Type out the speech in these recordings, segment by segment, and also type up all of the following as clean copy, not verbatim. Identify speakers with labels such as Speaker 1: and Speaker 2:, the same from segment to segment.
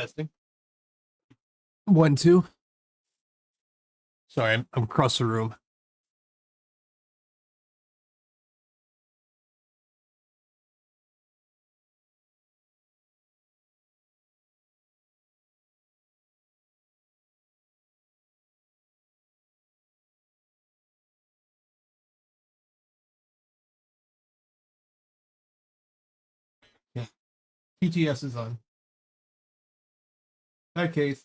Speaker 1: Testing. 1, 2. Sorry, I'm across the room. Yeah. TTS is on. Hi, Case.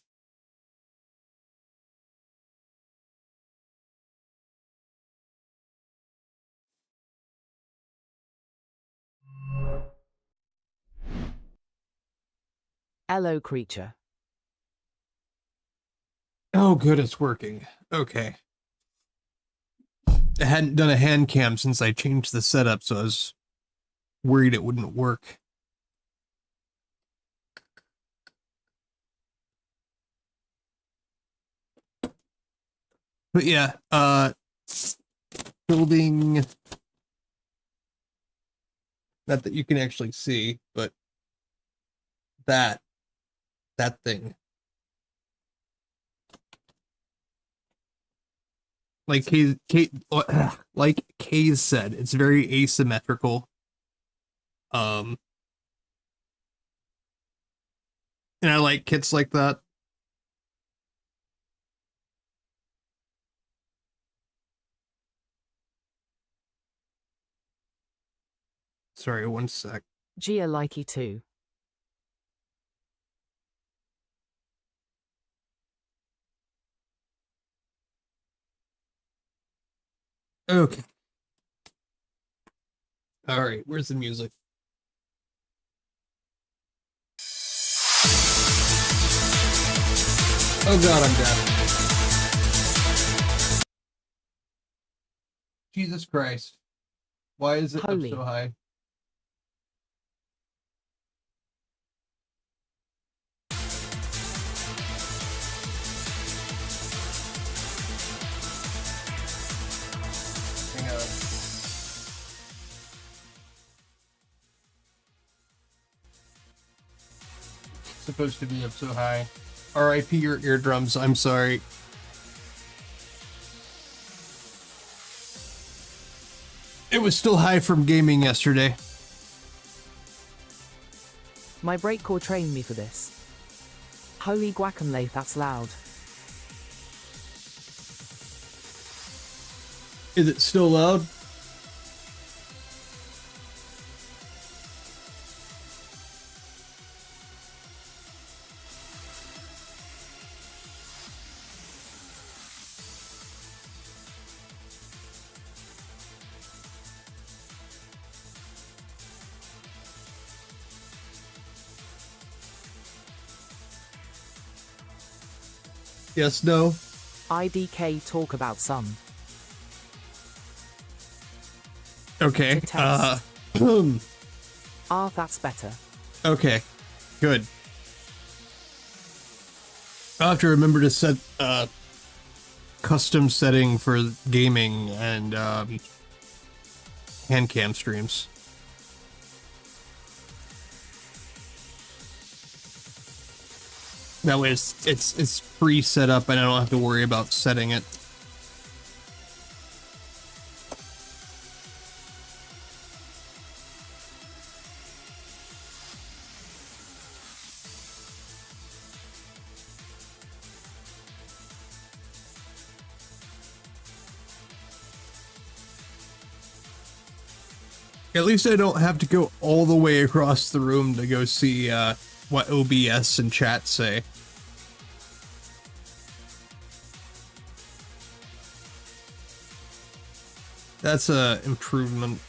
Speaker 2: Hello, creature.
Speaker 1: Oh, good, it's working. Okay. I hadn't done a hand cam since I changed the setup, so I was worried it wouldn't work. But yeah, building, not that you can actually see, but that thing. Like like Kay said, it's very asymmetrical. And I like kits like that. Sorry, 1 sec.
Speaker 2: Gia likey too.
Speaker 1: Okay. All right, where's the music? Oh god, I'm deaf. Jesus Christ. Why is it up so high? Hang on. Supposed to be up so high. RIP your eardrums, I'm sorry. It was still high from gaming yesterday.
Speaker 2: My breakcore trained me for this. Holy guacamole, that's loud.
Speaker 1: Is it still loud? Yes, no.
Speaker 2: IDK talk about some.
Speaker 1: Okay.
Speaker 2: That's better.
Speaker 1: Okay. Good. I'll have to remember to set custom setting for gaming and hand cam streams. That way it's pre-set up and I don't have to worry about setting it. At least I don't have to go all the way across the room to go see what OBS and chat say. That's a improvement.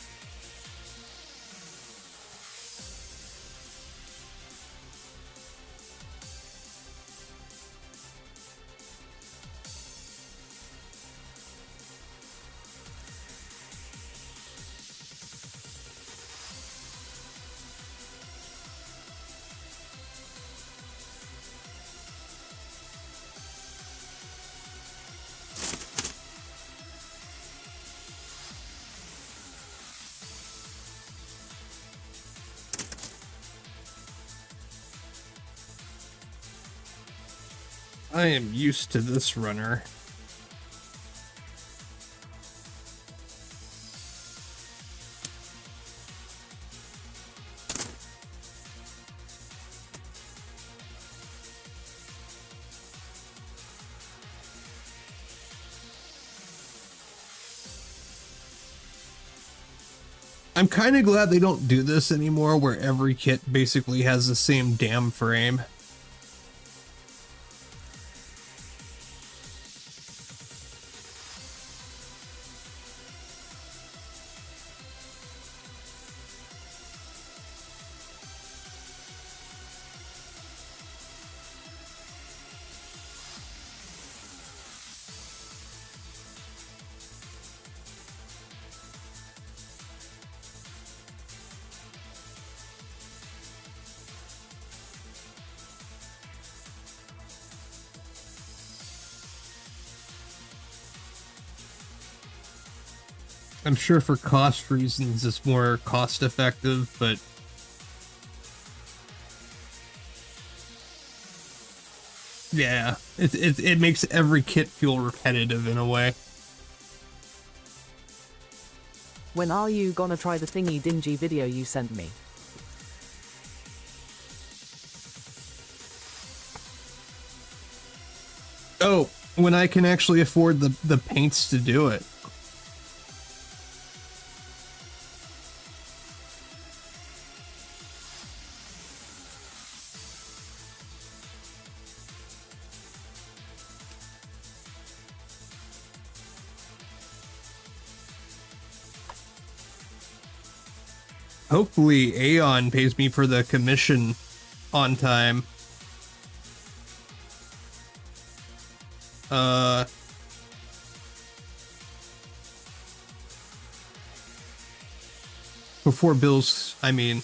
Speaker 1: I am used to this runner. I'm kind of glad they don't do this anymore, where every kit basically has the same damn frame. I'm sure for cost reasons it's more cost effective, but yeah, it makes every kit feel repetitive in a way.
Speaker 2: When are you gonna try the thingy dingy video you sent me?
Speaker 1: Oh, when I can actually afford the paints to do it. Hopefully Aeon pays me for the commission on time. Before bills, I mean.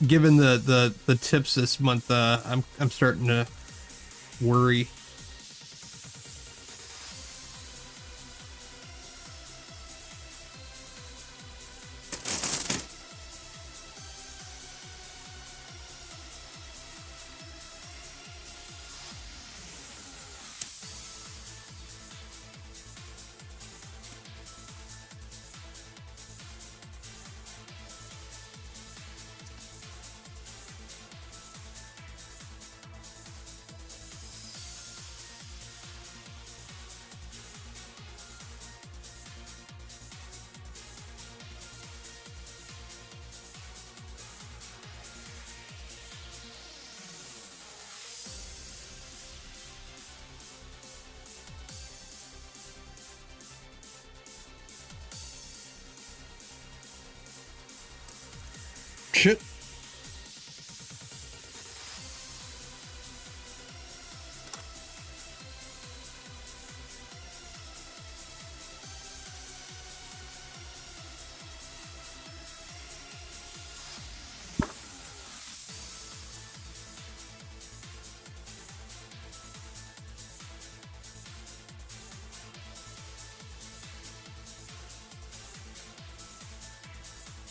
Speaker 1: Given the tips this month, I'm starting to worry. Shit.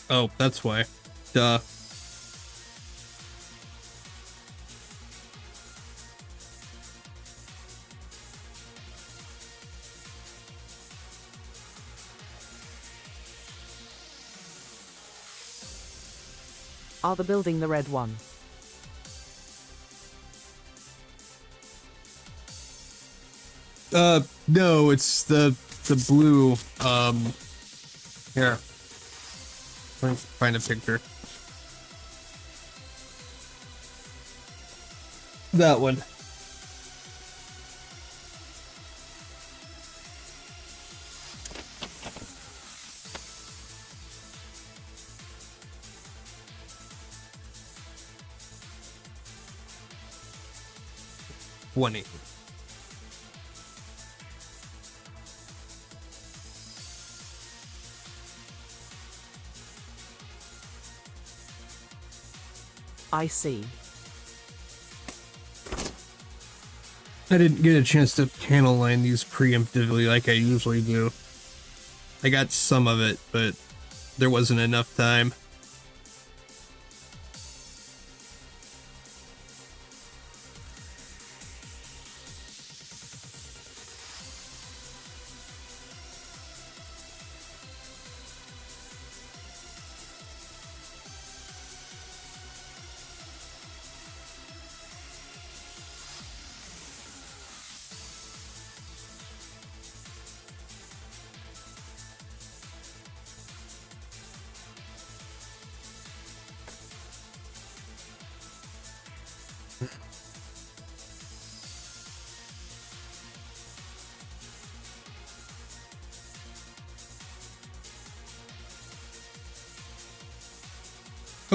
Speaker 1: Oh, that's why. Duh.
Speaker 2: Are the building the red one?
Speaker 1: No, it's the blue, here. Let me find a picture. That one. $20.
Speaker 2: I see.
Speaker 1: I didn't get a chance to panel line these preemptively like I usually do. I got some of it, but there wasn't enough time.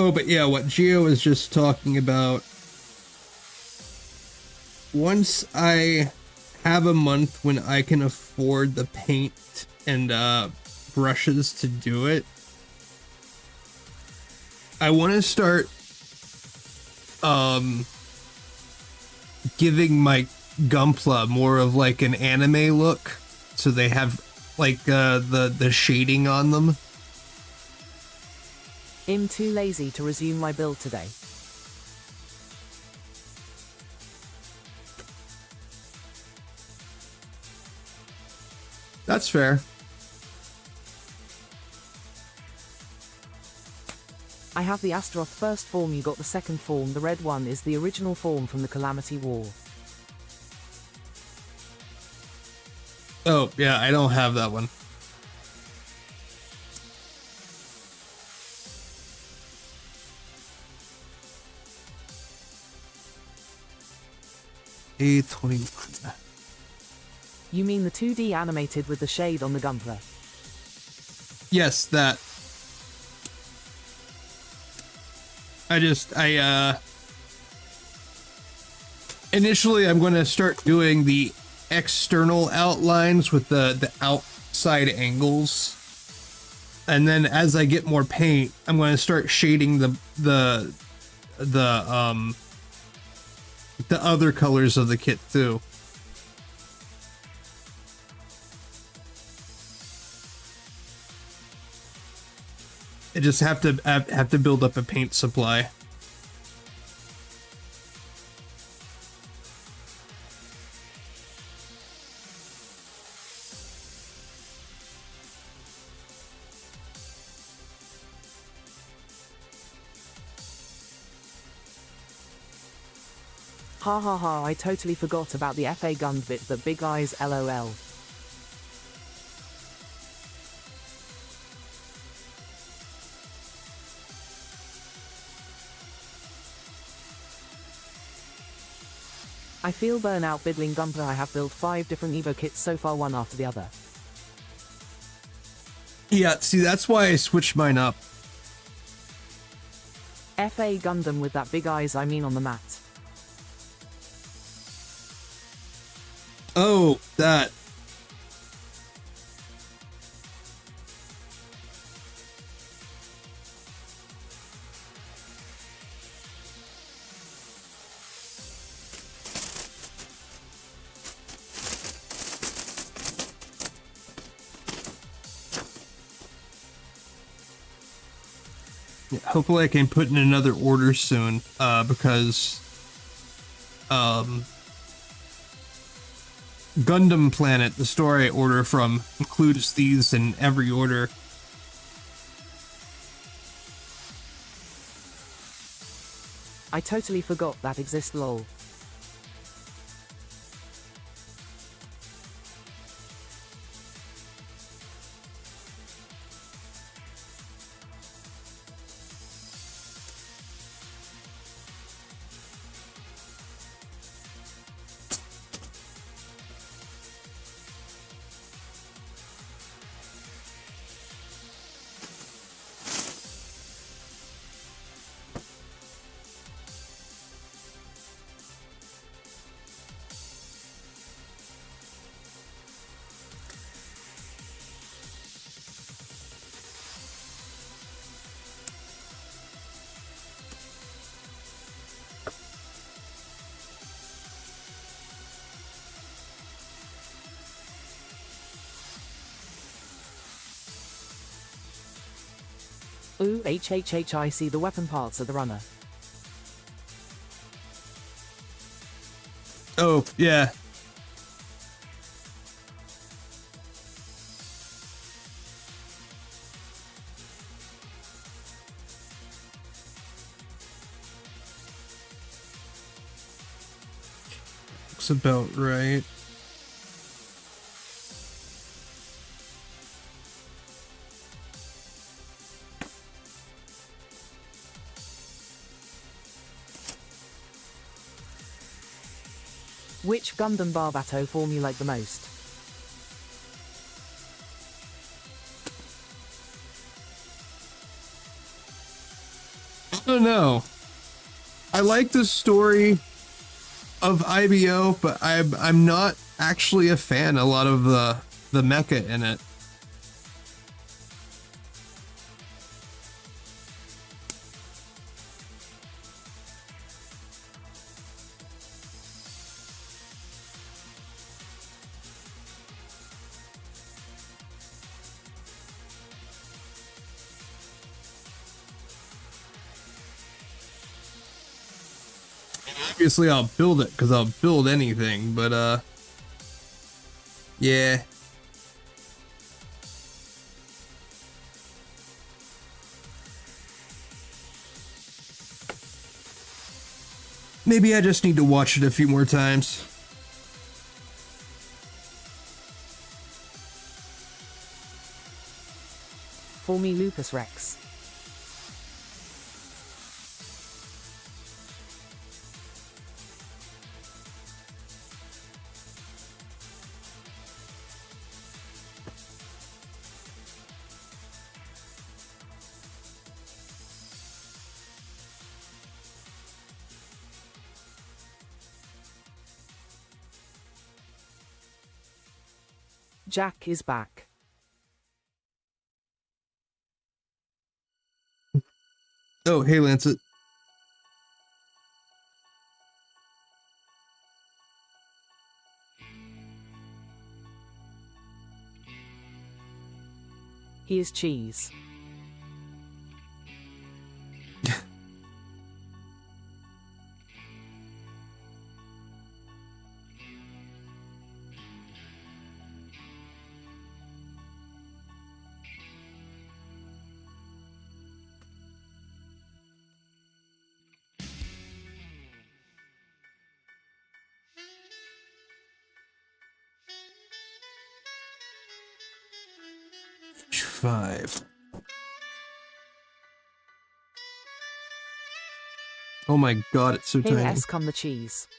Speaker 1: Oh, but yeah, what Gio was just talking about. Once I have a month when I can afford the paint and brushes to do it, I want to start giving my Gunpla more of like an anime look, so they have like the shading on them.
Speaker 2: I'm too lazy to resume my build today.
Speaker 1: That's fair.
Speaker 2: I have the Astaroth first form, you got the second form. The red one is the original form from the Calamity War.
Speaker 1: Oh, yeah, I don't have that one. A21.
Speaker 2: You mean the 2D animated with the shade on the Gunpla?
Speaker 1: Yes, that. Initially I'm going to start doing the external outlines with the outside angles. And then as I get more paint, I'm going to start shading the other colors of the kit too. I just have to build up a paint supply.
Speaker 2: Ha ha ha, I totally forgot about the FA gun bit, but big eyes lol. I feel burnout biddling Gunpla. I have built 5 different Evo kits so far, one after the other.
Speaker 1: Yeah, see, that's why I switched mine up.
Speaker 2: FA Gundam with that big eyes, I mean on the mat.
Speaker 1: Oh, that. Yeah, hopefully I can put in another order soon, because Gundam Planet, the store I order from, includes these in every order.
Speaker 2: I totally forgot that exists, lol. Ooh, HHH, I see the weapon parts of the runner.
Speaker 1: Oh, yeah. Looks about right.
Speaker 2: Which Gundam Barbato form you like the most?
Speaker 1: don't know. I like the story of IBO, but I'm not actually a fan of a lot of the mecha in it. Obviously I'll build it because I'll build anything, but yeah. Maybe I just need to watch it a few more times.
Speaker 2: For me, Lupus Rex. Jack is back.
Speaker 1: Oh, hey, Lancet.
Speaker 2: He is cheese.
Speaker 1: Five. Oh my god, it's so
Speaker 2: Here
Speaker 1: tiny.
Speaker 2: S come the cheese.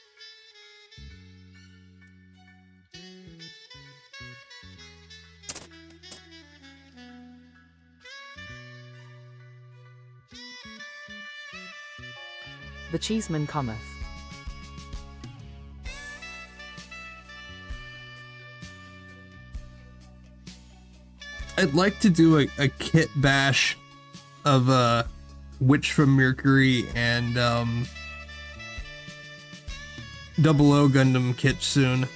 Speaker 2: The cheeseman cometh.
Speaker 1: I'd like to do a kit bash of Witch from Mercury and 00 Gundam kit soon.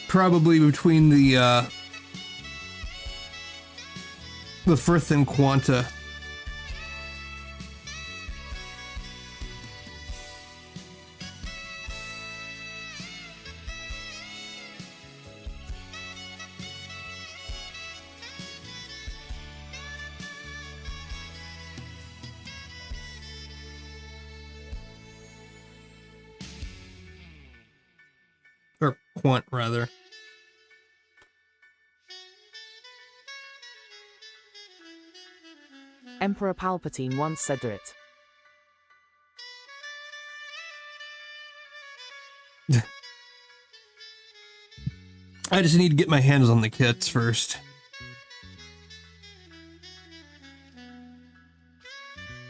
Speaker 1: Probably between the Firth and Quanta. Or Quant, rather.
Speaker 2: Emperor Palpatine once said it.
Speaker 1: I just need to get my hands on the kits first.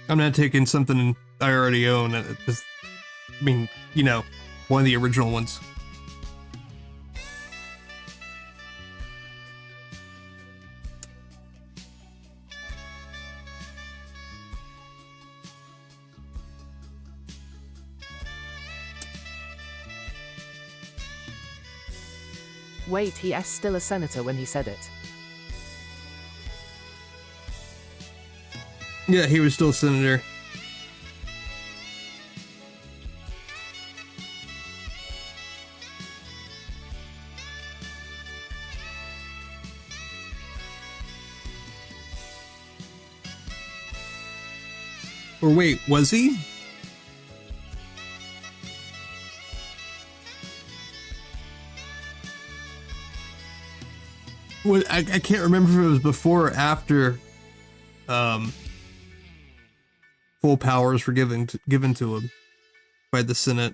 Speaker 1: I'm not taking something I already own. I mean, you know, one of the original ones.
Speaker 2: Wait, he is still a senator when he said it.
Speaker 1: Yeah, he was still senator. Or wait, was he? Well, I can't remember if it was before or after full powers were given to him by the Senate.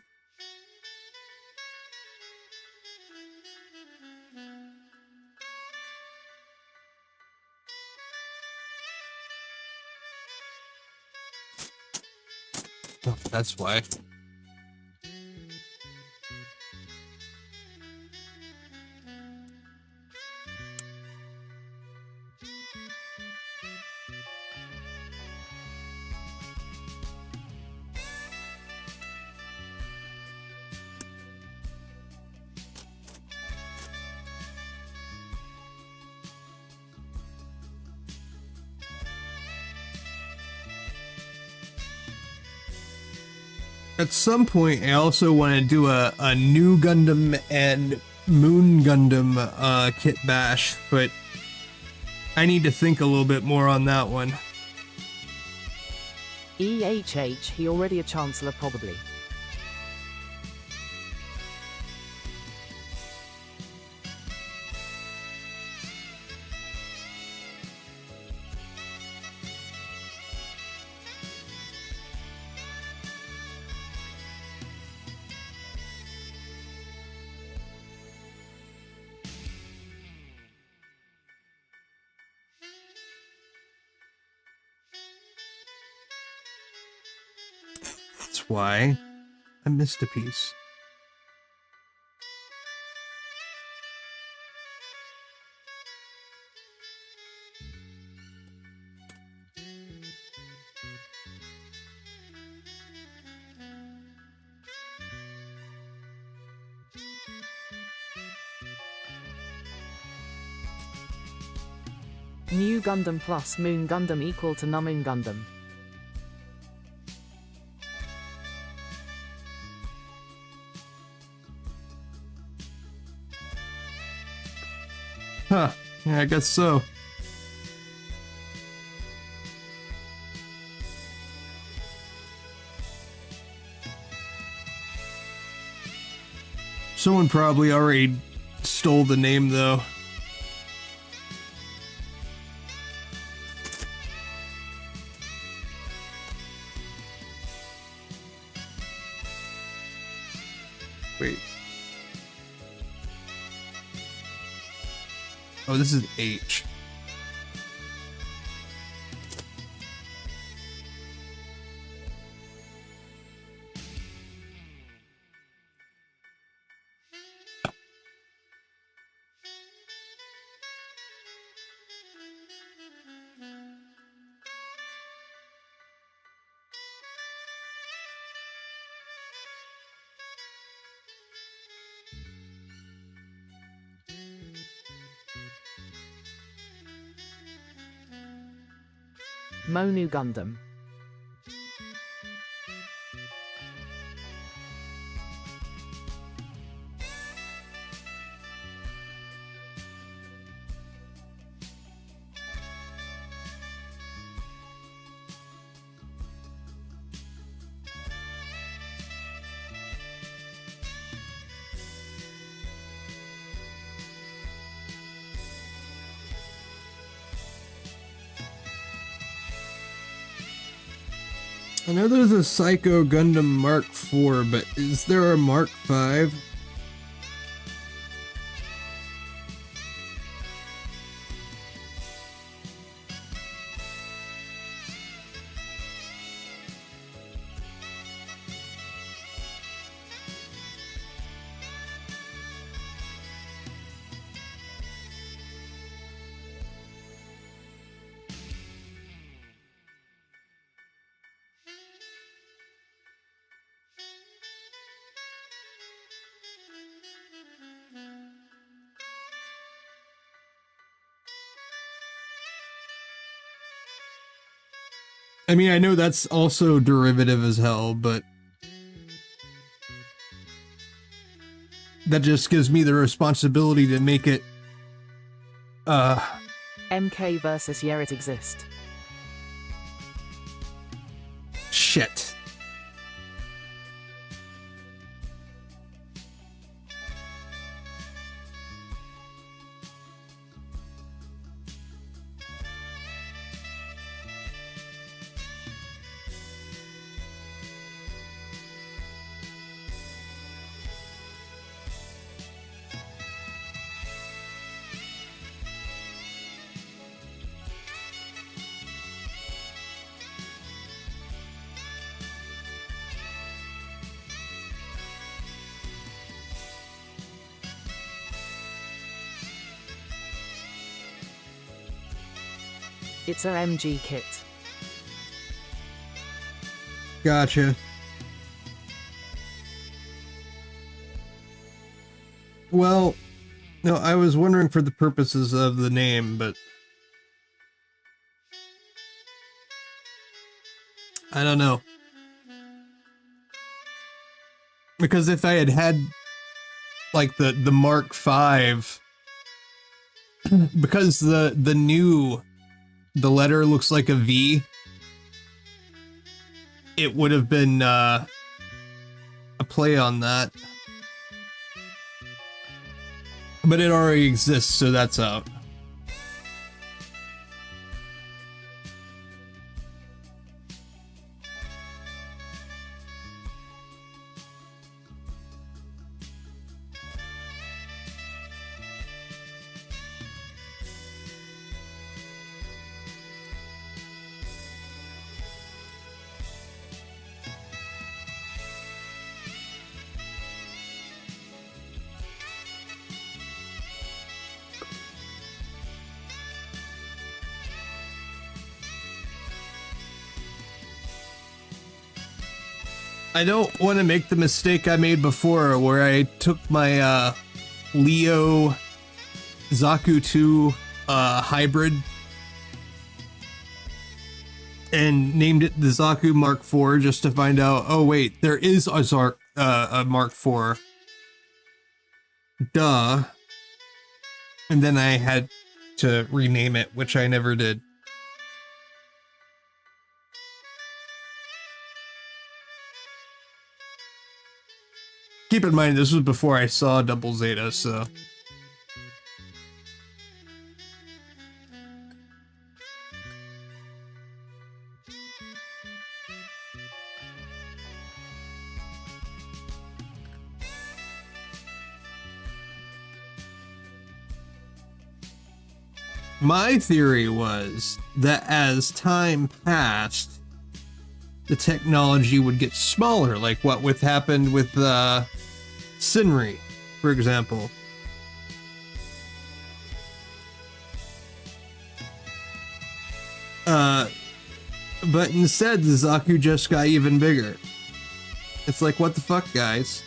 Speaker 1: Oh, that's why. At some point, I also want to do a new Gundam and Moon Gundam kit bash, but I need to think a little bit more on that one.
Speaker 2: EHH, he already a Chancellor probably.
Speaker 1: That's why I missed a piece.
Speaker 2: New Gundam plus Moon Gundam equal to Numoon Gundam.
Speaker 1: Huh. Yeah, I guess so. Someone probably already stole the name, though. Wait. Oh, this is H.
Speaker 2: Monu Gundam.
Speaker 1: I know there's a Psycho Gundam Mark IV, but is there a Mark V? I mean, I know that's also derivative as hell, but that just gives me the responsibility to make it,
Speaker 2: MK versus Yerit exist.
Speaker 1: shit.
Speaker 2: It's a MG kit.
Speaker 1: Gotcha. Well, no, I was wondering for the purposes of the name, but I don't know. Because if I had had like the Mark V, because the letter looks like a V, it would have been a play on that. But it already exists, so that's out. I don't want to make the mistake I made before where I took my Leo Zaku 2 hybrid and named it the Zaku Mark IV just to find out, oh wait, there is a Mark IV. Duh. And then I had to rename it, which I never did. Keep in mind, this was before I saw Double Zeta, so... My theory was that as time passed, the technology would get smaller, like what happened with Sinri, for example. But instead, the Zaku just got even bigger. It's like, what the fuck, guys?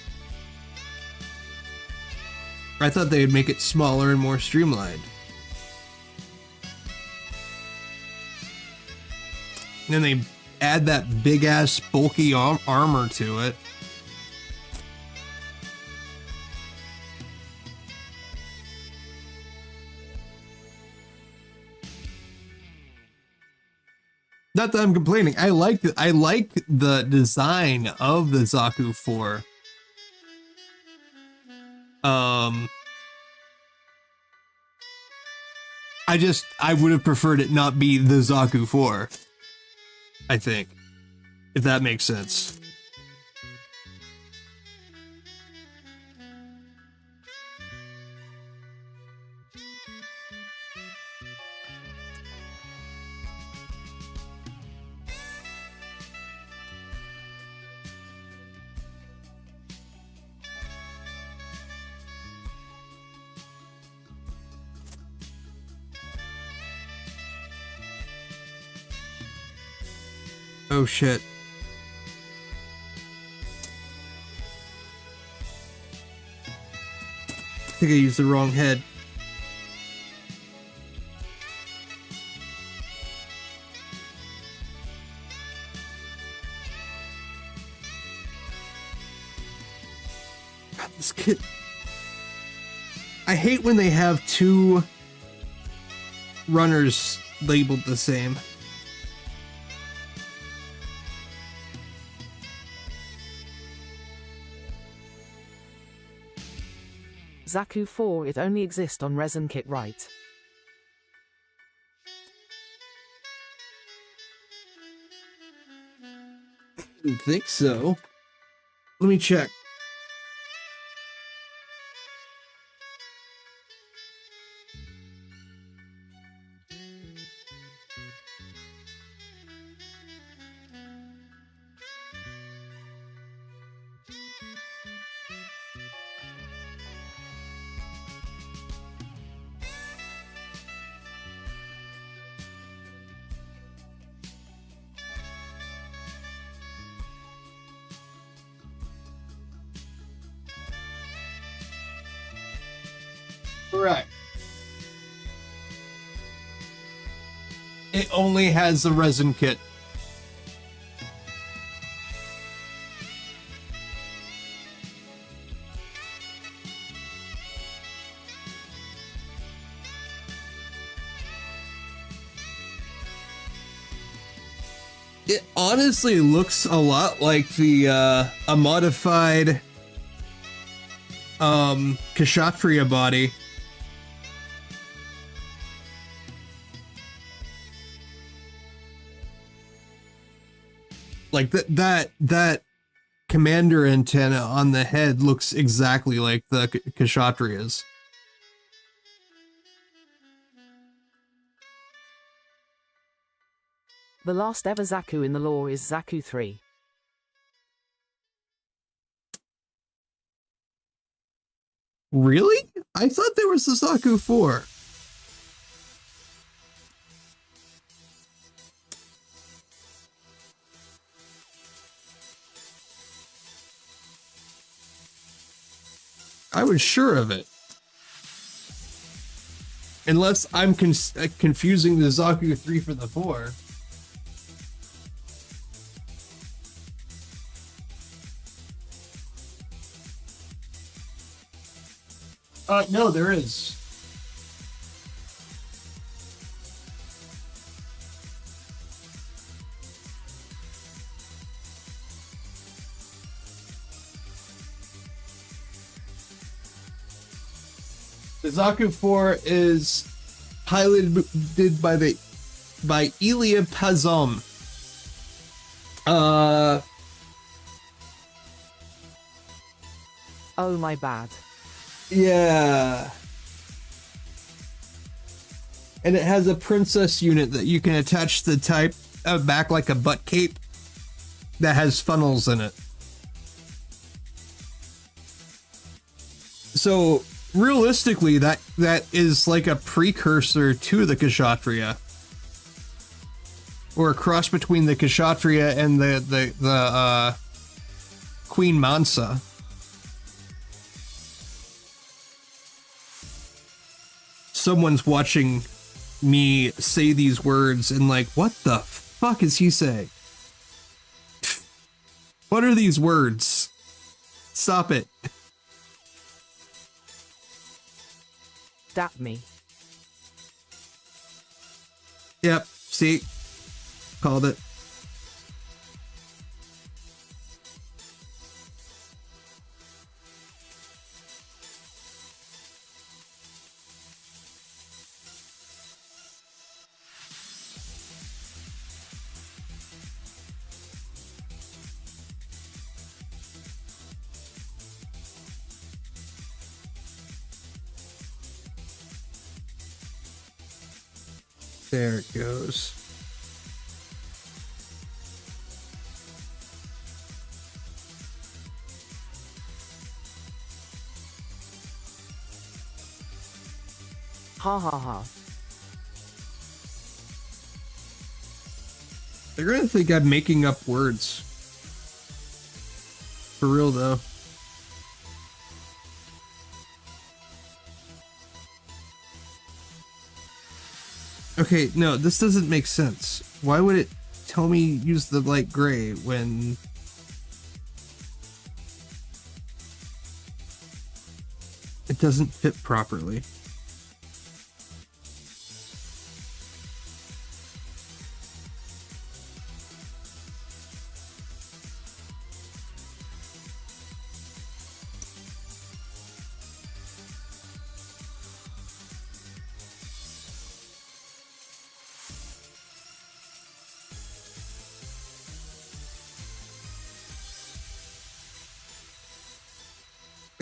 Speaker 1: I thought they'd make it smaller and more streamlined. And then they add that big-ass, bulky armor to it. Not that I'm complaining. I like the design of the Zaku 4. I would have preferred it not be the Zaku 4. I think, if that makes sense. Oh shit. I think I used the wrong head. God, this kid. I hate when they have two runners labeled the same.
Speaker 2: Zaku 4, it only exists on resin kit, right?
Speaker 1: I didn't think so. Let me check. Correct. It only has the resin kit. It honestly looks a lot like the a modified Kshatriya body. Like that commander antenna on the head looks exactly like the Kshatriyas.
Speaker 2: The last ever Zaku in the lore is Zaku 3.
Speaker 1: Really? I thought there was the Zaku 4. I was sure of it. Unless I'm confusing the Zaku 3 for the 4. No, there is. The Zaku 4 is piloted by Elia Pazom.
Speaker 2: Oh my bad.
Speaker 1: Yeah. And it has a princess unit that you can attach the type back like a butt cape that has funnels in it. So realistically, that is like a precursor to the Kshatriya, or a cross between the Kshatriya and the Queen Mansa. Someone's watching me say these words and like, what the fuck is he saying? What are these words? Stop it.
Speaker 2: Dap me.
Speaker 1: Yep, see? Called it. There it goes.
Speaker 2: Ha ha ha.
Speaker 1: They're gonna think I'm making up words. For real though. Okay, no, this doesn't make sense. Why would it tell me use the light gray when... it doesn't fit properly?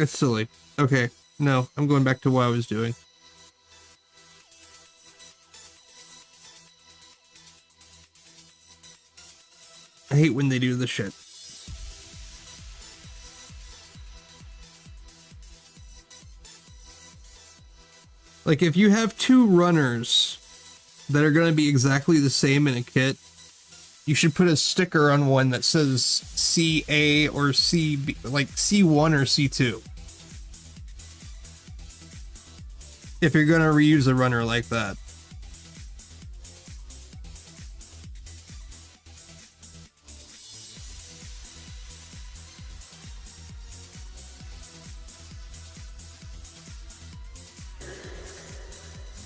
Speaker 1: It's silly. Okay, no, I'm going back to what I was doing. I hate when they do this shit. Like, if you have two runners that are going to be exactly the same in a kit, you should put a sticker on one that says CA or CB, like C1 or C2. if you're gonna reuse a runner like that.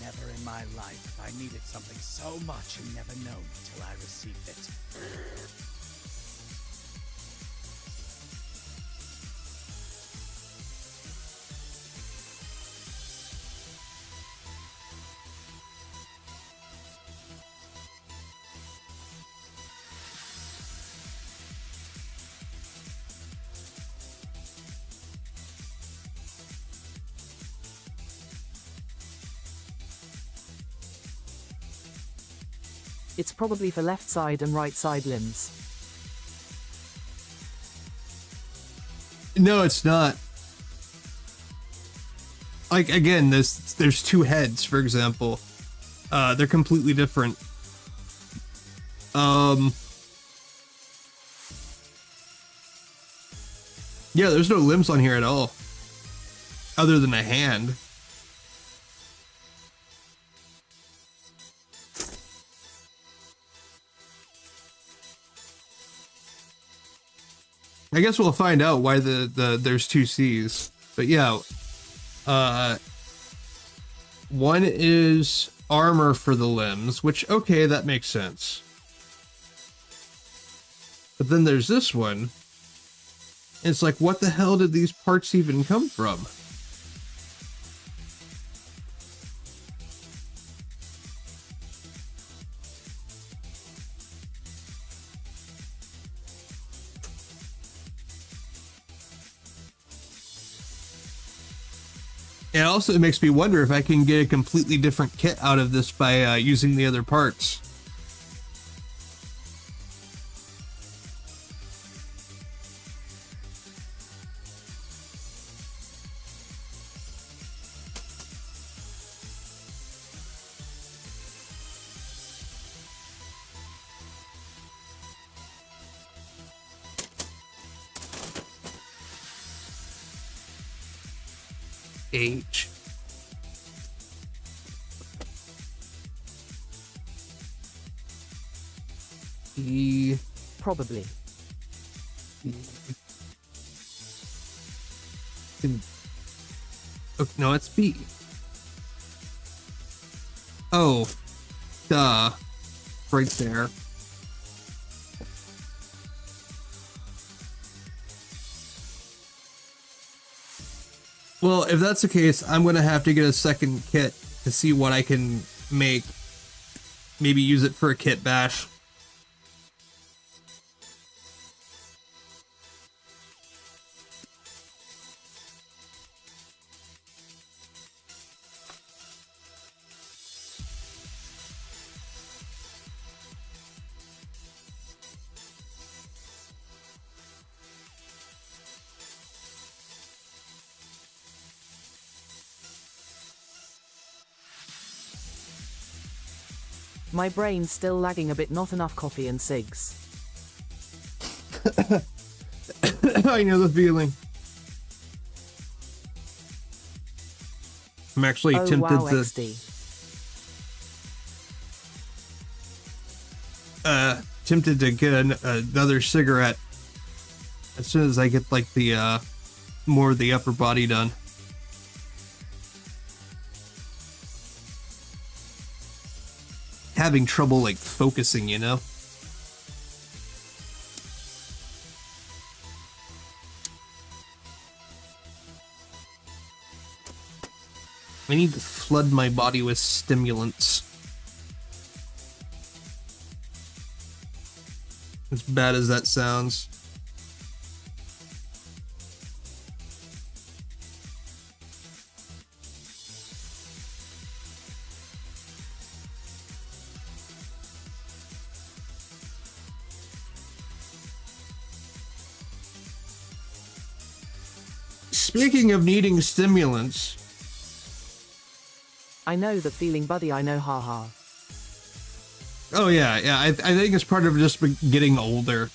Speaker 3: Never in my life have I needed something so much and never known until I received it.
Speaker 2: It's probably for left side and right side limbs.
Speaker 1: No, it's not. Like, again, there's two heads, for example. They're completely different. Yeah, there's no limbs on here at all. Other than a hand. I guess we'll find out why there's two C's. But yeah, one is armor for the limbs, which, okay, that makes sense. But then there's this one. And it's like, what the hell did these parts even come from? And also, it makes me wonder if I can get a completely different kit out of this by using the other parts. H. E.
Speaker 2: Probably.
Speaker 1: Oh, no, it's B. Oh, duh. Right there. Well, if that's the case, I'm going to have to get a second kit to see what I can make. Maybe use it for a kit bash.
Speaker 2: My brain's still lagging a bit, not enough coffee and cigs.
Speaker 1: I know the feeling. I'm actually tempted
Speaker 2: wow,
Speaker 1: to
Speaker 2: XD.
Speaker 1: tempted to get another cigarette as soon as I get like the more of the upper body done. Having trouble like focusing, you know. I need to flood my body with stimulants. As bad as that sounds. Speaking of needing stimulants,
Speaker 2: I know the feeling, buddy, I know, haha.
Speaker 1: oh yeah, I think it's part of just getting older.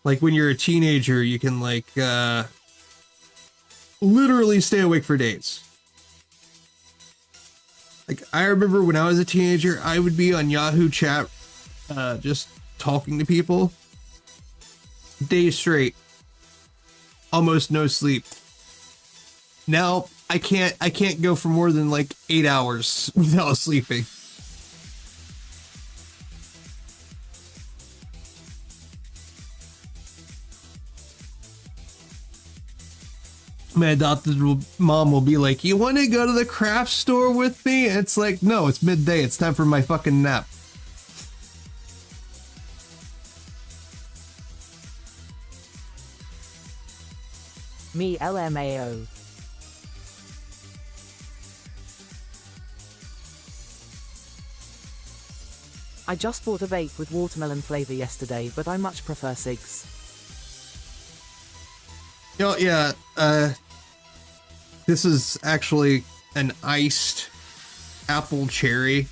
Speaker 1: Like when you're a teenager, you can like literally stay awake for days. Like, I remember when I was a teenager, I would be on Yahoo chat, just talking to people. Days straight. Almost no sleep. Now, I can't go for more than like 8 hours without sleeping. My adopted mom will be like, you want to go to the craft store with me? And it's like, no, it's midday. It's time for my fucking nap.
Speaker 2: Me LMAO. I just bought a vape with watermelon flavor yesterday, but I much prefer cigs.
Speaker 1: Oh, yeah, this is actually an iced apple cherry.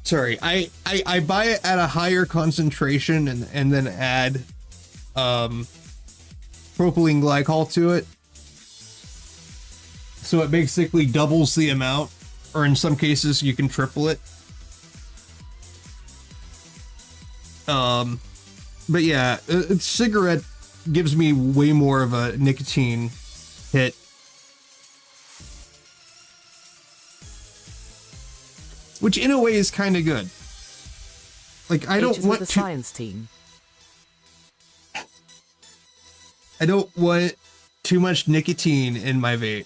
Speaker 1: Sorry, I buy it at a higher concentration and then add propylene glycol to it. So it basically doubles the amount, or in some cases you can triple it. But yeah, a cigarette gives me way more of a nicotine hit. Which in a way is kind of good. Like, I don't want
Speaker 2: the science team.
Speaker 1: I don't want too much nicotine in my vape.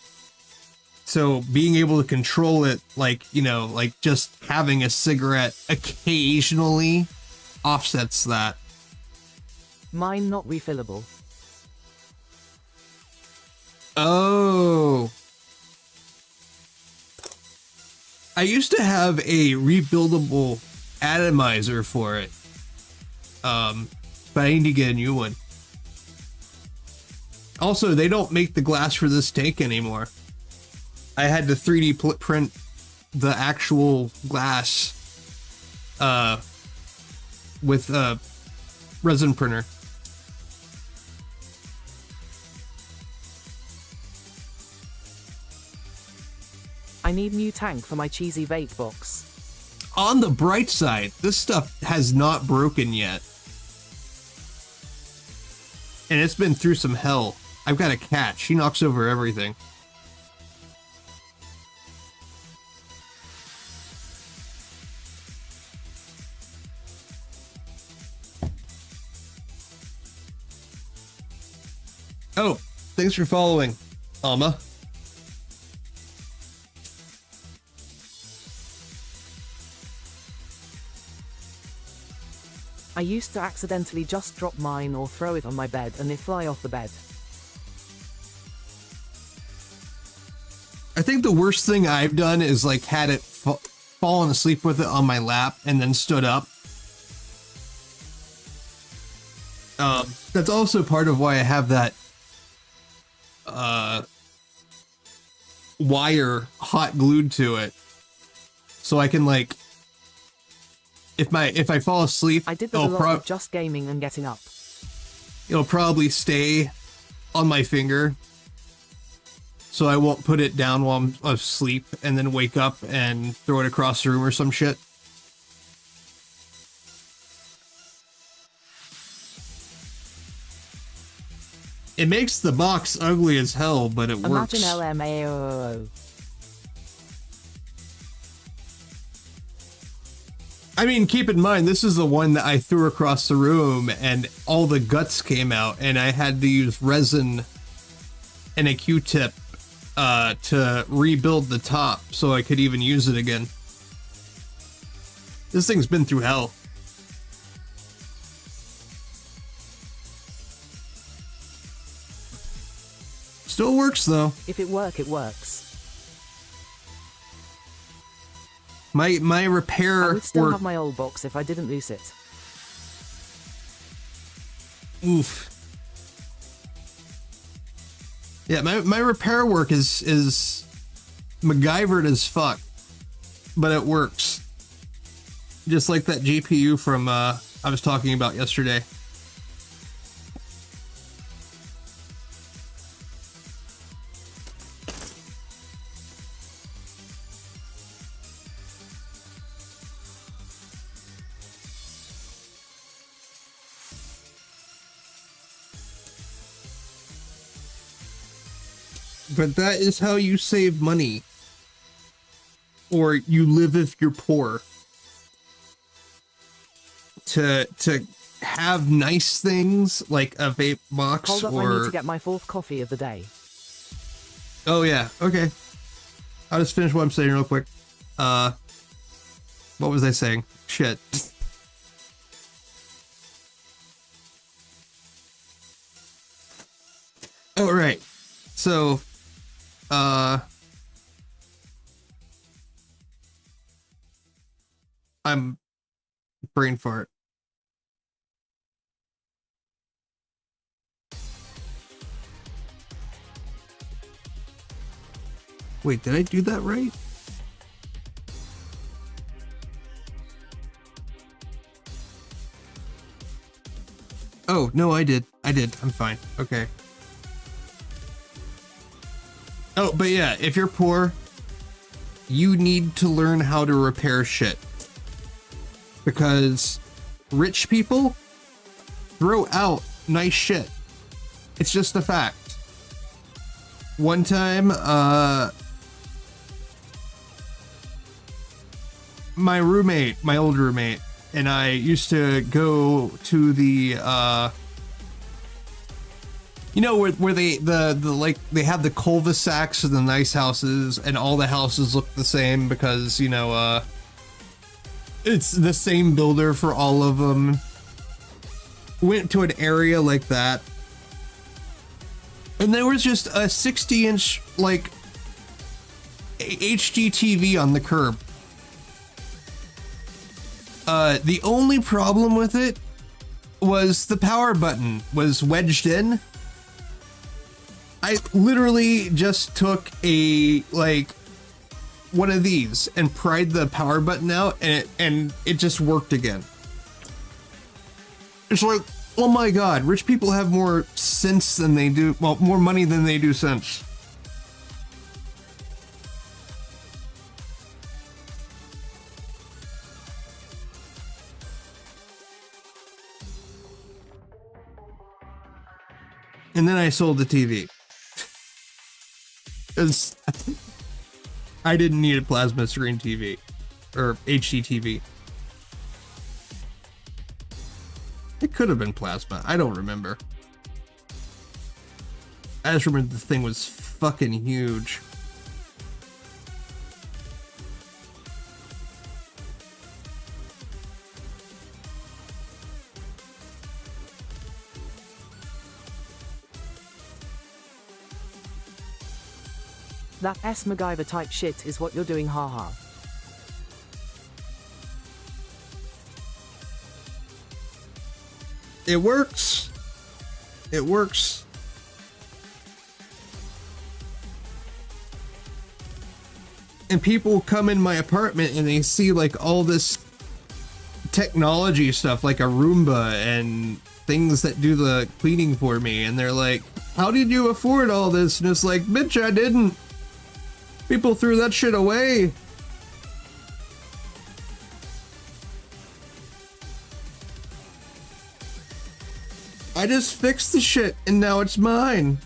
Speaker 1: So being able to control it, like, you know, like just having a cigarette occasionally offsets that.
Speaker 2: Mine not refillable.
Speaker 1: Oh. I used to have a rebuildable atomizer for it. But I need to get a new one. Also, they don't make the glass for this tank anymore. I had to 3D print the actual glass with a resin printer.
Speaker 2: I need new tank for my cheesy vape box.
Speaker 1: On the bright side, this stuff has not broken yet. And it's been through some hell. I've got a cat. She knocks over everything. Oh, thanks for following, Alma.
Speaker 2: I used to accidentally just drop mine or throw it on my bed and it fly off the bed.
Speaker 1: I think the worst thing I've done is like had it fallen asleep with it on my lap and then stood up. That's also part of why I have that wire hot glued to it, so I can, like, if I fall asleep,
Speaker 2: I did that a lot with just gaming and getting up.
Speaker 1: It'll probably stay on my finger, so I won't put it down while I'm asleep and then wake up and throw it across the room or some shit. It makes the box ugly as hell, but it works.
Speaker 2: Imagine LMAO.
Speaker 1: I mean, keep in mind, this is the one that I threw across the room and all the guts came out, and I had to use resin and a Q-tip to rebuild the top so I could even use it again. This thing's been through hell. Still works, though.
Speaker 2: If it works.
Speaker 1: My repair
Speaker 2: I would still
Speaker 1: work.
Speaker 2: have my old box if I didn't lose it.
Speaker 1: Oof. Yeah, my repair work is MacGyvered as fuck, but it works. Just like that GPU from I was talking about yesterday. But that is how you save money. Or you live if you're poor. To have nice things like a vape box.
Speaker 2: Hold up,
Speaker 1: or...
Speaker 2: I need to get my 4th coffee of the day.
Speaker 1: Oh yeah, okay. I'll just finish what I'm saying real quick. What was I saying? Shit. Oh, right. So, I'm brain fart. Wait, did I do that right? Oh, no, I did. I'm fine. Okay. Oh, but yeah, if you're poor, you need to learn how to repair shit. Because rich people throw out nice shit. It's just a fact. One time, my old roommate, and I used to go to the, you know, where they they have the cul-de-sacs and the nice houses, and all the houses look the same because, you know, it's the same builder for all of them. Went to an area like that, and there was just a 60-inch like HD TV on the curb. The only problem with it was the power button was wedged in. I literally just took a one of these and pried the power button out, and it just worked again. It's like, oh my god, rich people have more sense than they do, well, more money than they do sense. And then I sold the TV. Because I didn't need a plasma screen TV or HD TV. It could have been plasma. I don't remember. I just remember the thing was fucking huge.
Speaker 2: That S MacGyver type shit is what you're doing, haha.
Speaker 1: It works. It works. And people come in my apartment and they see like all this technology stuff, like a Roomba and things that do the cleaning for me, and they're like, how did you afford all this? And it's like, bitch, I didn't. People threw that shit away. I just fixed the shit and now it's mine.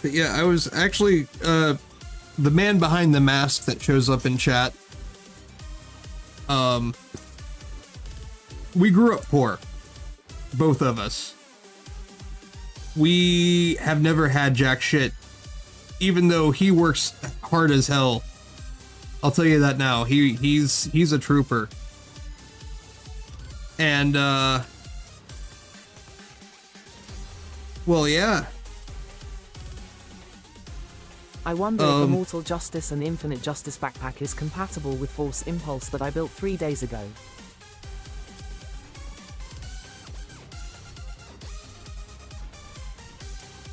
Speaker 1: But yeah, I was actually the man behind the mask that shows up in chat. We grew up poor, both of us. We have never had jack shit, even though he works hard as hell. I'll tell you that now. He's a trooper. And, well, yeah.
Speaker 2: I wonder if Immortal Justice and Infinite Justice backpack is compatible with Force Impulse that I built 3 days ago.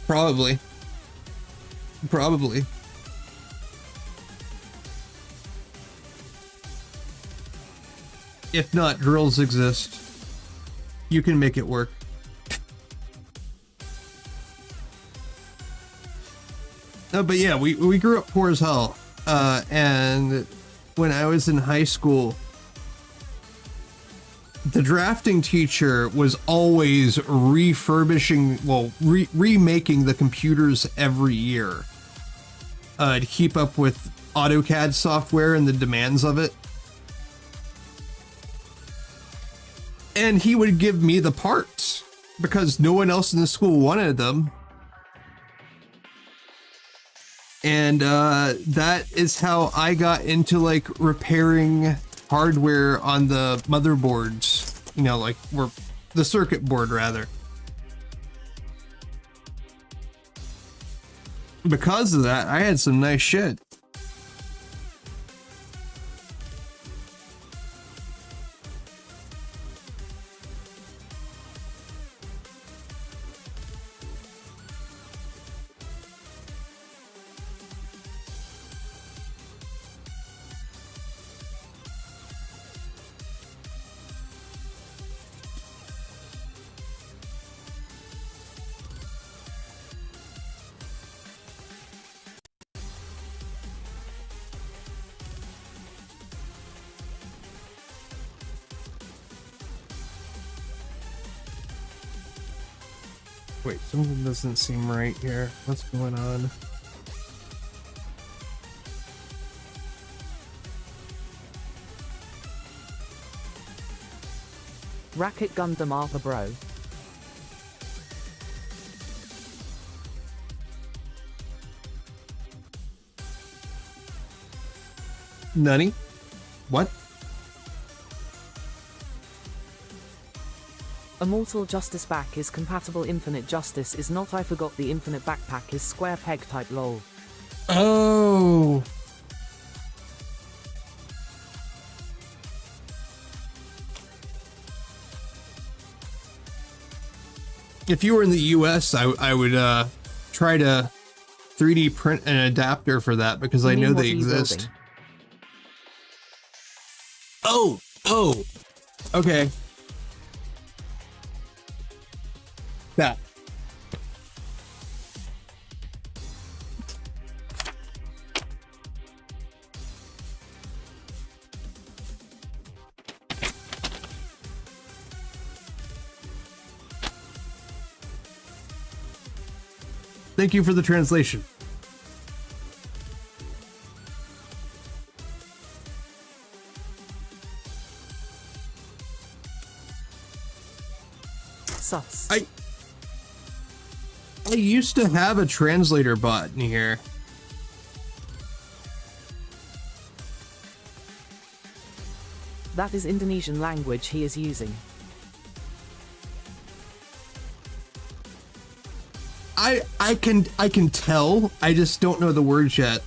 Speaker 1: Probably. Probably. If not, drills exist. You can make it work. But yeah, we grew up poor as hell. And when I was in high school, the drafting teacher was always refurbishing, well, remaking the computers every year to keep up with AutoCAD software and the demands of it. And he would give me the parts because no one else in the school wanted them. And that is how I got into like repairing hardware on the motherboards, you know, like the circuit board rather. Because of that, I had some nice shit. Wait, something doesn't seem right here. What's going on?
Speaker 2: Racket Gundam Arthur bro.
Speaker 1: Nani? What?
Speaker 2: Immortal Justice back is compatible, Infinite Justice is not. I forgot the Infinite backpack is square peg type lol.
Speaker 1: Oh. If you were in the US, I would try to 3D print an adapter for that because I know they exist. Oh, okay. That. Thank you for the translation.
Speaker 2: Sus.
Speaker 1: I used to have a translator bot in here.
Speaker 2: That is Indonesian language he is using.
Speaker 1: I can tell. I just don't know the words yet.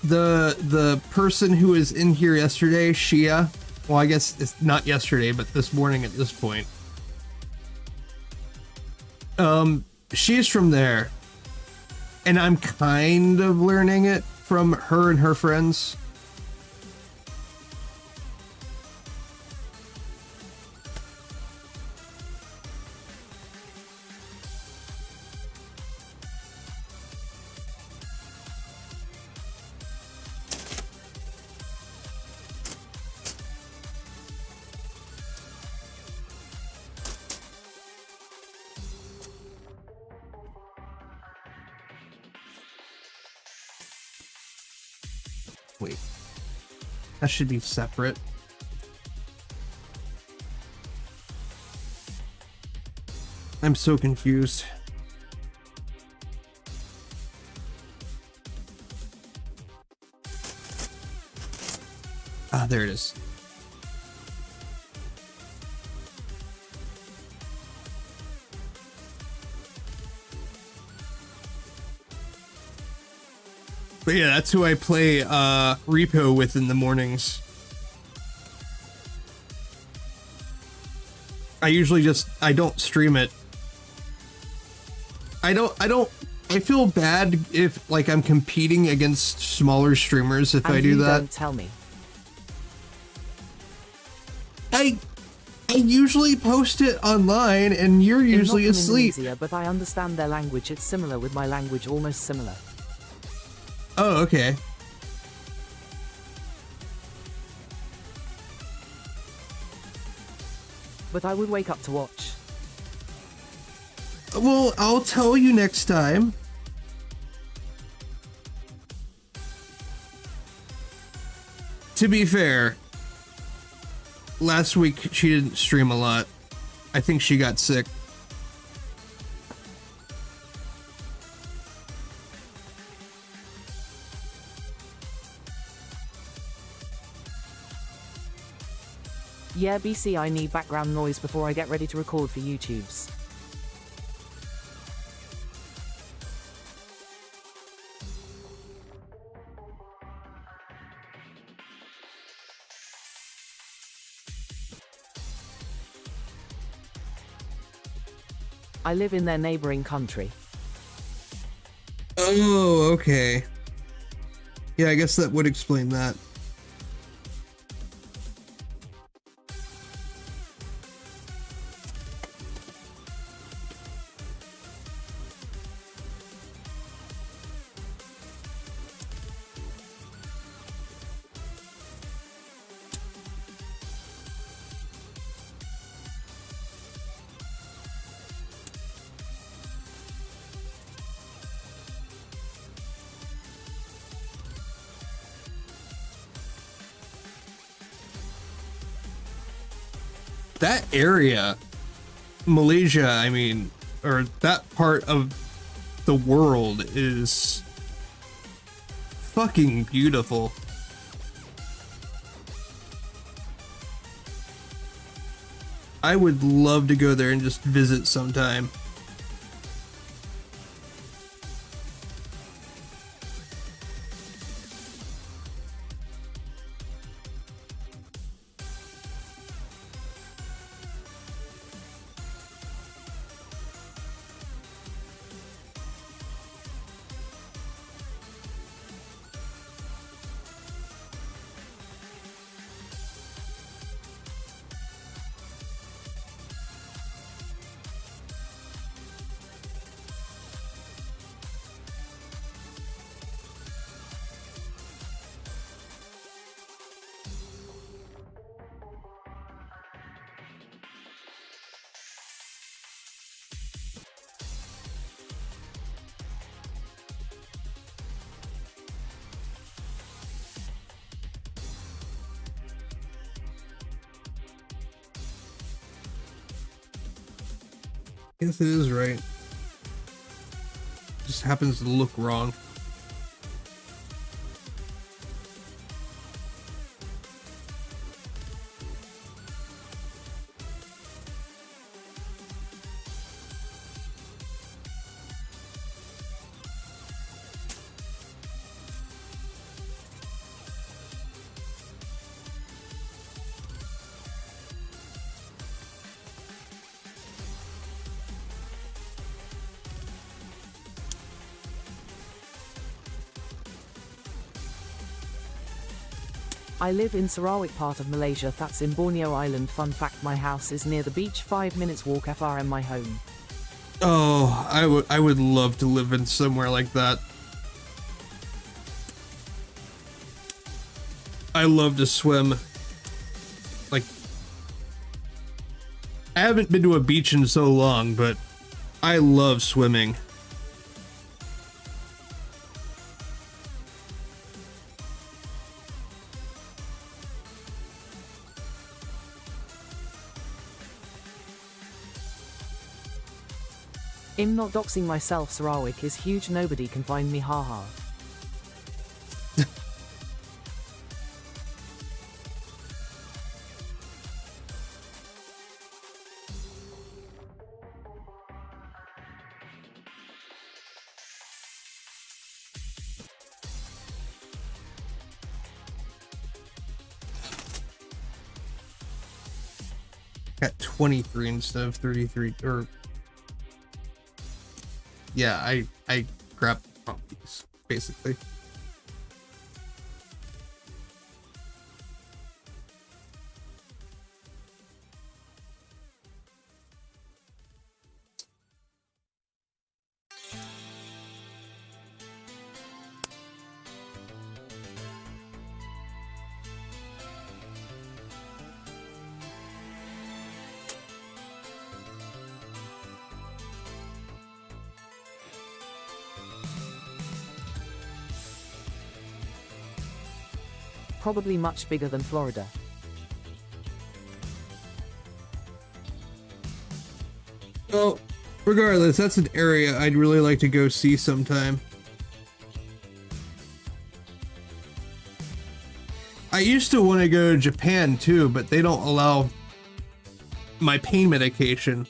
Speaker 1: The person who was in here yesterday, Shia. Well, I guess it's not yesterday, but this morning at this point. She's from there. And I'm kind of learning it from her and her friends. Wait, that should be separate. I'm so confused. Ah, there it is. But yeah, that's who I play repo with in the mornings. I usually I don't stream it. I feel bad if like I'm competing against smaller streamers if I do that.
Speaker 2: Don't tell me.
Speaker 1: I usually post it online and you're usually asleep.
Speaker 2: Easier, but I understand their language. It's similar with my language, almost similar.
Speaker 1: Oh, okay.
Speaker 2: But I would wake up to watch.
Speaker 1: Well, I'll tell you next time. To be fair, last week she didn't stream a lot. I think she got sick.
Speaker 2: Yeah, BC, I need background noise before I get ready to record for YouTube's. I live in their neighboring country.
Speaker 1: Oh, okay. Yeah, I guess that would explain that. That area, Malaysia, I mean, or that part of the world is fucking beautiful. I would love to go there and just visit sometime. Guess it is right. Just happens to look wrong.
Speaker 2: I live in Sarawak, part of Malaysia, that's in Borneo Island. Fun fact, my house is near the beach, 5 minutes walk FRM my home.
Speaker 1: Oh, I would love to live in somewhere like that. I love to swim. Like, I haven't been to a beach in so long, but I love swimming.
Speaker 2: I'm not doxing myself, Sarawak is huge, nobody can find me, haha.
Speaker 1: Got 23 instead of 33, or yeah, I grabbed the wrong piece, basically.
Speaker 2: Probably much bigger than Florida.
Speaker 1: Well, regardless, that's an area I'd really like to go see sometime. I used to want to go to Japan too, but they don't allow my pain medication.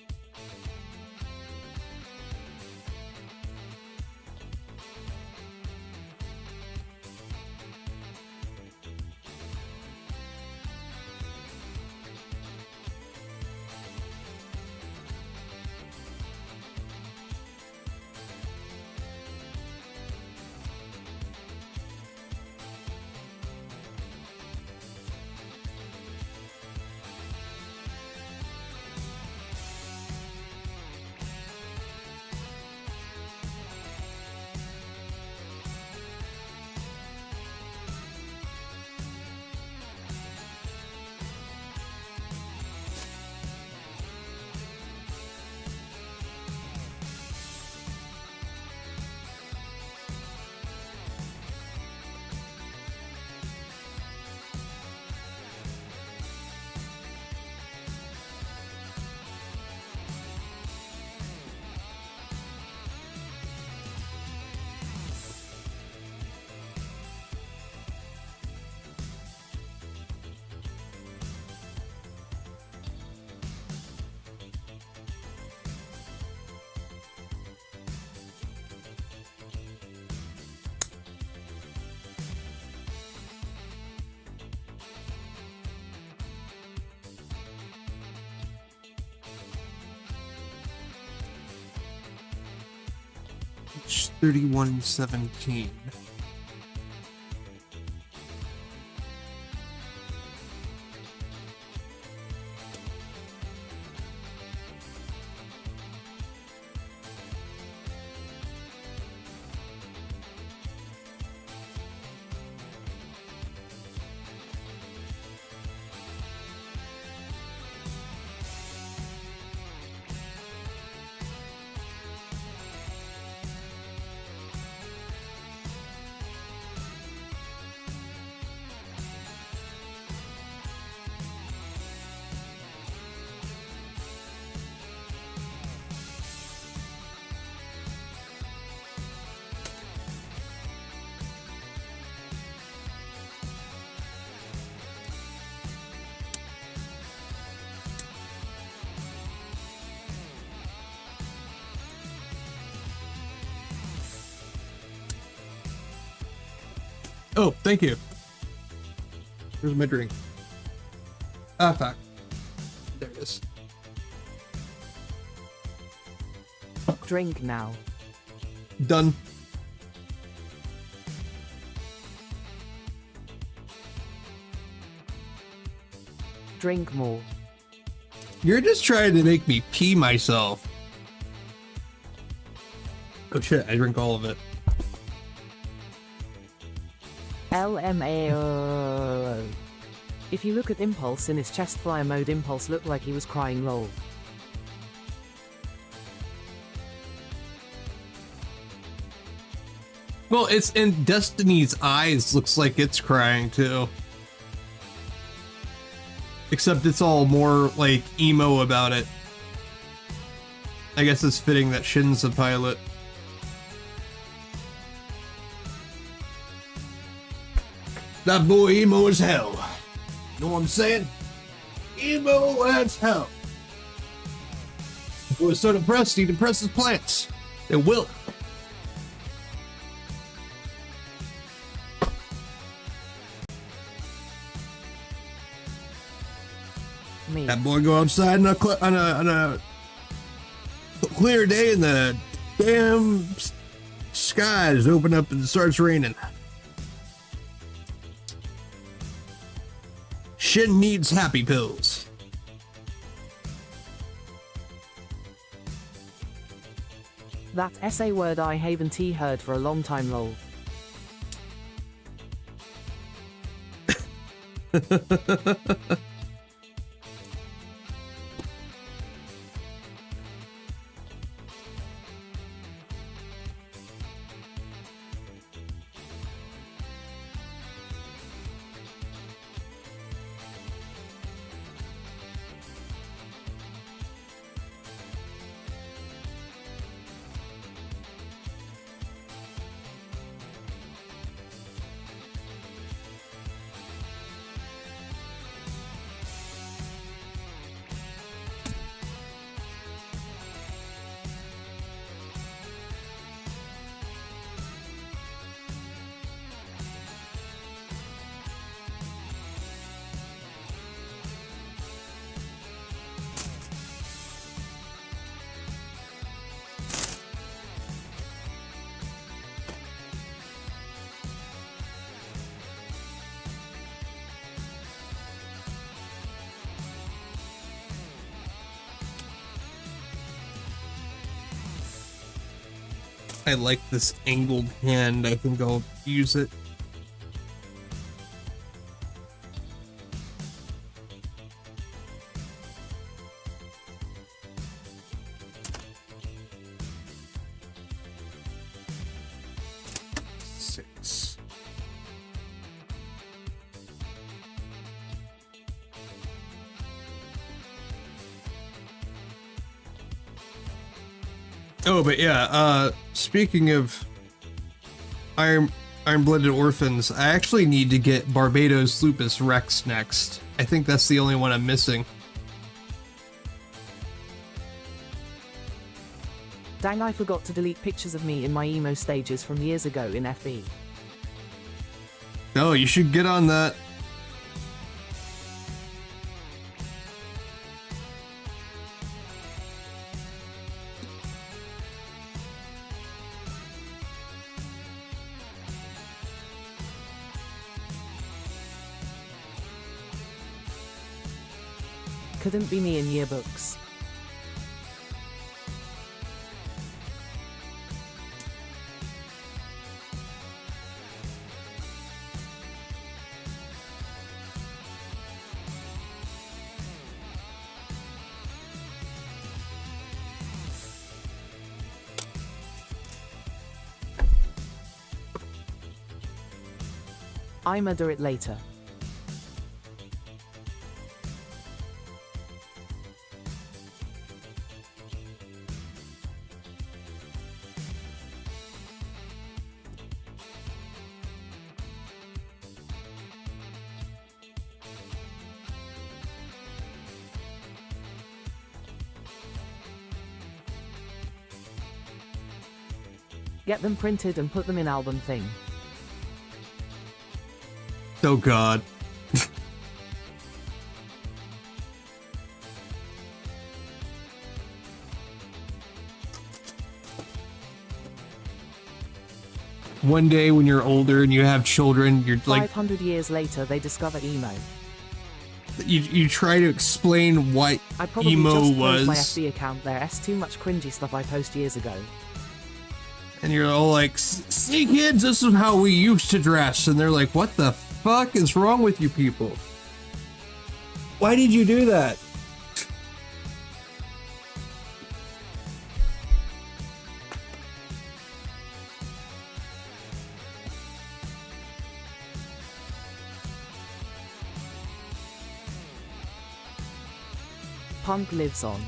Speaker 1: It's 3117. Oh, thank you. Here's my drink. Ah, fuck. There it is.
Speaker 2: Drink now.
Speaker 1: Done.
Speaker 2: Drink more.
Speaker 1: You're just trying to make me pee myself. Oh shit, I drink all of it.
Speaker 2: LMAO. If you look at Impulse in his chest flyer mode, Impulse looked like he was crying lol.
Speaker 1: Well, it's in Destiny's eyes, looks like it's crying too. Except it's all more like emo about it. I guess it's fitting that Shin's a pilot. That boy emo as hell. Know what I'm saying? Emo as hell. Boy is so depressed, he depresses plants. They will.
Speaker 2: me.
Speaker 1: That boy go outside on a clear day and the damn skies open up and it starts raining. Shin needs happy pills.
Speaker 2: That SA word I haven't heard for a long time, lol.
Speaker 1: I like this angled hand. I think I'll use it. Six. Oh, but yeah, speaking of Iron-Blooded Orphans, I actually need to get Barbados Lupus Rex next. I think that's the only one I'm missing.
Speaker 2: Dang, I forgot to delete pictures of me in my emo stages from years ago in FB.
Speaker 1: Oh, you should get on that.
Speaker 2: Couldn't be me in yearbooks. I'ma do it later. Get them printed and put them in album thing.
Speaker 1: Oh god. One day when you're older and you have children, you're like
Speaker 2: 500 years later they discover emo.
Speaker 1: you try to explain what
Speaker 2: I probably
Speaker 1: emo
Speaker 2: just
Speaker 1: was.
Speaker 2: closed my FB account there. It's too much cringy stuff I posted years ago.
Speaker 1: And you're all like, see kids, this is how we used to dress. And they're like, what the fuck is wrong with you people? Why did you do that?
Speaker 2: Punk lives on.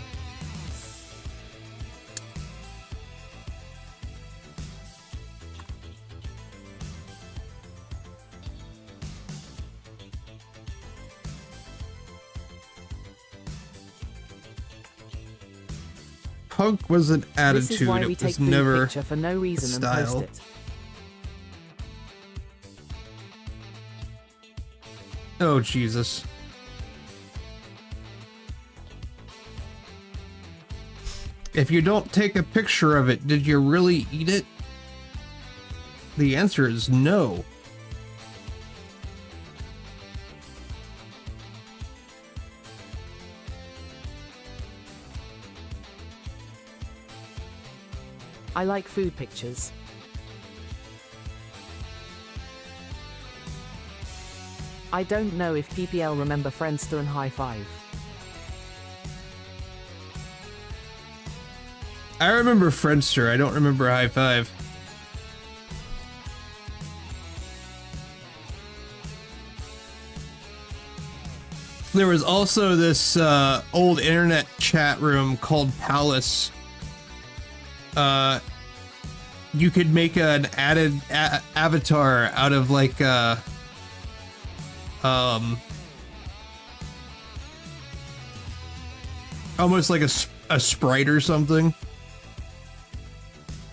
Speaker 1: Punk was an attitude,
Speaker 2: This is why we
Speaker 1: it
Speaker 2: take
Speaker 1: was
Speaker 2: the
Speaker 1: never
Speaker 2: picture for no reason and
Speaker 1: style.
Speaker 2: post it.
Speaker 1: Oh, Jesus. If you don't take a picture of it, did you really eat it? The answer is no.
Speaker 2: I like food pictures. I don't know if PPL remember Friendster and High Five.
Speaker 1: I remember Friendster, I don't remember High Five. There was also this old internet chat room called Palace. You could make an added avatar out of like almost like a sprite or something,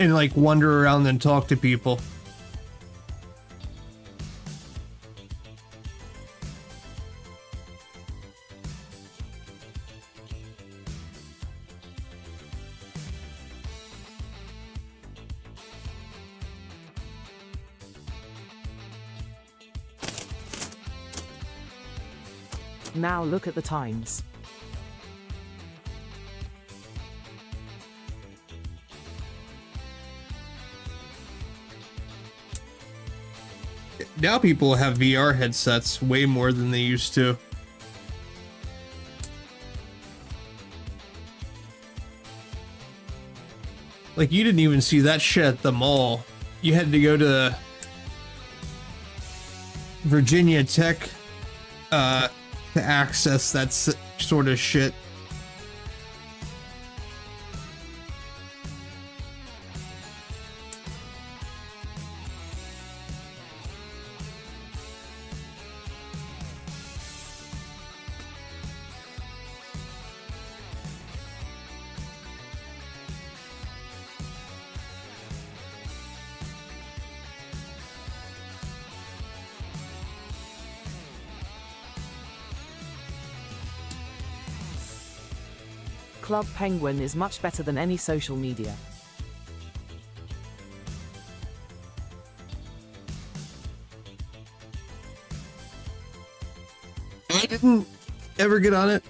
Speaker 1: and like wander around and talk to people.
Speaker 2: Now look at the times.
Speaker 1: Now people have VR headsets way more than they used to. Like, you didn't even see that shit at the mall. You had to go to Virginia Tech to access that sort of shit.
Speaker 2: Club Penguin is much better than any social media.
Speaker 1: I didn't ever get on it,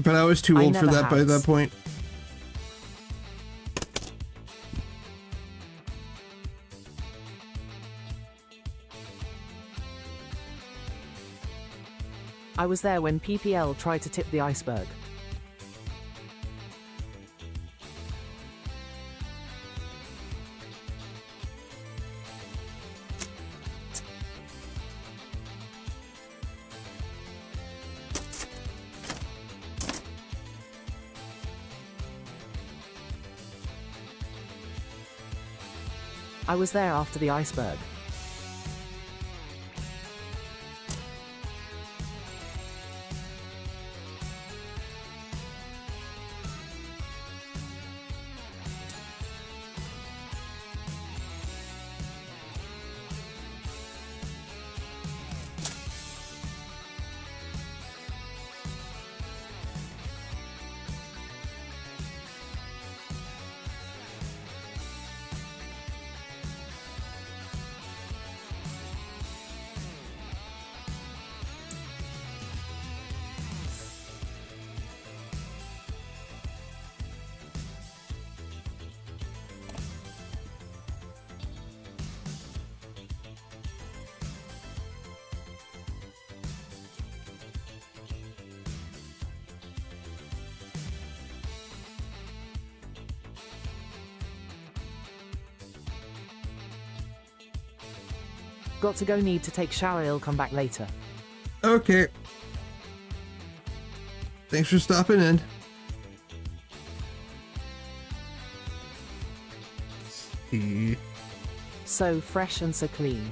Speaker 1: but I was too old for that by that point.
Speaker 2: I was there when PPL tried to tip the iceberg. I was there after the iceberg. Got to go, need to take shower, I'll come back later.
Speaker 1: Okay. Thanks for stopping in. Let's see.
Speaker 2: So fresh and so clean.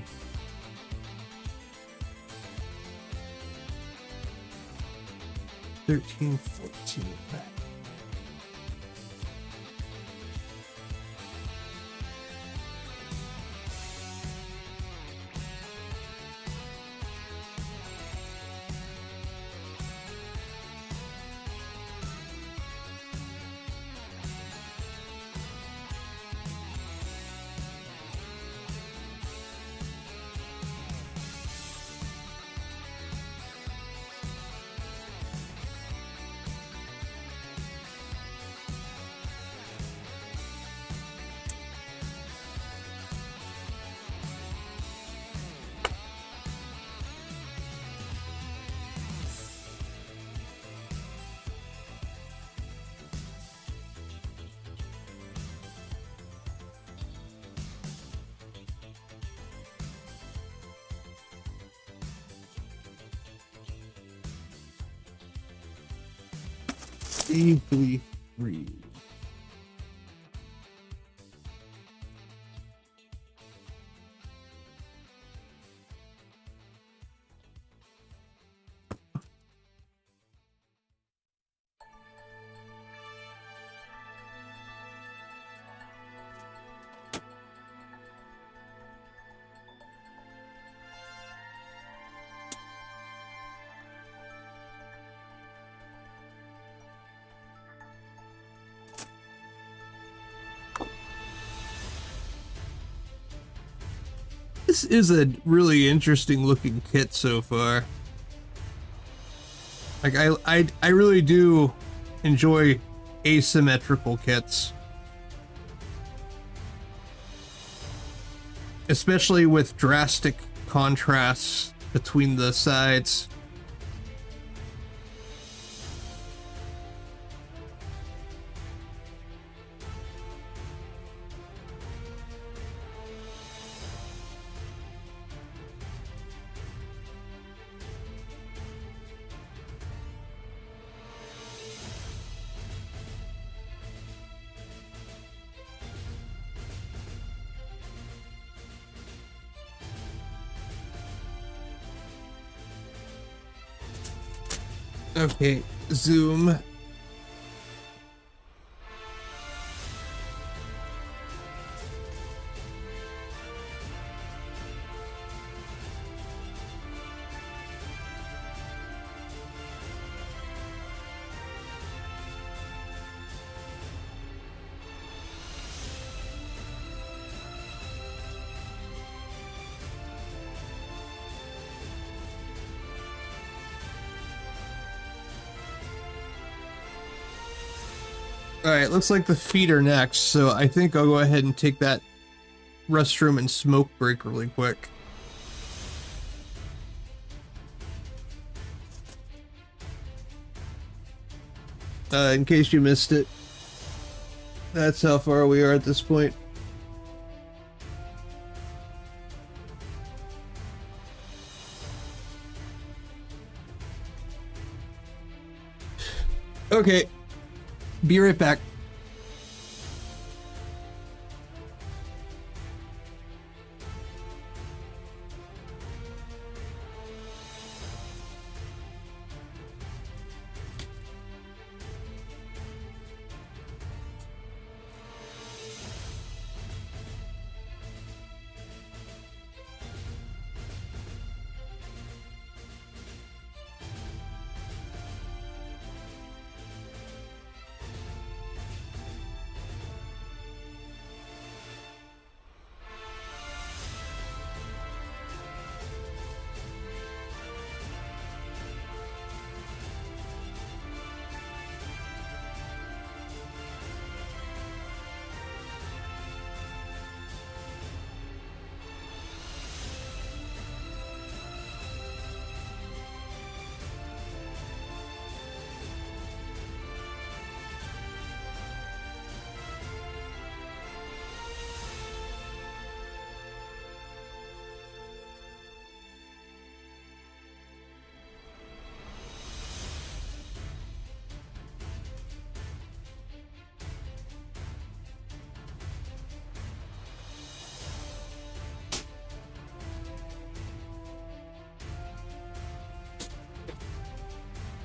Speaker 1: $13.14. Safely free. This is a really interesting looking kit so far. Like I really do enjoy asymmetrical kits. Especially with drastic contrasts between the sides. Okay, zoom. Alright, looks like the feet are next, so I think I'll go ahead and take that restroom and smoke break really quick. In case you missed it, that's how far we are at this point. Okay. Be right back.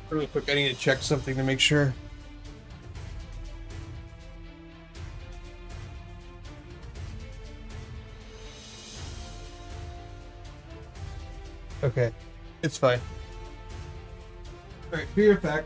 Speaker 1: Really quick, I need to check something to make sure. Okay, it's fine. Alright, be right back.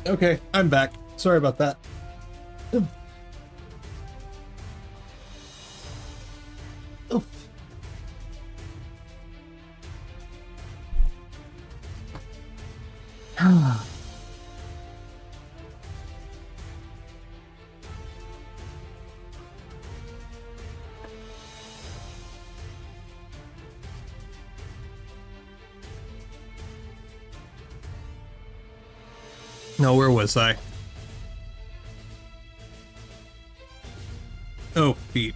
Speaker 1: Okay, I'm back. Sorry about that. Oh. No, where was I? Oh, feet.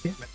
Speaker 1: Damn it.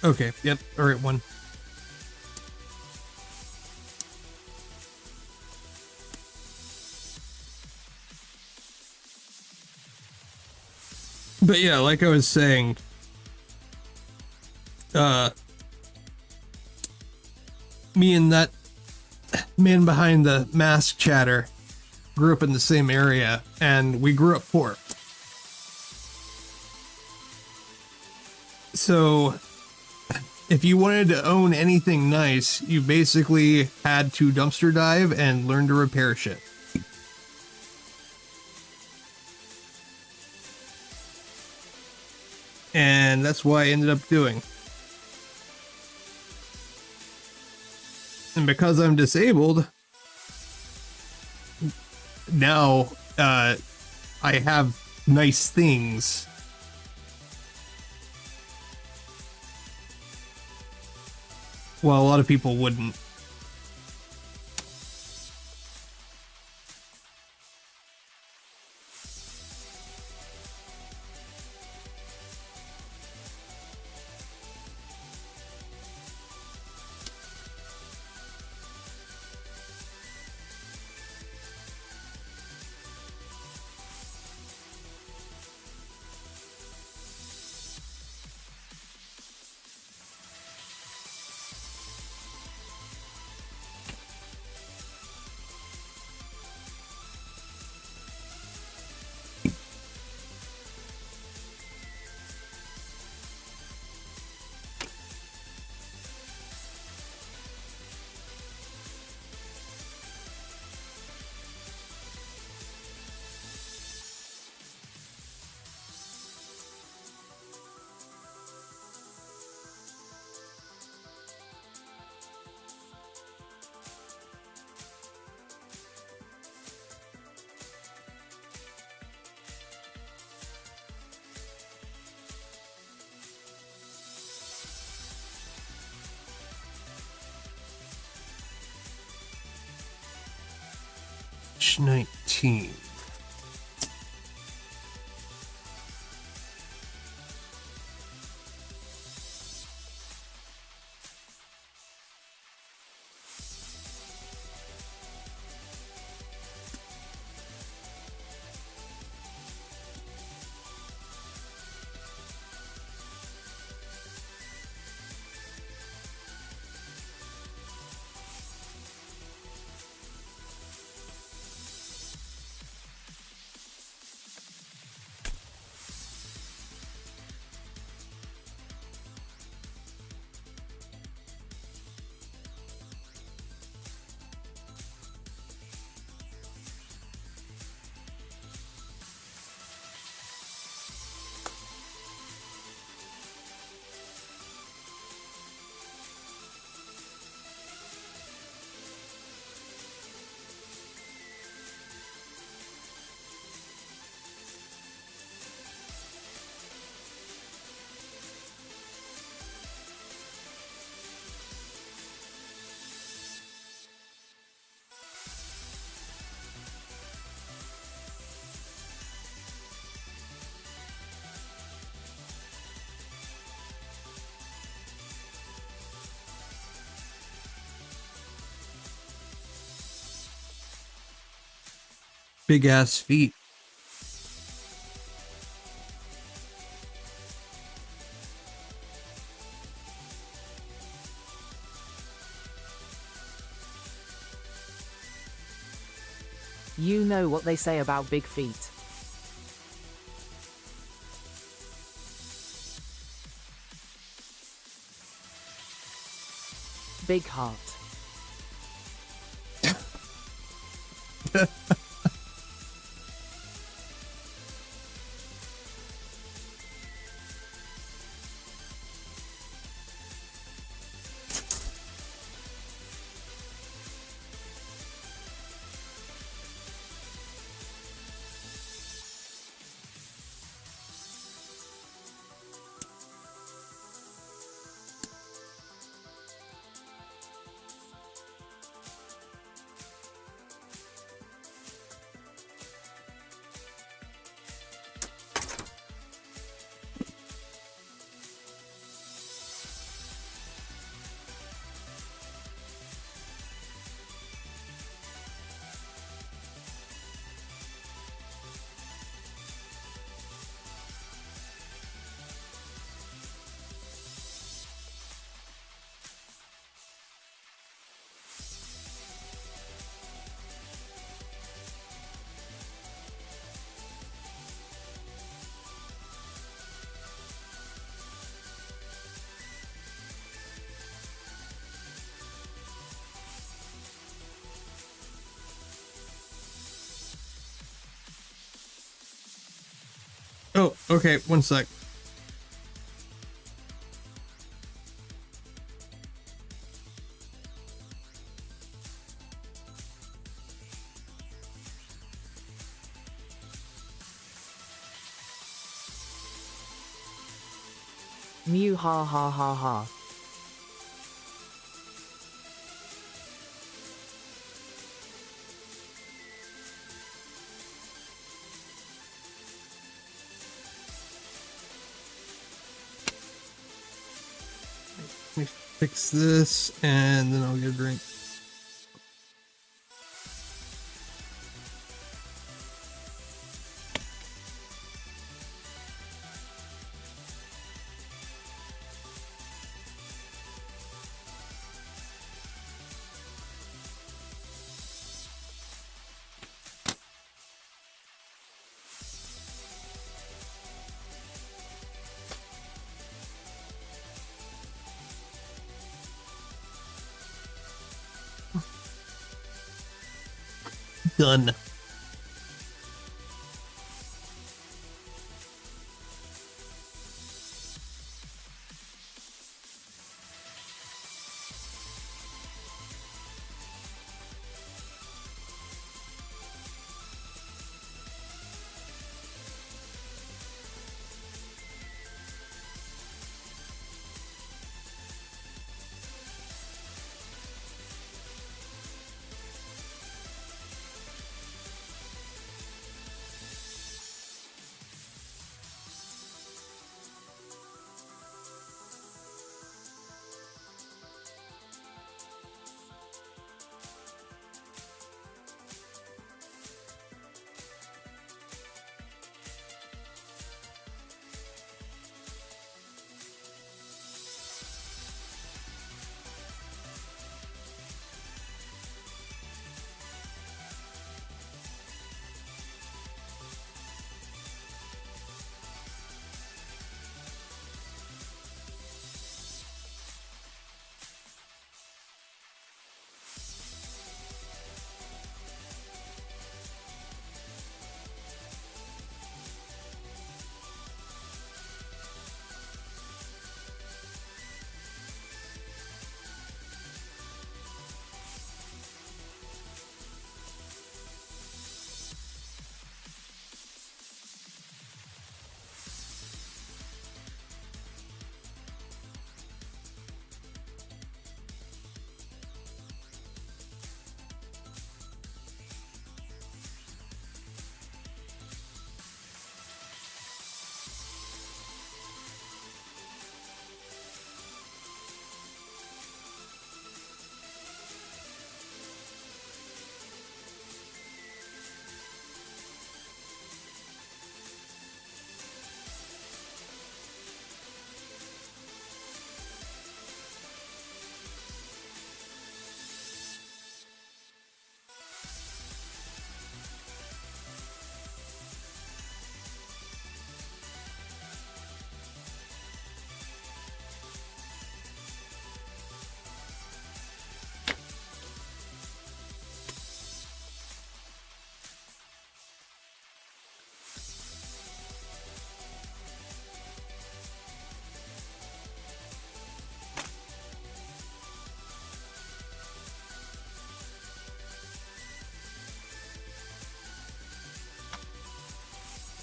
Speaker 1: Okay, yep, alright, one. But yeah, like I was saying, me and that man behind the mask chatter grew up in the same area, and we grew up poor. So, if you wanted to own anything nice, you basically had to dumpster dive and learn to repair shit. And that's what I ended up doing. And because I'm disabled, now I have nice things. Well, a lot of people wouldn't. page 19. Big ass feet.
Speaker 2: You know what they say about big feet. Big heart.
Speaker 1: Oh, okay, one sec.
Speaker 2: Mew ha ha ha ha.
Speaker 1: Let me fix this and then I'll get a drink. Done.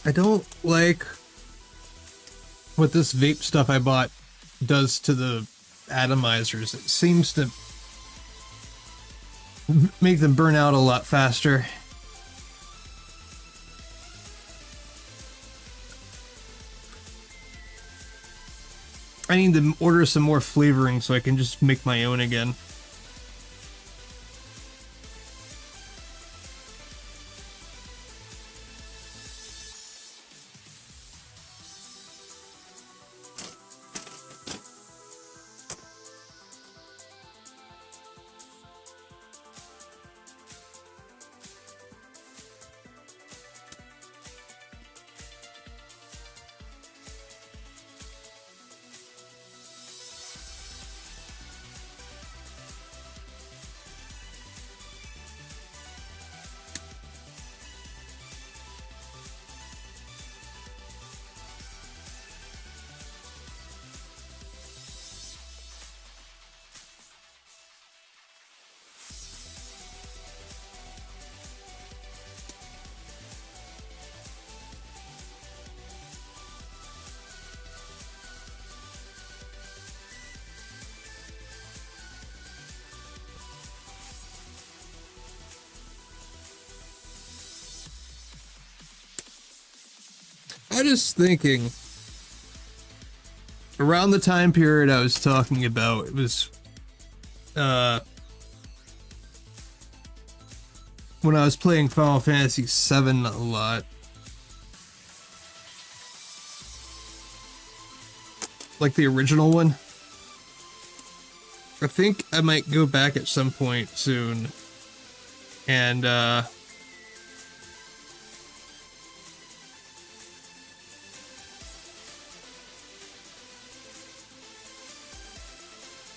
Speaker 1: I don't like what this vape stuff I bought does to the atomizers. It seems to make them burn out a lot faster. I need to order some more flavoring so I can just make my own again. I'm just thinking, around the time period I was talking about, it was, when I was playing Final Fantasy VII a lot. Like the original one. I think I might go back at some point soon. And,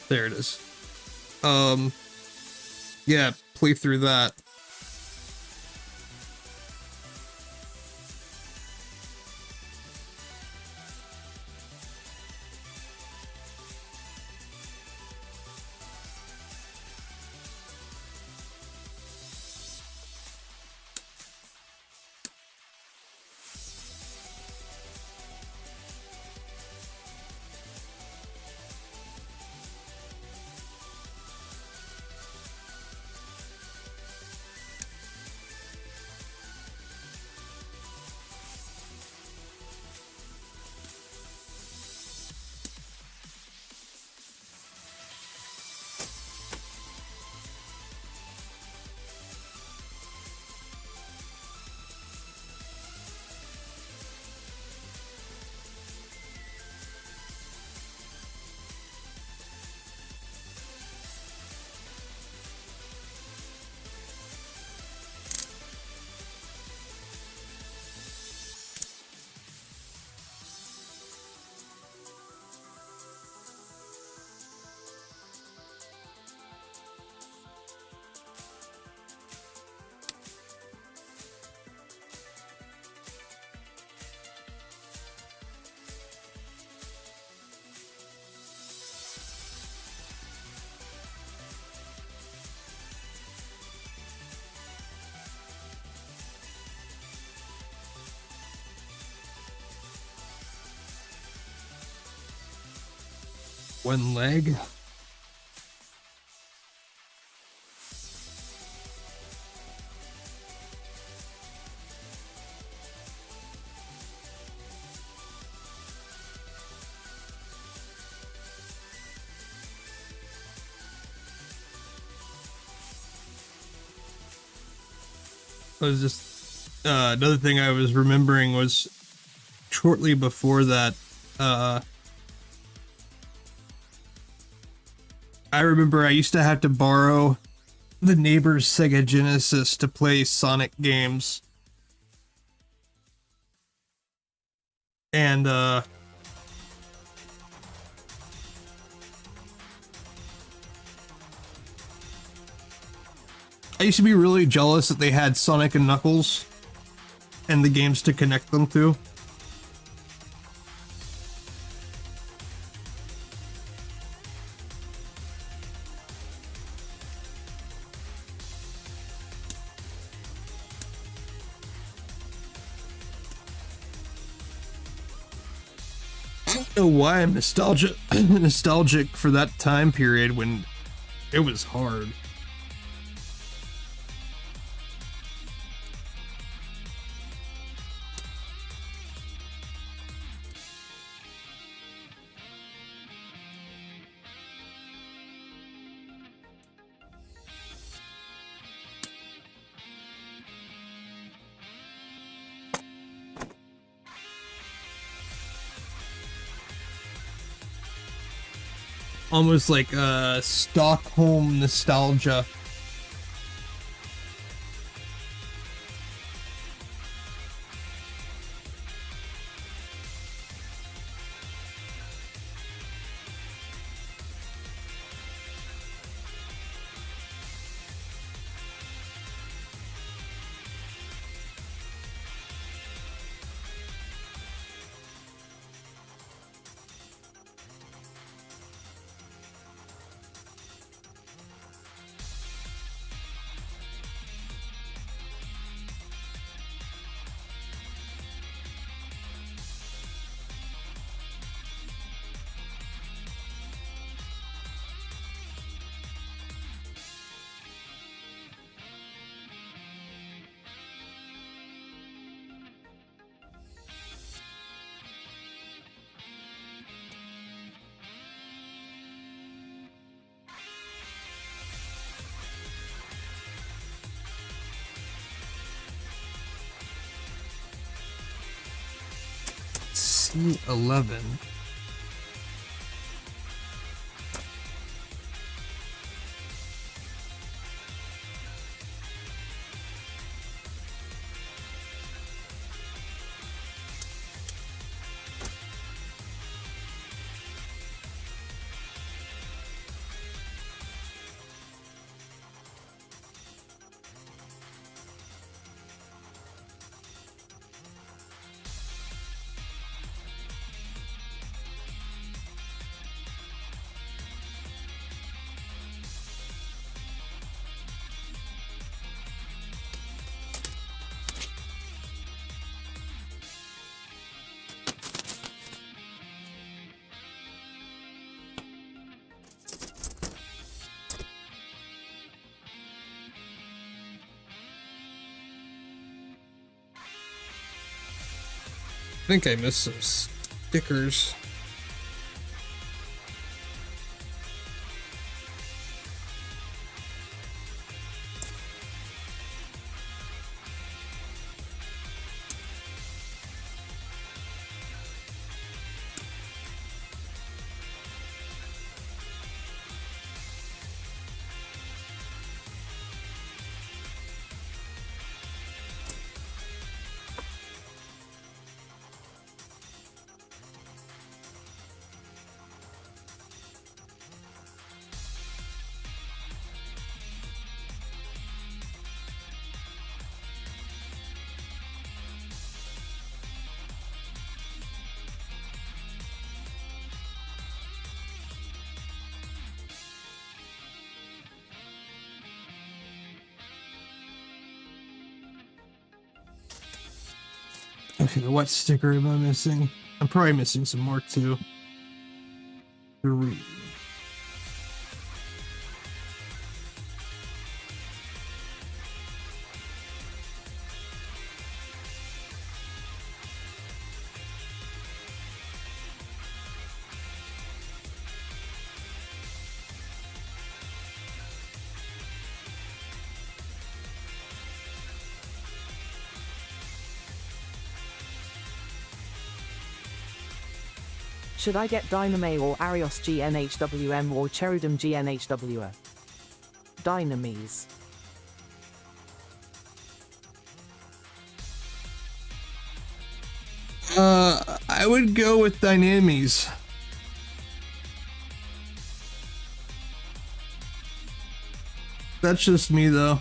Speaker 1: there it is. Yeah, play through that. One leg. Was just another thing I was remembering was shortly before that, I remember I used to have to borrow the neighbor's Sega Genesis to play Sonic games. And I used to be really jealous that they had Sonic and Knuckles and the games to connect them to. don't know why I'm nostalgic for that time period when it was hard. Almost like Stockholm nostalgia. C11. I think I missed some stickers. Okay, what sticker am I missing? I'm probably missing some more too. 3.
Speaker 2: Should I get Dyname or Arios GNHWM or Cherudum GNHWA? Dynames.
Speaker 1: I would go with Dynames. That's just me though.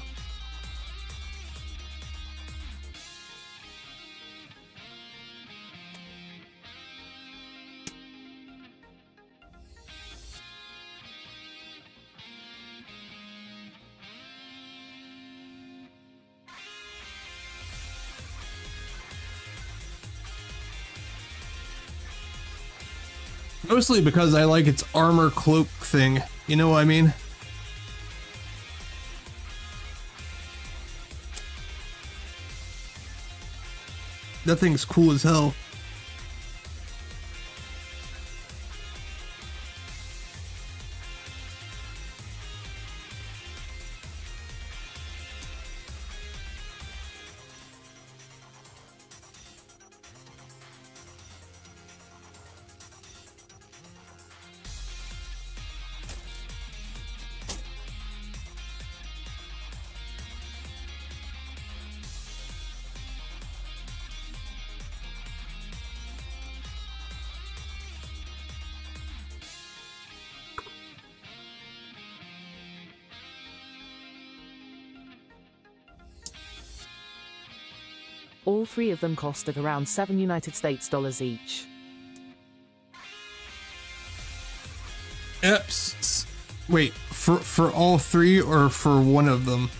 Speaker 1: Mostly because I like its armor cloak thing. You know what I mean? That thing's cool as hell.
Speaker 2: All three of them cost at around $7 each.
Speaker 1: Yep. Wait, for all three or for one of them?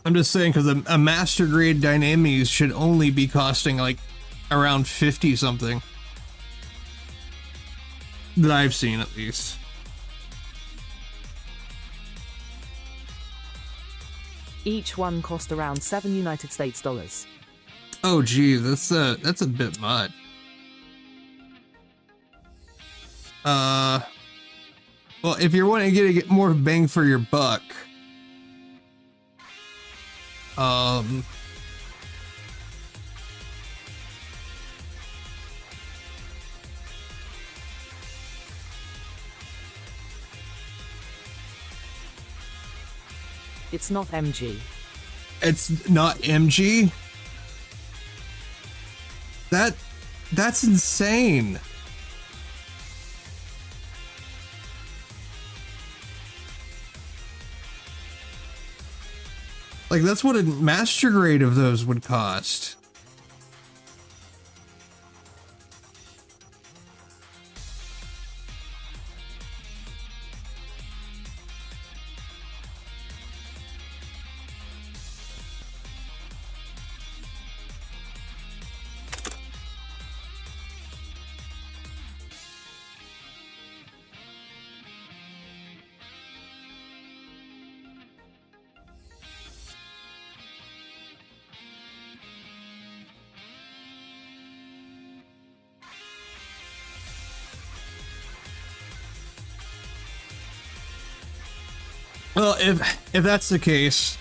Speaker 1: I'm just saying, because a master grade Dynamis should only be costing like around 50 something. That I've seen, at least.
Speaker 2: Each one cost around $7.
Speaker 1: Oh gee, that's a bit much. Well, if you're wanting to get more bang for your buck,
Speaker 2: It's not MG.
Speaker 1: it's not MG? That's insane. Like, that's what a master grade of those would cost. Well, if that's the case,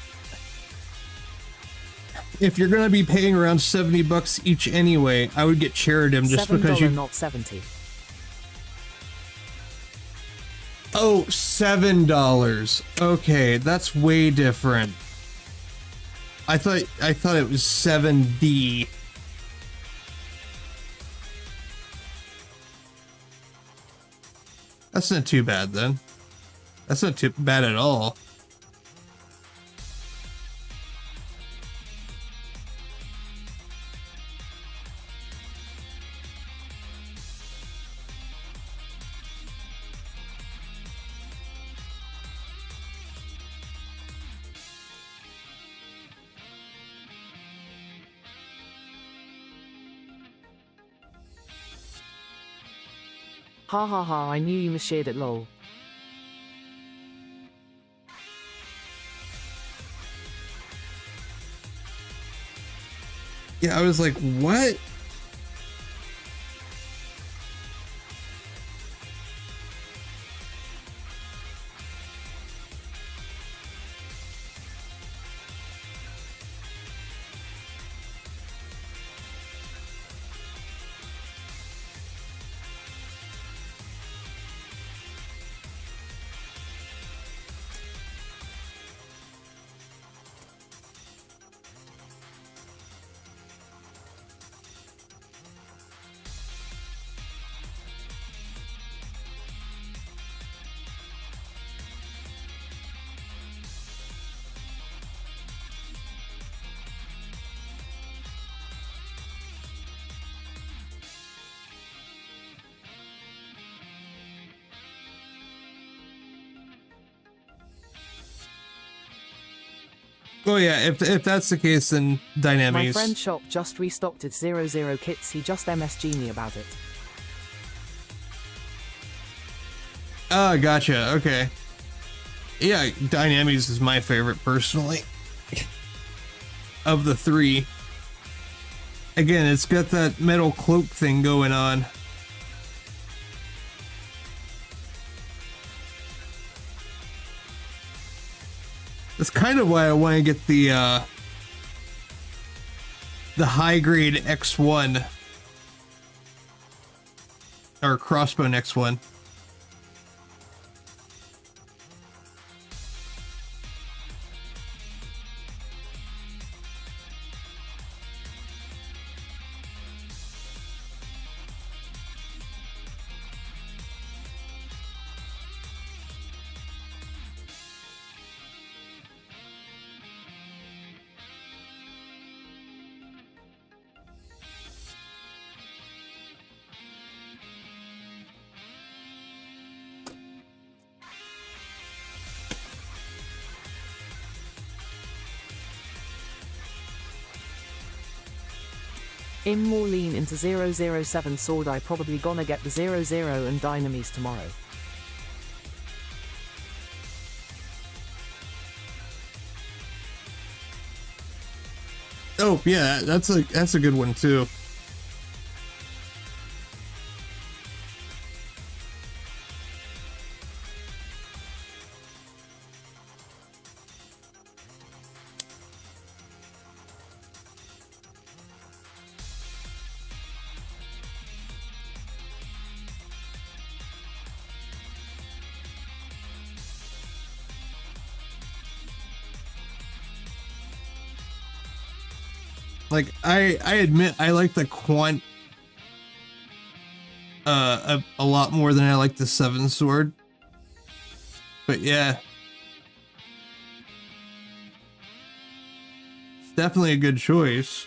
Speaker 1: if you're gonna be paying around $70 each anyway, I would get Cherubim just because you.
Speaker 2: Not 70.
Speaker 1: Oh, $7. Okay, that's way different. I thought it was 7D. That's not too bad then. That's not too bad at all.
Speaker 2: Ha ha ha, I knew you misheard it, lol.
Speaker 1: Yeah, I was like, what? Oh yeah, if that's the case, then
Speaker 2: My
Speaker 1: Dynamis.
Speaker 2: friend's shop just restocked its 00 kits, he just MSG'd me about it.
Speaker 1: Ah, gotcha, okay. Yeah, Dynamis is my favorite, personally. Of the three. Again, it's got that metal cloak thing going on. That's kind of why I want to get the high grade X1 or crossbow X1.
Speaker 2: I'm more lean into 007 sword. I probably gonna get the 00 and Dynamis tomorrow.
Speaker 1: Oh yeah, that's a good one too. Like I admit I like the Quant a lot more than I like the 7 sword. But yeah. It's definitely a good choice.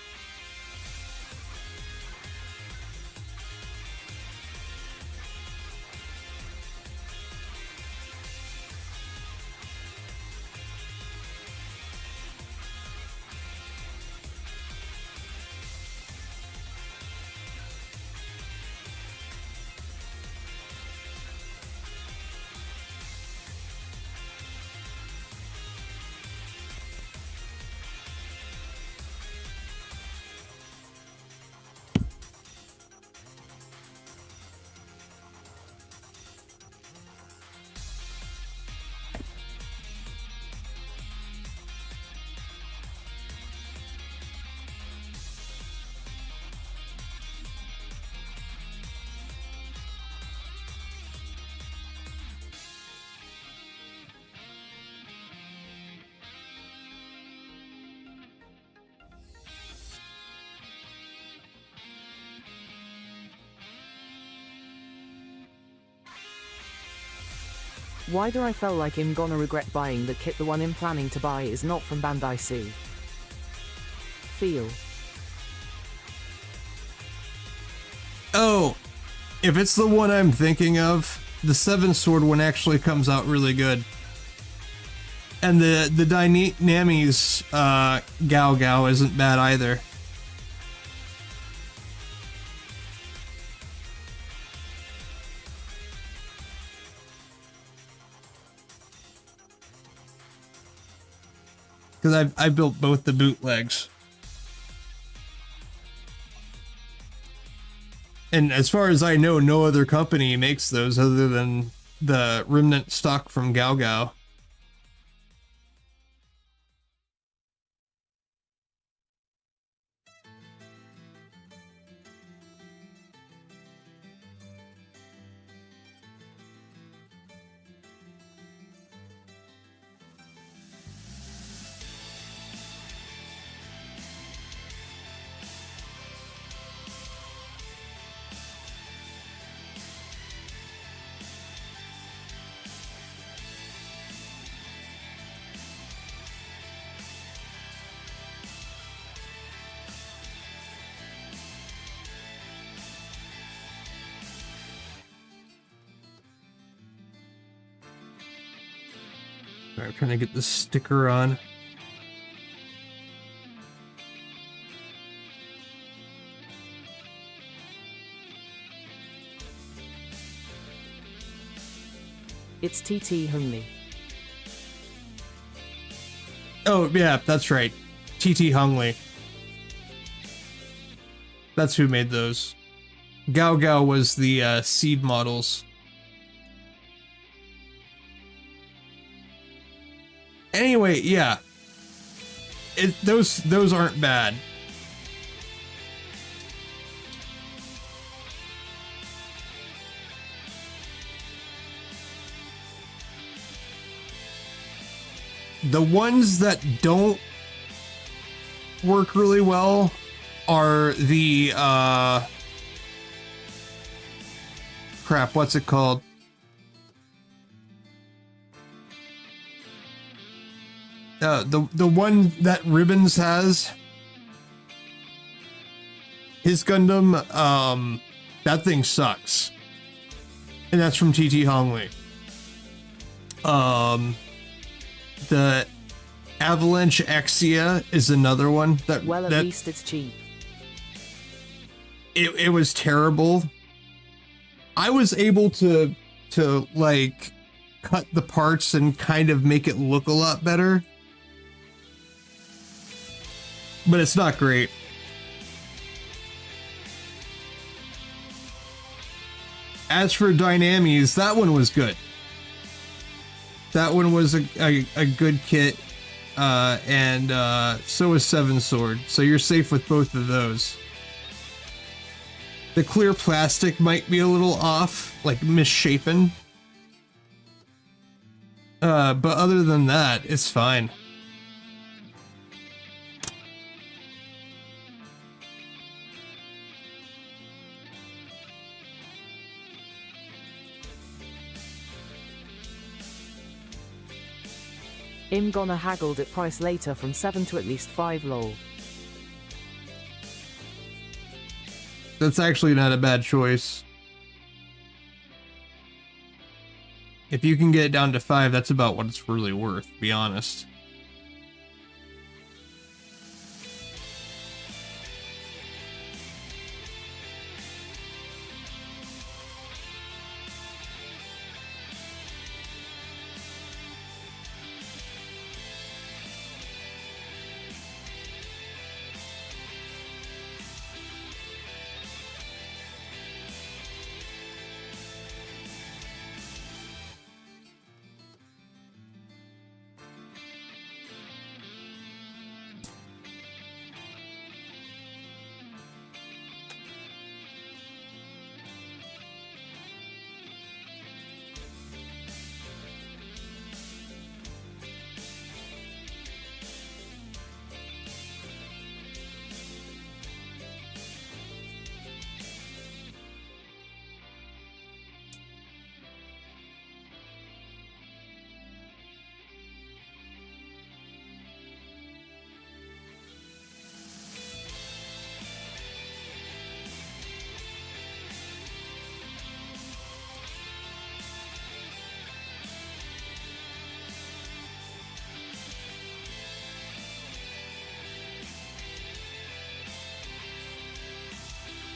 Speaker 2: Why do I feel like I'm gonna regret buying the kit? The one I'm planning to buy is not from Bandai C. Feel.
Speaker 1: Oh, if it's the one I'm thinking of, the 7 sword one actually comes out really good. And the Dynamis Gao Gao isn't bad either. Because I built both the bootlegs. And as far as I know, no other company makes those other than the remnant stock from Gao Gao. I'm trying to get the sticker on.
Speaker 2: It's TT only.
Speaker 1: Oh, yeah, that's right. TT Hungley. That's who made those. Gao Gao was the seed models. Anyway, yeah. Those aren't bad. The ones that don't work really well are the crap, what's it called? The one that Ribbons has, his Gundam, that thing sucks. And that's from TT Hongley. The Avalanche Exia is another one that
Speaker 2: Well, at least it's cheap.
Speaker 1: It was terrible. I was able to like cut the parts and kind of make it look a lot better. But it's not great. As for Dynamis, that one was good. That one was a good kit. And so was Seven Sword. So you're safe with both of those. The clear plastic might be a little off, like misshapen. But other than that, it's fine.
Speaker 2: I'm gonna haggled at price later from 7 to at least 5 lol.
Speaker 1: That's actually not a bad choice. If you can get it down to 5, that's about what it's really worth, to be honest.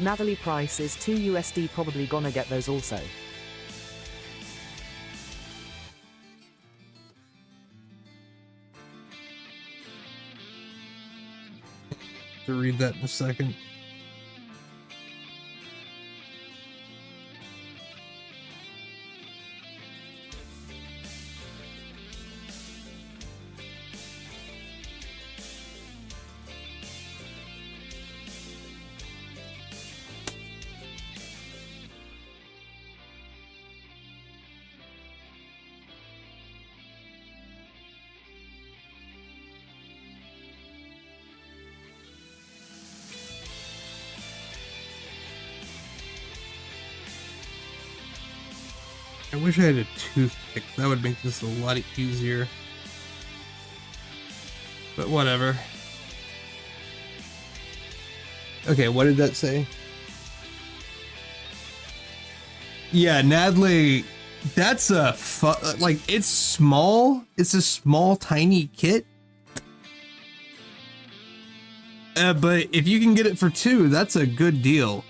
Speaker 2: Natalie price is 2 USD, probably gonna get those also.
Speaker 1: To read that in a second. I wish I had a toothpick. That would make this a lot easier. But whatever. Okay, what did that say? Yeah, Nadley, that's a like, it's small. It's a small, tiny kit. But if you can get it for 2, that's a good deal.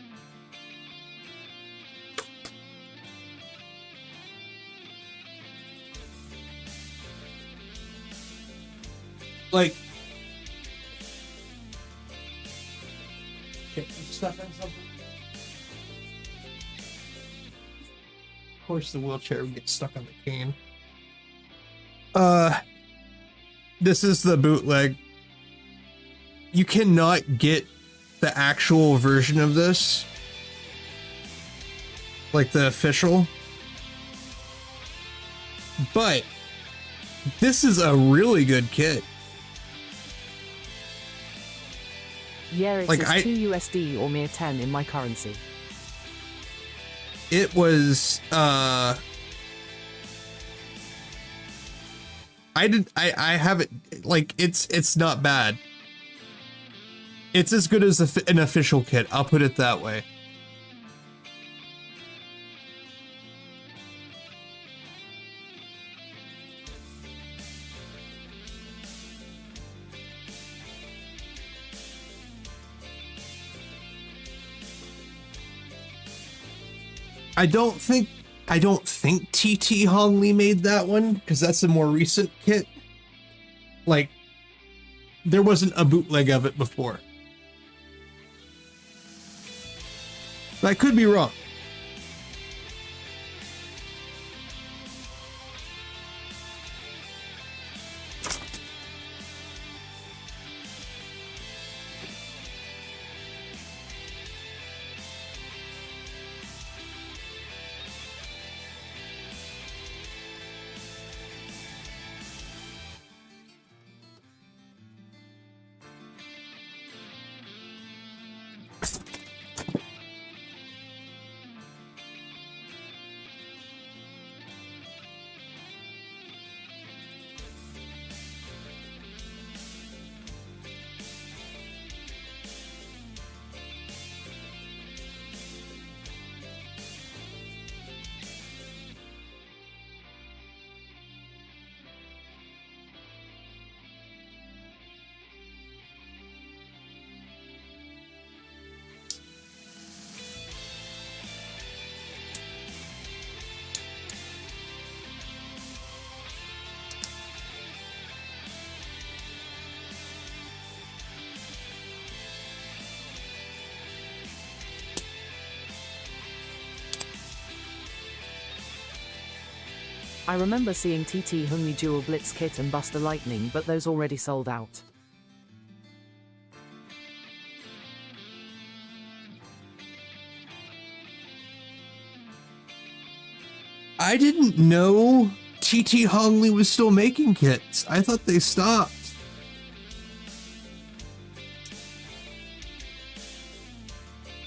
Speaker 1: stuck on something. Of course, the wheelchair would get stuck on the cane. This is the bootleg. You cannot get the actual version of this, like the official, but this is a really good kit.
Speaker 2: Yeah, it's
Speaker 1: Like,
Speaker 2: 2 USD or mere 10 in my currency.
Speaker 1: It was I have it, like, it's not bad. It's as good as an official kit, I'll put it that way. I don't think TT Hongli made that one, because that's a more recent kit. Like, there wasn't a bootleg of it before. But I could be wrong.
Speaker 2: I remember seeing TT Hungry Dual Blitz Kit and Buster Lightning, but those already sold out.
Speaker 1: I didn't know TT Hongli was still making kits. I thought they stopped.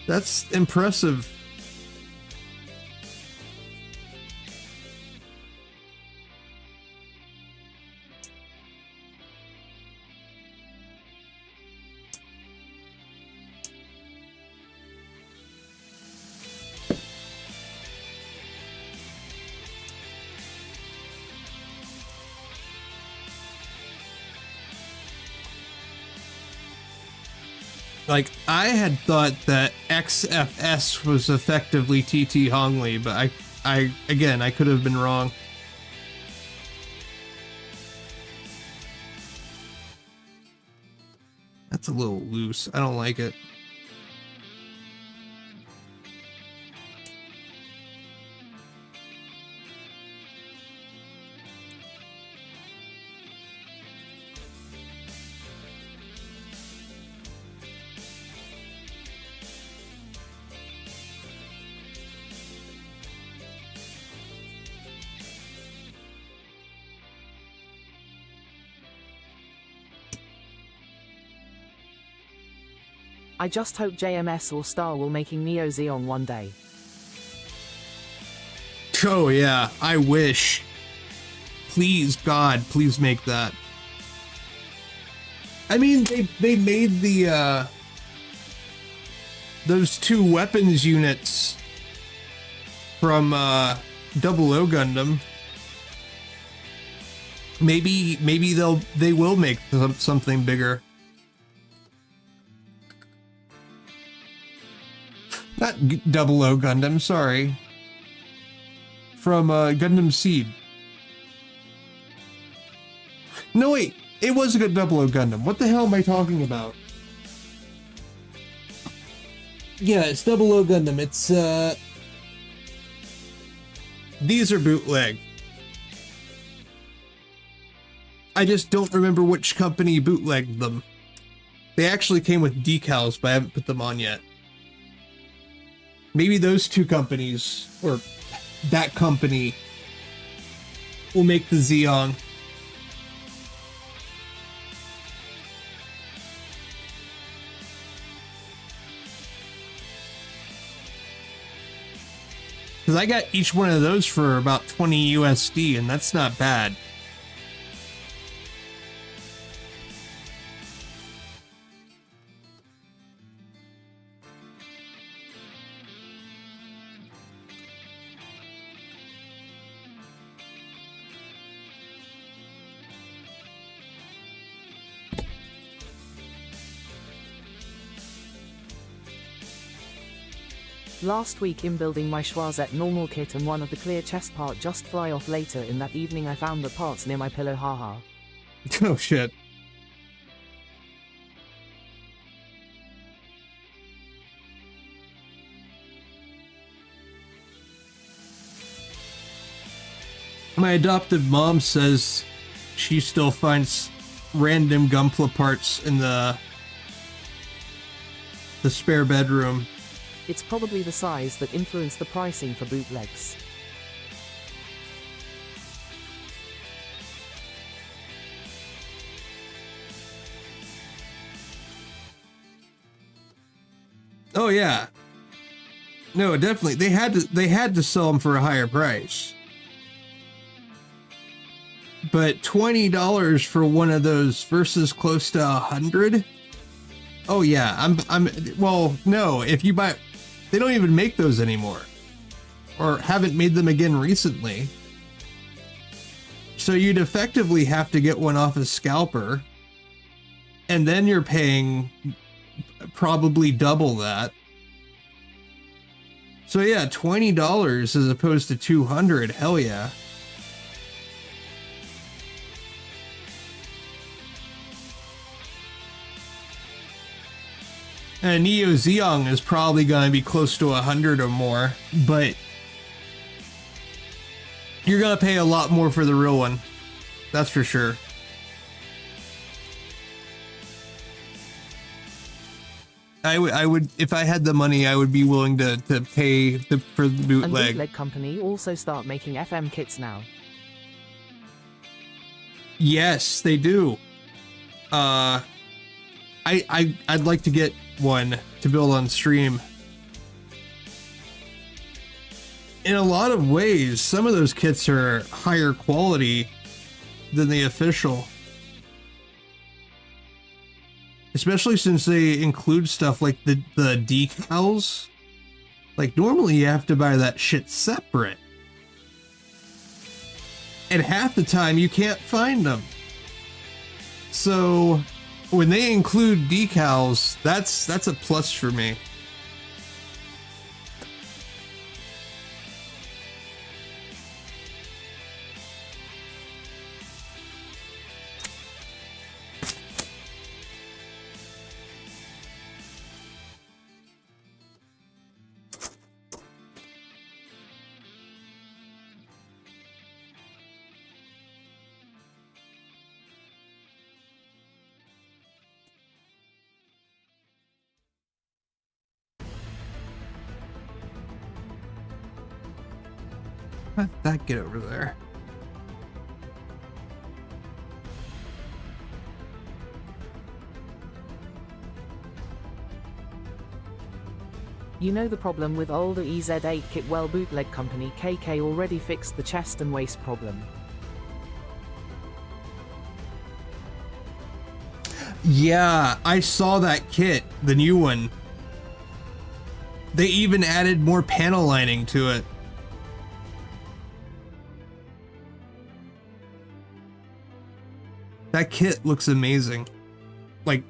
Speaker 1: That's impressive. Like, I had thought that XFS was effectively TT Hongli, but I could have been wrong. That's a little loose. I don't like it.
Speaker 2: I just hope JMS or Star will making Neo Xeon one day.
Speaker 1: Oh yeah, I wish. Please, God, please make that. I mean, they made the those two weapons units from Double O Gundam. Maybe they will make something bigger. Not Double O Gundam, sorry. From Gundam Seed. No, wait. It was a good Double O Gundam. What the hell am I talking about? Yeah, it's 00 Gundam. It's these are bootleg. I just don't remember which company bootlegged them. They actually came with decals, but I haven't put them on yet. Maybe those two companies, or that company, will make the Xeon. Because I got each one of those for about 20 USD, and that's not bad.
Speaker 2: Last week in building my Schwarzette normal kit and one of the clear chest part just fly off later in that evening I found the parts near my pillow, haha.
Speaker 1: Oh shit. My adoptive mom says she still finds random Gunpla parts in the spare bedroom.
Speaker 2: It's probably the size that influenced the pricing for bootlegs.
Speaker 1: Oh yeah. No, definitely. They had to sell them for a higher price. But $20 for one of those versus close to 100? Oh yeah, I'm well, no, if you buy, they don't even make those anymore. Or haven't made them again recently. So you'd effectively have to get one off a scalper. And then you're paying probably double that. So yeah, $20 as opposed to 200, hell yeah. And Neo Zeong is probably going to be close to 100 or more, but you're going to pay a lot more for the real one. That's for sure. I would, if I had the money, I would be willing to pay for the bootleg.
Speaker 2: And bootleg company also start making FM kits now.
Speaker 1: Yes, they do. I'd like to get one to build on stream. In a lot of ways, some of those kits are higher quality than the official. Especially since they include stuff like the decals. Like normally you have to buy that shit separate. And half the time you can't find them. So when they include decals, that's a plus for me. How'd that get over there?
Speaker 2: You know the problem with older EZ8 kit? Well, bootleg company KK already fixed the chest and waist problem.
Speaker 1: Yeah, I saw that kit, the new one. They even added more panel lining to it. That kit looks amazing. Like,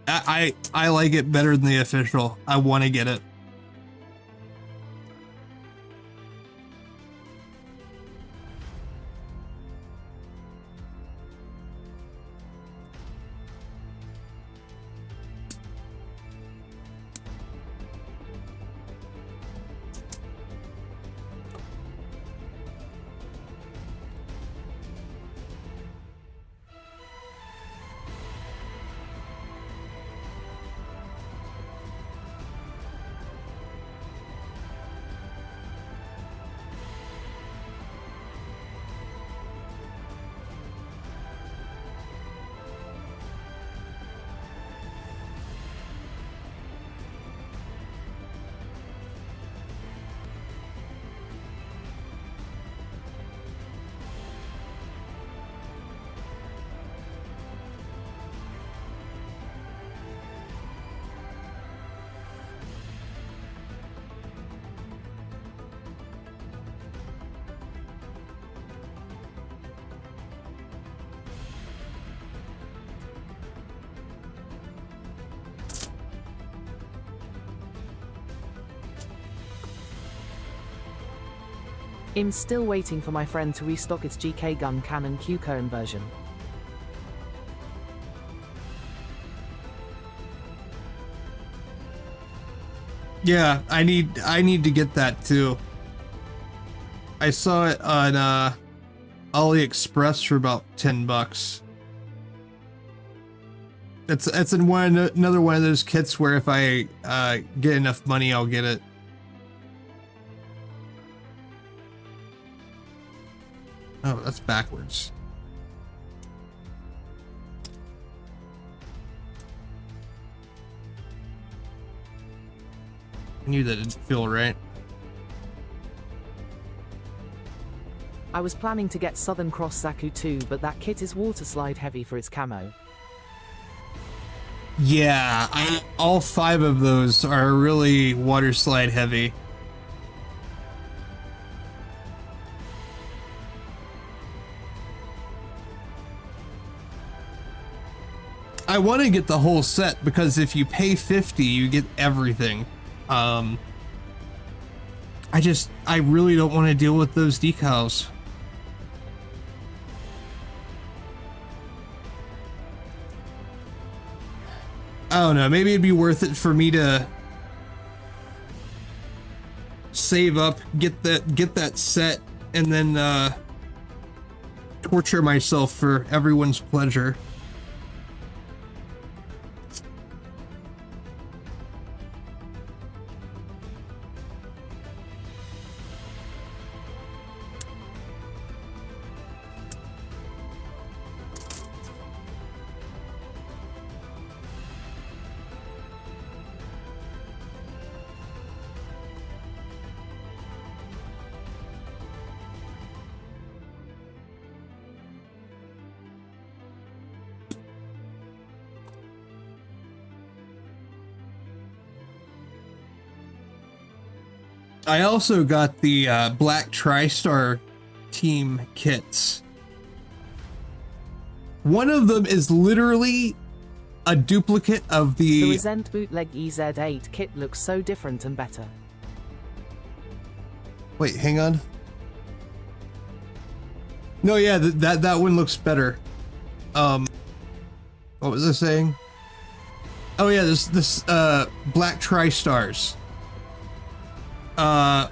Speaker 1: I like it better than the official. I want to get it.
Speaker 2: I'm still waiting for my friend to restock its GK gun cannon Q-cone version.
Speaker 1: Yeah, I need to get that too. I saw it on AliExpress for about $10. It's in another one of those kits where if I get enough money, I'll get it. Oh, that's backwards. I knew that didn't feel right.
Speaker 2: I was planning to get Southern Cross Zaku too, but that kit is water slide heavy for its camo.
Speaker 1: Yeah, all 5 of those are really water slide heavy. I want to get the whole set because if you pay $50, you get everything. I really don't want to deal with those decals. I don't know, maybe it'd be worth it for me to save up, get that set, and then torture myself for everyone's pleasure. I also got the Black TriStar team kits. One of them is literally a duplicate of
Speaker 2: The Resent bootleg EZ8 kit looks so different and better.
Speaker 1: Wait, hang on. No, yeah, that one looks better. What was I saying? Oh yeah, this Black TriStars.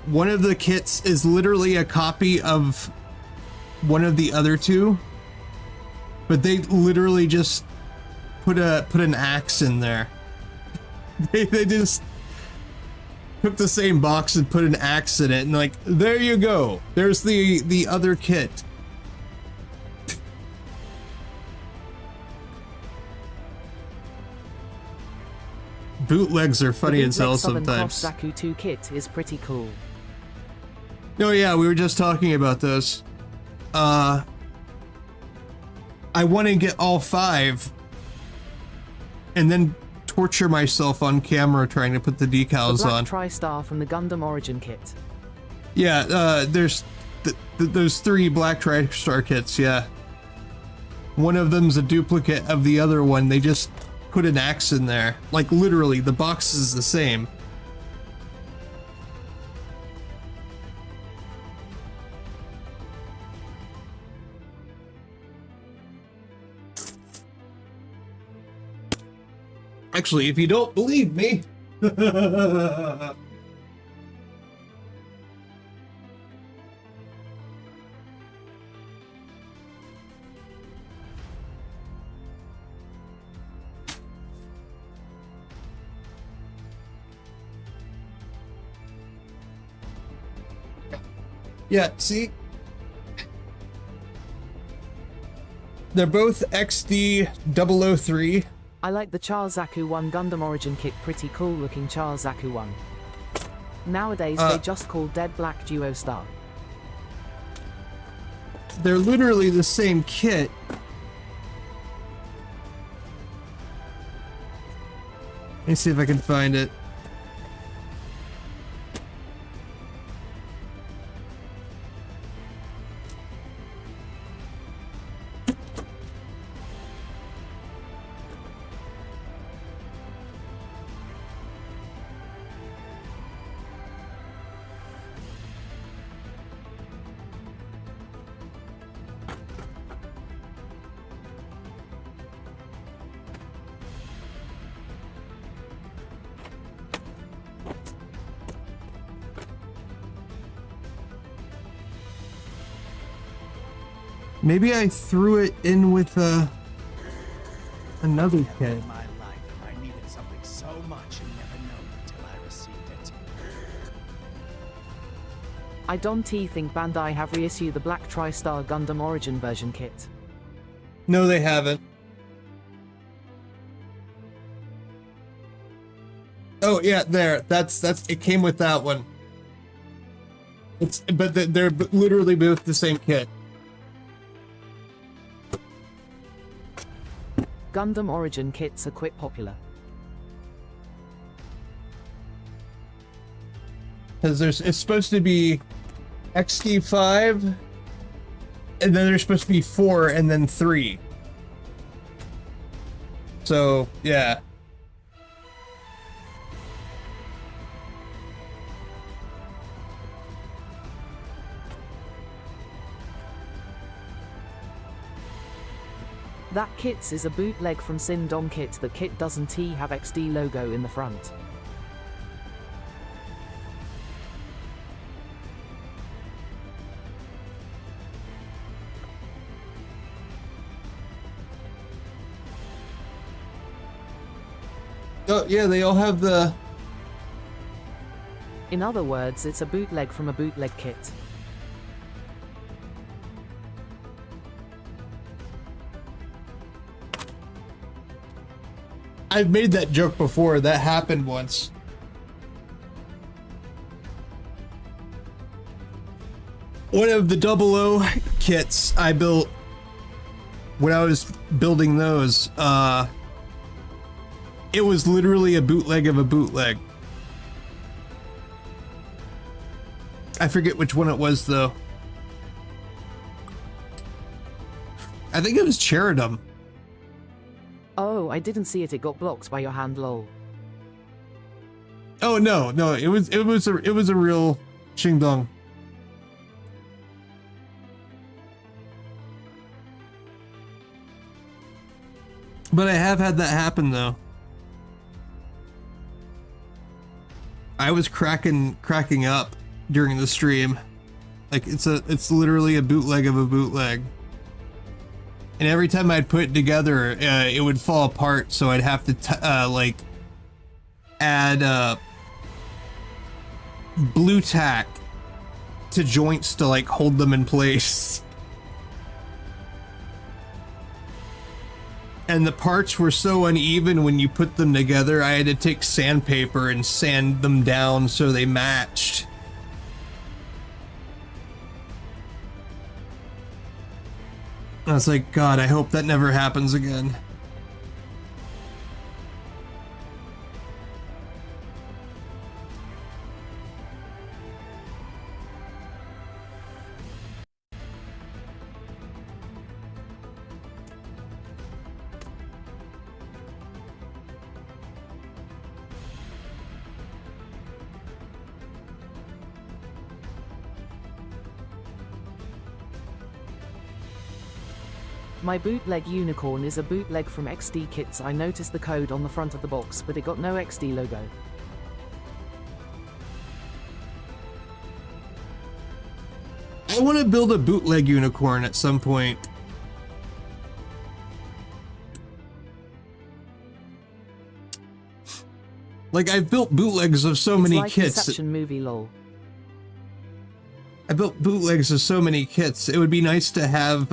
Speaker 1: One of the kits is literally a copy of one of the other two, but they literally just put an axe in there. They just took the same box and put an axe in it, and like, there you go. There's the other kit. Bootlegs are funny as hell sometimes.
Speaker 2: The Zaku 2 kit is pretty cool.
Speaker 1: No, yeah, we were just talking about this. I want to get all 5 and then torture myself on camera trying to put the decals on.
Speaker 2: The Black TriStar from the Gundam Origin kit.
Speaker 1: Yeah, there's those 3 Black TriStar kits, yeah. One of them's a duplicate of the other one. They just put an axe in there. Like, literally, the box is the same. Actually, if you don't believe me... Yeah, see? They're both XD003.
Speaker 2: I like the Charles Zaku 1 Gundam Origin kit, pretty cool looking Charles Zaku 1. Nowadays they just call Dead Black Duo Star.
Speaker 1: They're literally the same kit. Let me see if I can find it. Maybe I threw it in with another
Speaker 3: Never
Speaker 1: kit.
Speaker 3: in my life have I needed something so much and never known until I received it.
Speaker 2: I don't think Bandai have reissued the Black TriStar Gundam Origin version kit.
Speaker 1: No, they haven't. Oh yeah, there. That's it came with that one. But they're literally both the same kit.
Speaker 2: Gundam Origin kits are quite popular.
Speaker 1: Because it's supposed to be XD5, and then there's supposed to be 4 and then 3. So, yeah.
Speaker 2: That kits is a bootleg from Sin Dom kit. The kit doesn't have XD logo in the front.
Speaker 1: Oh, yeah, they all have the...
Speaker 2: In other words, it's a bootleg from a bootleg kit.
Speaker 1: I've made that joke before. That happened once. One of the 00 kits I built when I was building those, it was literally a bootleg of a bootleg. I forget which one it was though. I think it was Cheridum.
Speaker 2: Oh, I didn't see it. It got blocked by your hand, lol.
Speaker 1: Oh no, it was a real Shingdong. But I have had that happen though. I was cracking up during the stream. Like it's literally a bootleg of a bootleg. And every time I'd put it together, it would fall apart, so I'd have to like add blue tack to joints to like hold them in place. And the parts were so uneven when you put them together, I had to take sandpaper and sand them down so they matched. I was like, God, I hope that never happens again.
Speaker 2: My bootleg unicorn is a bootleg from XD kits. I noticed the code on the front of the box, but it got no XD logo.
Speaker 1: I want to build a bootleg unicorn at some point. Like, I've built bootlegs of so many
Speaker 2: like
Speaker 1: kits.
Speaker 2: Inception movie, lol.
Speaker 1: I built bootlegs of so many kits. It would be nice to have,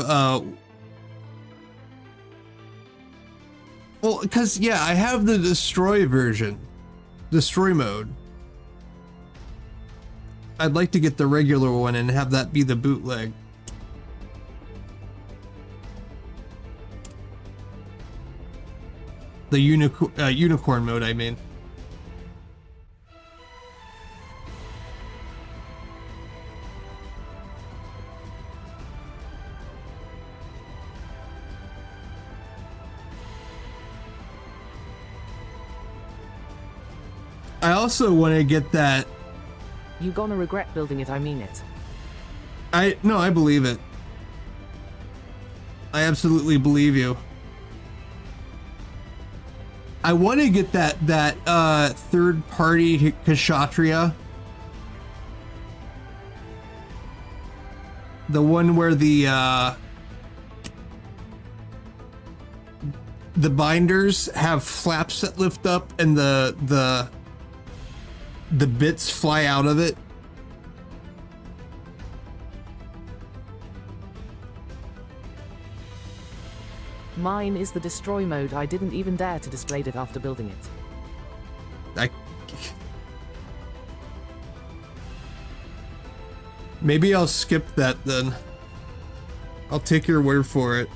Speaker 1: well, because, yeah, I have the destroy version. Destroy mode. I'd like to get the regular one and have that be the bootleg. The unicorn mode, I mean. I also want to get that.
Speaker 2: You gonna regret building it, I mean it.
Speaker 1: No, I believe it. I absolutely believe you. I want to get that third-party Kshatriya. The one where the the binders have flaps that lift up and the bits fly out of it.
Speaker 2: Mine is the destroy mode. I didn't even dare to display it after building it.
Speaker 1: Maybe I'll skip that then. I'll take your word for it.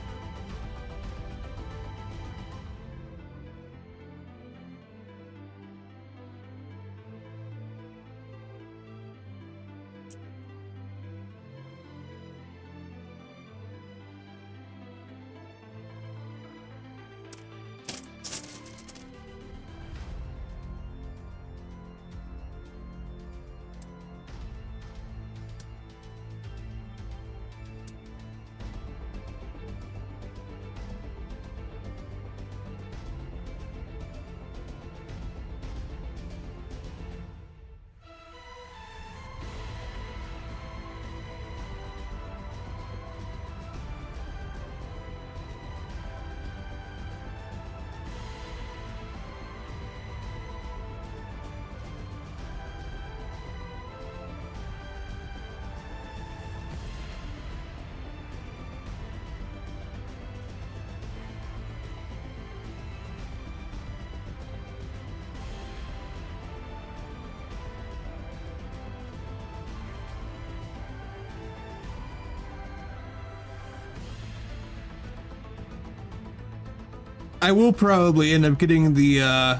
Speaker 1: I will probably end up getting the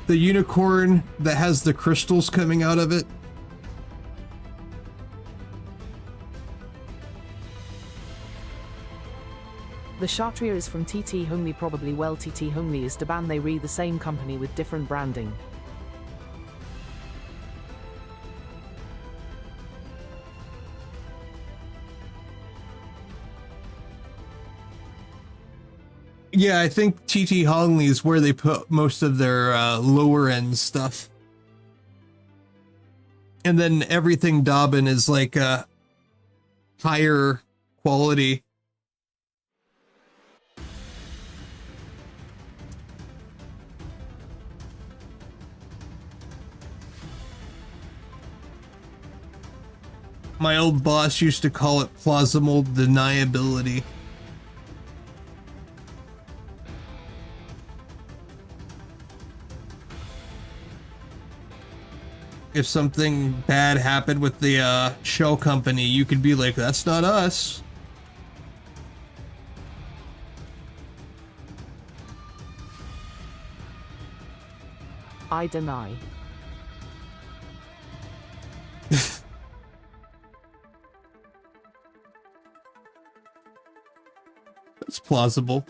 Speaker 1: unicorn that has the crystals coming out of it.
Speaker 2: The Kshatriya is from TT Hungli, probably. Well, TT Hungli is Daban. They read the same company with different branding.
Speaker 1: Yeah, I think TT Hongli is where they put most of their lower end stuff. And then everything Dobbin is like higher quality. My old boss used to call it plausible deniability. If something bad happened with the shell company, you could be like, that's not us.
Speaker 2: I deny.
Speaker 1: That's plausible.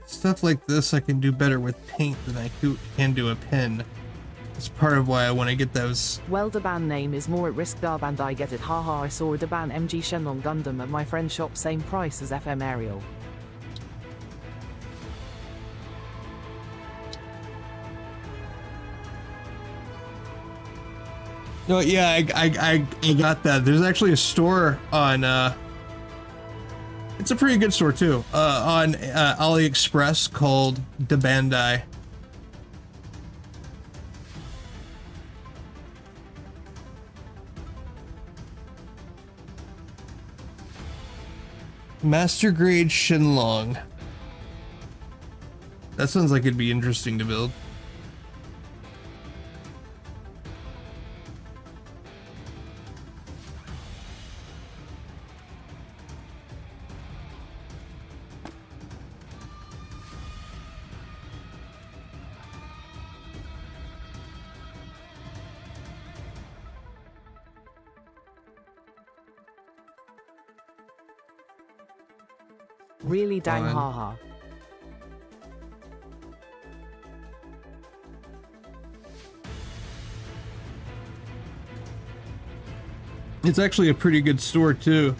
Speaker 1: Stuff like this I can do better with paint than I can do a pen. That's part of why I want to get those.
Speaker 2: Well, the band name is more at risk, Darband. I get it. Haha, I saw a Daban MG Shenlong Gundam at my friend's shop, same price as FM Ariel.
Speaker 1: No, yeah, I got that. There's actually a store on it's a pretty good store too. On AliExpress called DUBBY. Master grade Shenlong. That sounds like it'd be interesting to build.
Speaker 2: Really dang
Speaker 1: Fine.
Speaker 2: haha.
Speaker 1: It's actually a pretty good store too.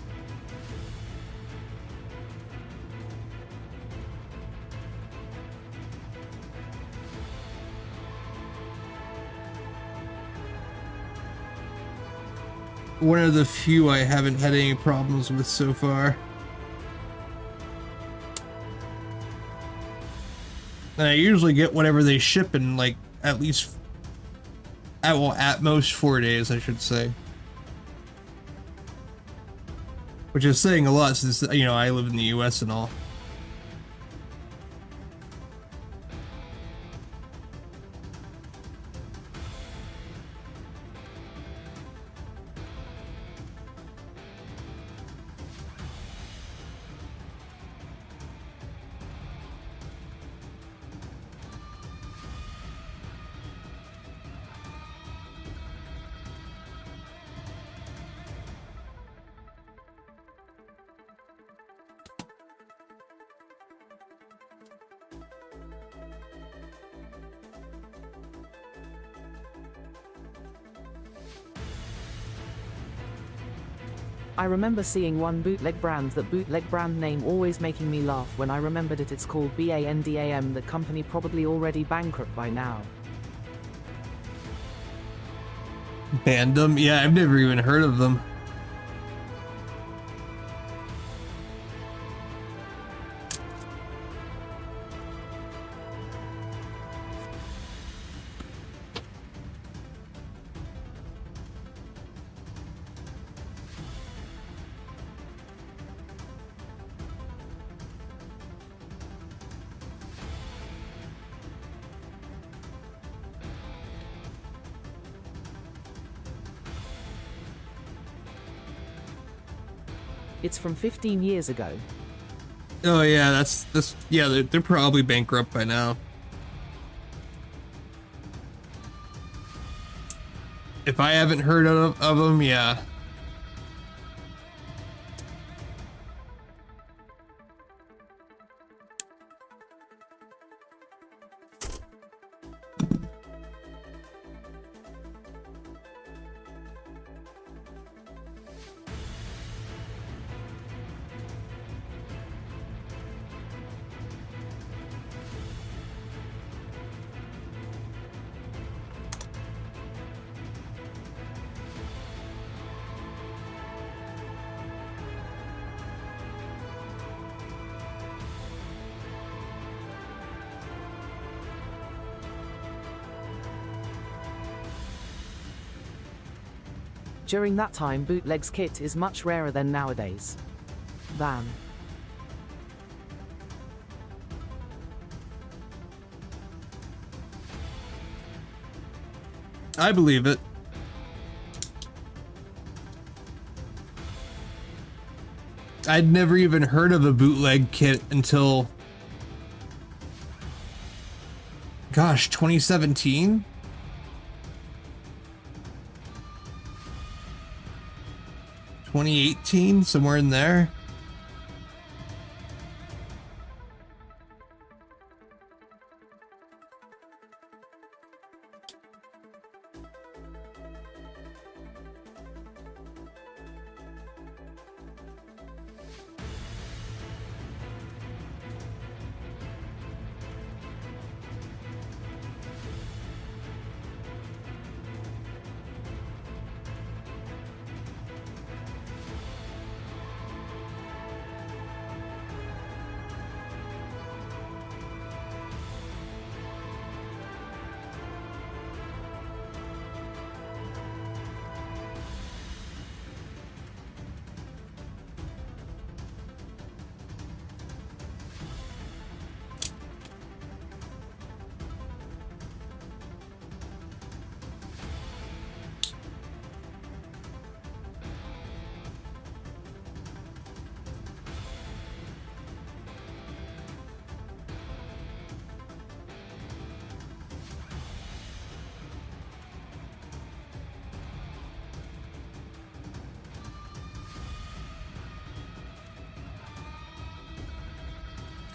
Speaker 1: One of the few I haven't had any problems with so far. And I usually get whatever they ship in like at least, at most 4 days, I should say. Which is saying a lot since, you know, I live in the US and all.
Speaker 2: I remember seeing one bootleg brand, that bootleg brand name always making me laugh when I remembered it. It's called BANDAM. The company probably already bankrupt by now.
Speaker 1: Bandom? Yeah, I've never even heard of them.
Speaker 2: It's from 15 years ago.
Speaker 1: Oh yeah, yeah, they're probably bankrupt by now. If I haven't heard of them, yeah.
Speaker 2: During that time, bootlegs kit is much rarer than nowadays. Van.
Speaker 1: I believe it. I'd never even heard of a bootleg kit until, gosh, 2017? $2018, somewhere in there.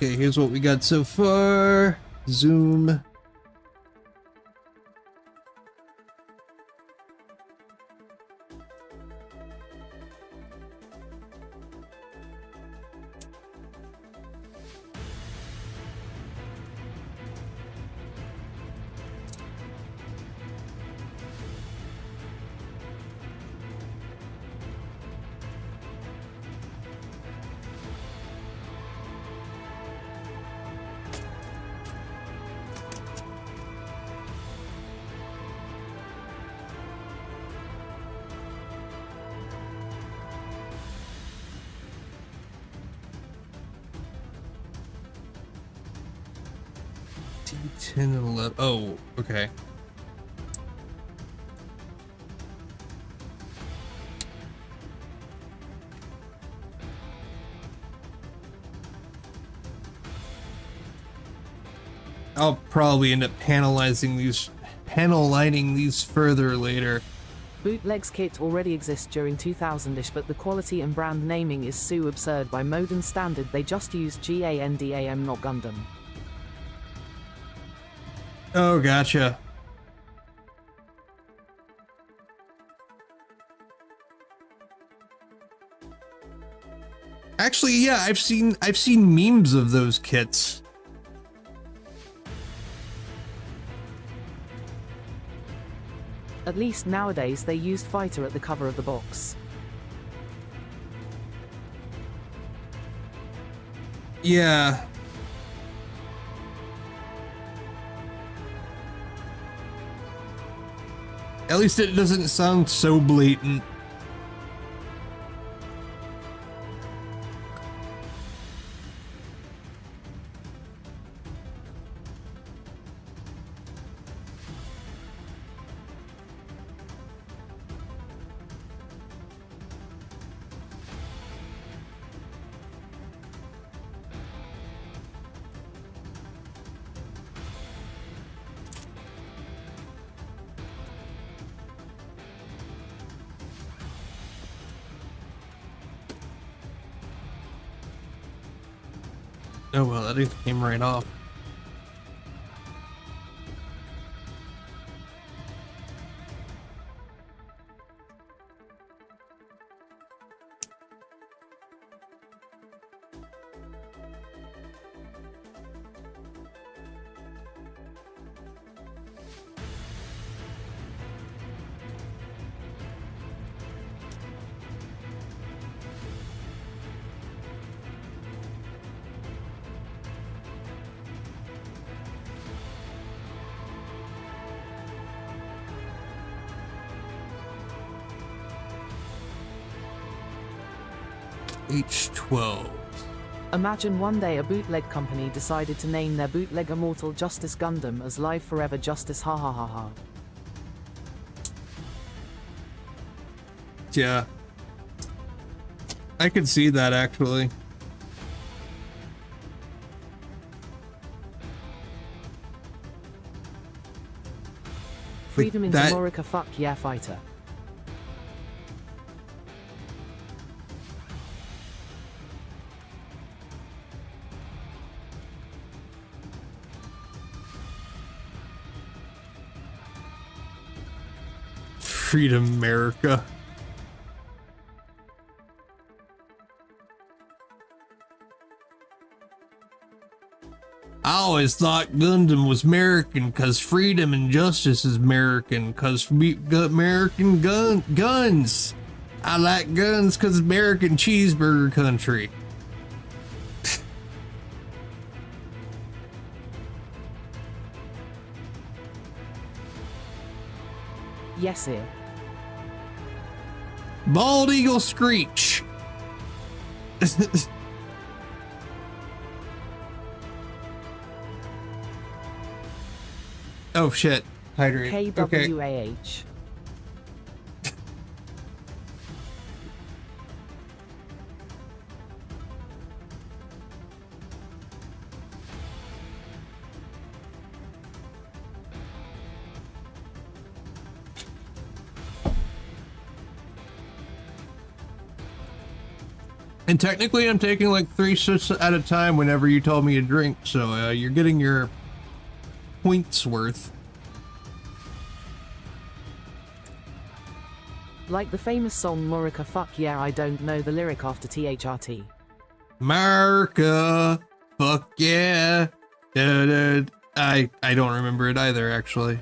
Speaker 1: Okay, here's what we got so far. Zoom. D10 and 11. Oh, okay. I'll probably end up panelizing these further later.
Speaker 2: Bootlegs kit already exists during 2000ish, but the quality and brand naming is so absurd by modern standard they just use GANDAM, not Gundam.
Speaker 1: Oh, gotcha. Actually, yeah, I've seen memes of those kits.
Speaker 2: At least nowadays they used fighter at the cover of the box.
Speaker 1: Yeah. At least it doesn't sound so blatant. Oh well, that just came right off. H12.
Speaker 2: Imagine one day a bootleg company decided to name their bootleg Immortal Justice Gundam as Live Forever Justice, ha ha ha ha.
Speaker 1: Yeah. I could see that actually.
Speaker 2: Freedom into
Speaker 1: that-
Speaker 2: Morica, fuck yeah, fighter.
Speaker 1: Freedom America. I always thought Gundam was American because freedom and justice is American because American guns. I like guns because American cheeseburger country.
Speaker 2: Yes, here.
Speaker 1: Bald Eagle Screech. Oh shit. Hydrate. Okay.
Speaker 2: KWAH.
Speaker 1: And technically, I'm taking like 3 sips at a time whenever you told me to drink, so you're getting your points worth.
Speaker 2: Like the famous song Murica Fuck Yeah, I don't know the lyric after THRT.
Speaker 1: Marca, fuck yeah. I don't remember it either, actually.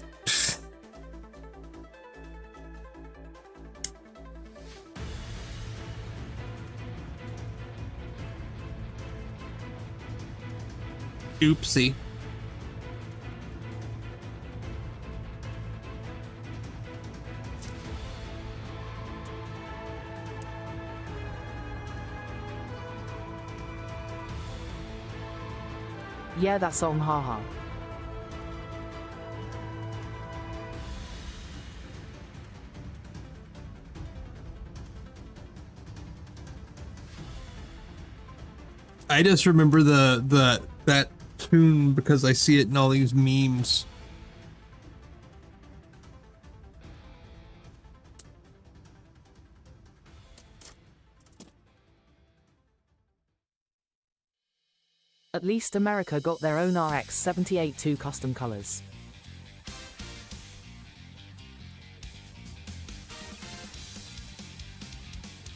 Speaker 1: Oopsie.
Speaker 2: Yeah, that song, haha.
Speaker 1: I just remember that tune because I see it in all these memes.
Speaker 2: At least America got their own RX-78-2 custom colors.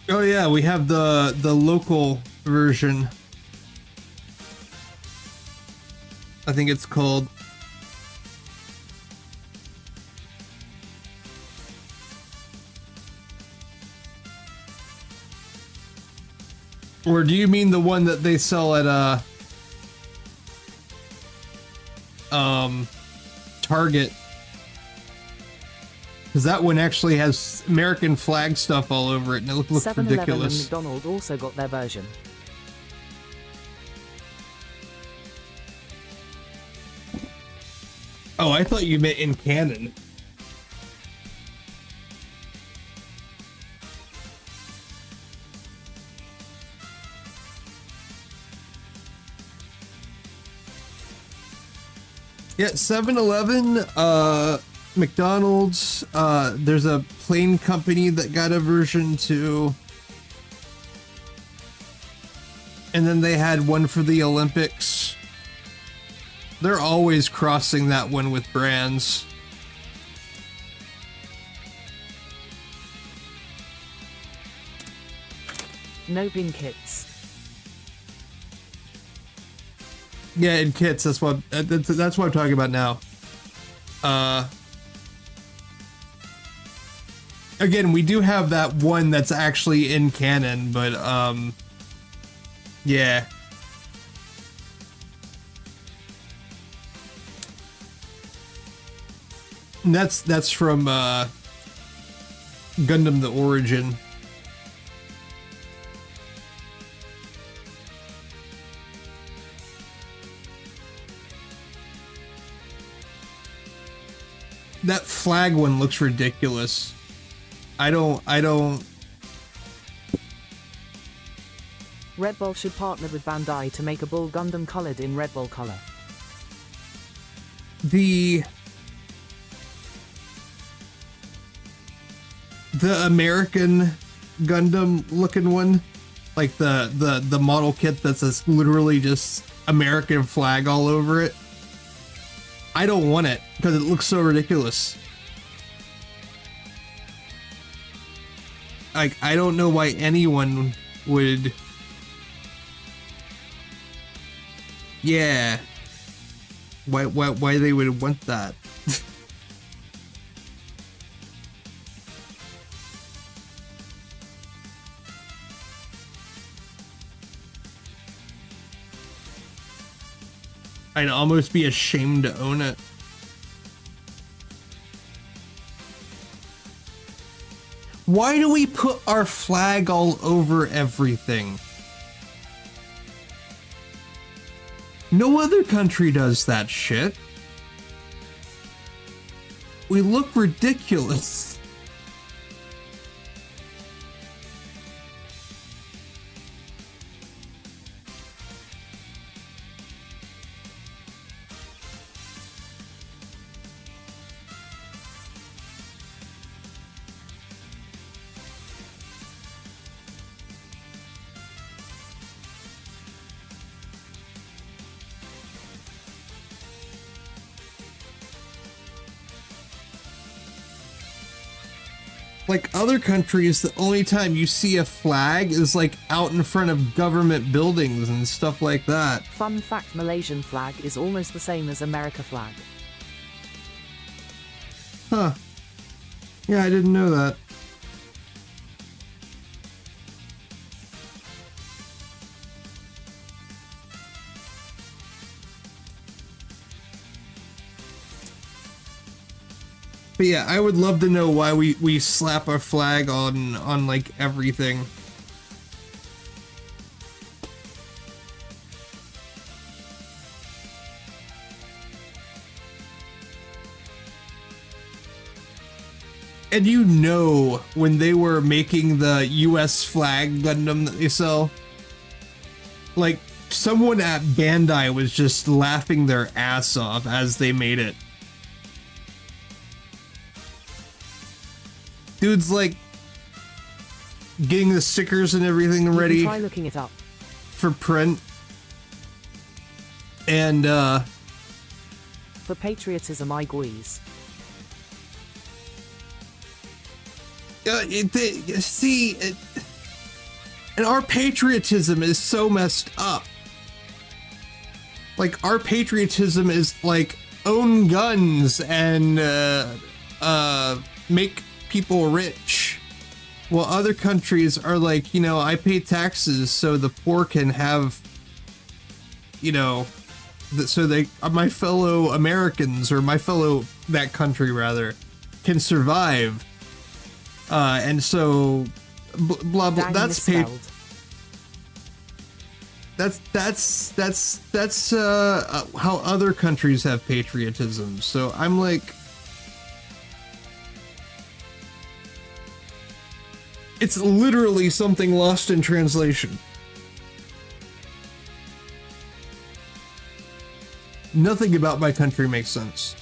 Speaker 1: Oh yeah, we have the local version. I think it's called. Or do you mean the one that they sell at Target? Because that one actually has American flag stuff all over it, and it looks
Speaker 2: 7-Eleven and
Speaker 1: ridiculous.
Speaker 2: McDonald's also got their version.
Speaker 1: Oh, I thought you meant in canon. Yeah, 7-Eleven, McDonald's, there's a plane company that got a version too. And then they had one for the Olympics. They're always crossing that one with brands.
Speaker 2: No bin kits.
Speaker 1: Yeah, in kits. That's what I'm talking about now. Again, we do have that one that's actually in canon, but yeah. And that's from Gundam the Origin. That flag one looks ridiculous. I don't.
Speaker 2: Red Bull should partner with Bandai to make a Bull Gundam colored in Red Bull color.
Speaker 1: The American Gundam looking one, like the model kit that's literally just American flag all over it. I don't want it because it looks so ridiculous. Like, I don't know why anyone would. Yeah. Why they would want that. I'd almost be ashamed to own it. Why do we put our flag all over everything? No other country does that shit. We look ridiculous. Like other countries, the only time you see a flag is like out in front of government buildings and stuff like that.
Speaker 2: Fun fact, Malaysian flag is almost the same as America flag.
Speaker 1: Huh. Yeah, I didn't know that. But yeah, I would love to know why we slap our flag on like everything. And you know when they were making the US flag Gundam that they sell, like someone at Bandai was just laughing their ass off as they made it. Dude's like getting the stickers and everything ready.
Speaker 2: You can try looking it up
Speaker 1: for print. And
Speaker 2: for patriotism, I guise.
Speaker 1: And our patriotism is so messed up. Like our patriotism is like own guns and make people rich, while other countries are like, you know, I pay taxes so the poor can have, you know, so they, my fellow Americans, or my fellow, that country rather, can survive. And so blah blah. That's how other countries have patriotism. So I'm like, it's literally something lost in translation. Nothing about my country makes sense.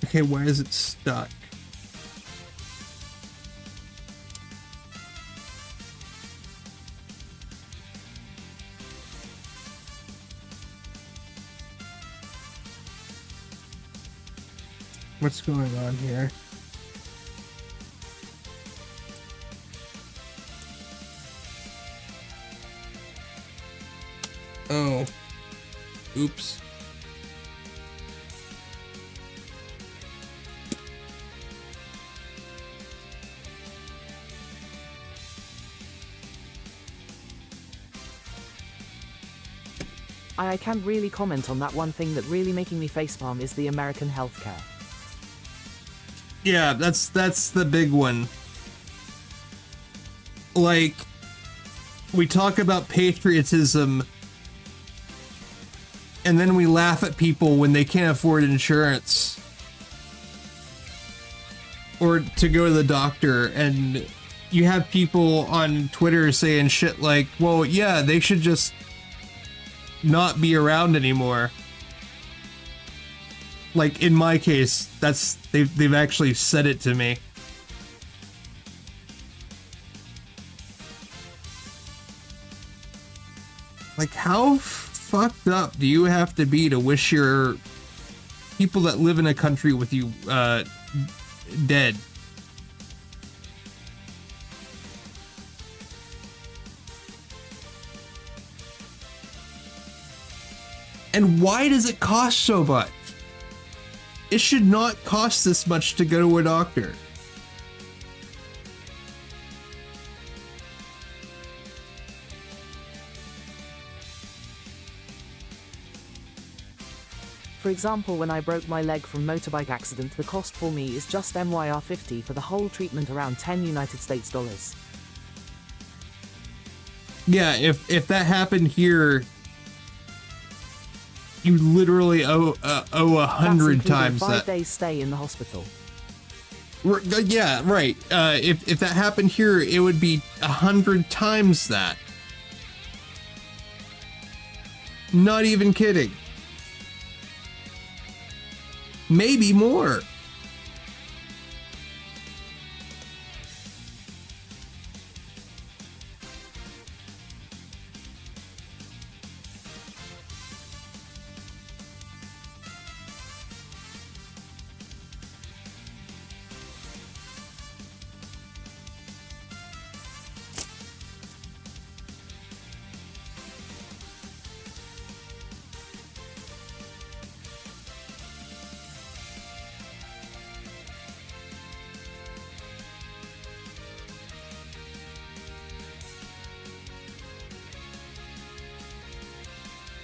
Speaker 1: Okay, why is it stuck? What's going on here? Oh. Oops.
Speaker 2: I can't really comment on that. One thing that really making me facepalm is the American healthcare.
Speaker 1: Yeah, that's the big one. Like, we talk about patriotism, and then we laugh at people when they can't afford insurance or to go to the doctor, and you have people on Twitter saying shit like, well, yeah, they should just not be around anymore. Like in my case, that's they've actually said it to me. Like, how fucked up do you have to be to wish your people that live in a country with you dead? And why does it cost so much? It should not cost this much to go to a doctor.
Speaker 2: For example, when I broke my leg from motorbike accident, the cost for me is just MYR 50 for the whole treatment, around 10 United States dollars.
Speaker 1: Yeah, if that happened here, you literally owe 100 times
Speaker 2: 5
Speaker 1: that.
Speaker 2: days stay in the hospital.
Speaker 1: Yeah, right. If that happened here, it would be 100 times that. Not even kidding. Maybe more.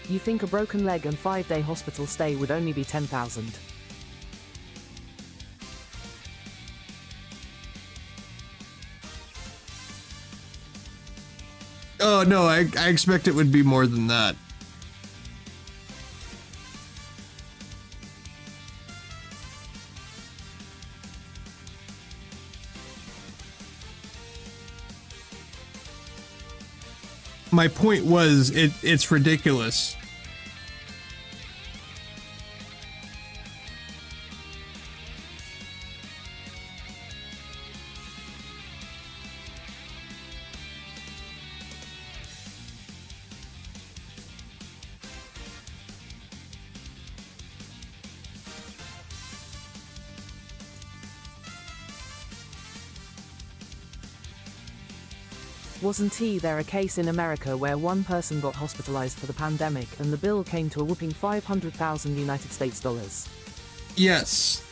Speaker 2: You think a broken leg and 5-day hospital stay would only be 10,000?
Speaker 1: Oh no, I expect it would be more than that. My point was, it's ridiculous.
Speaker 2: Wasn't there a case in America where one person got hospitalized for the pandemic and the bill came to a whopping 500,000 United States dollars?
Speaker 1: Yes.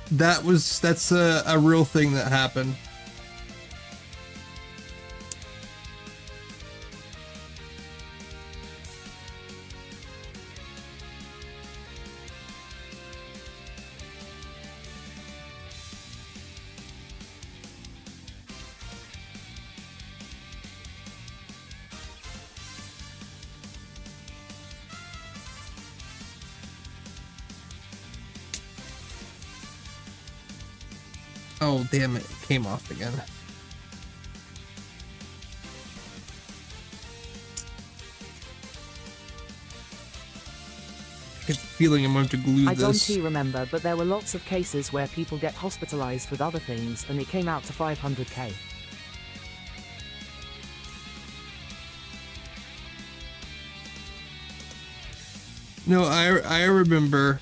Speaker 1: That's a real thing that happened. Oh, damn it. It came off again. I get the feeling I'm going to glue
Speaker 2: I
Speaker 1: this.
Speaker 2: don't remember, but there were lots of cases where people get hospitalized with other things and it came out to 500k.
Speaker 1: No, I remember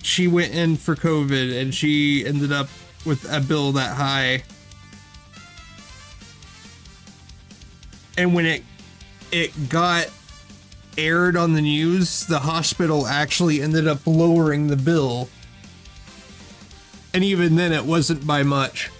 Speaker 1: she went in for COVID and she ended up with a bill that high. And when it got aired on the news, the hospital actually ended up lowering the bill. And even then it wasn't by much.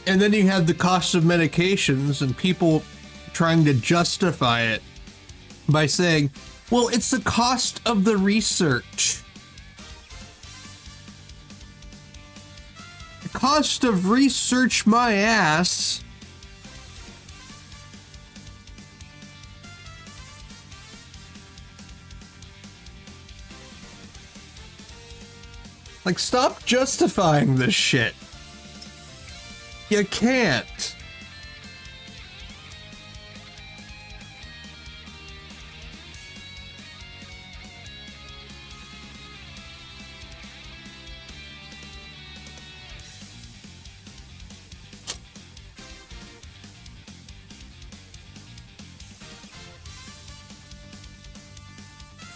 Speaker 1: And then you have the cost of medications and people trying to justify it by saying, well, it's the cost of the research. The cost of research, my ass. Like, stop justifying this shit. You can't.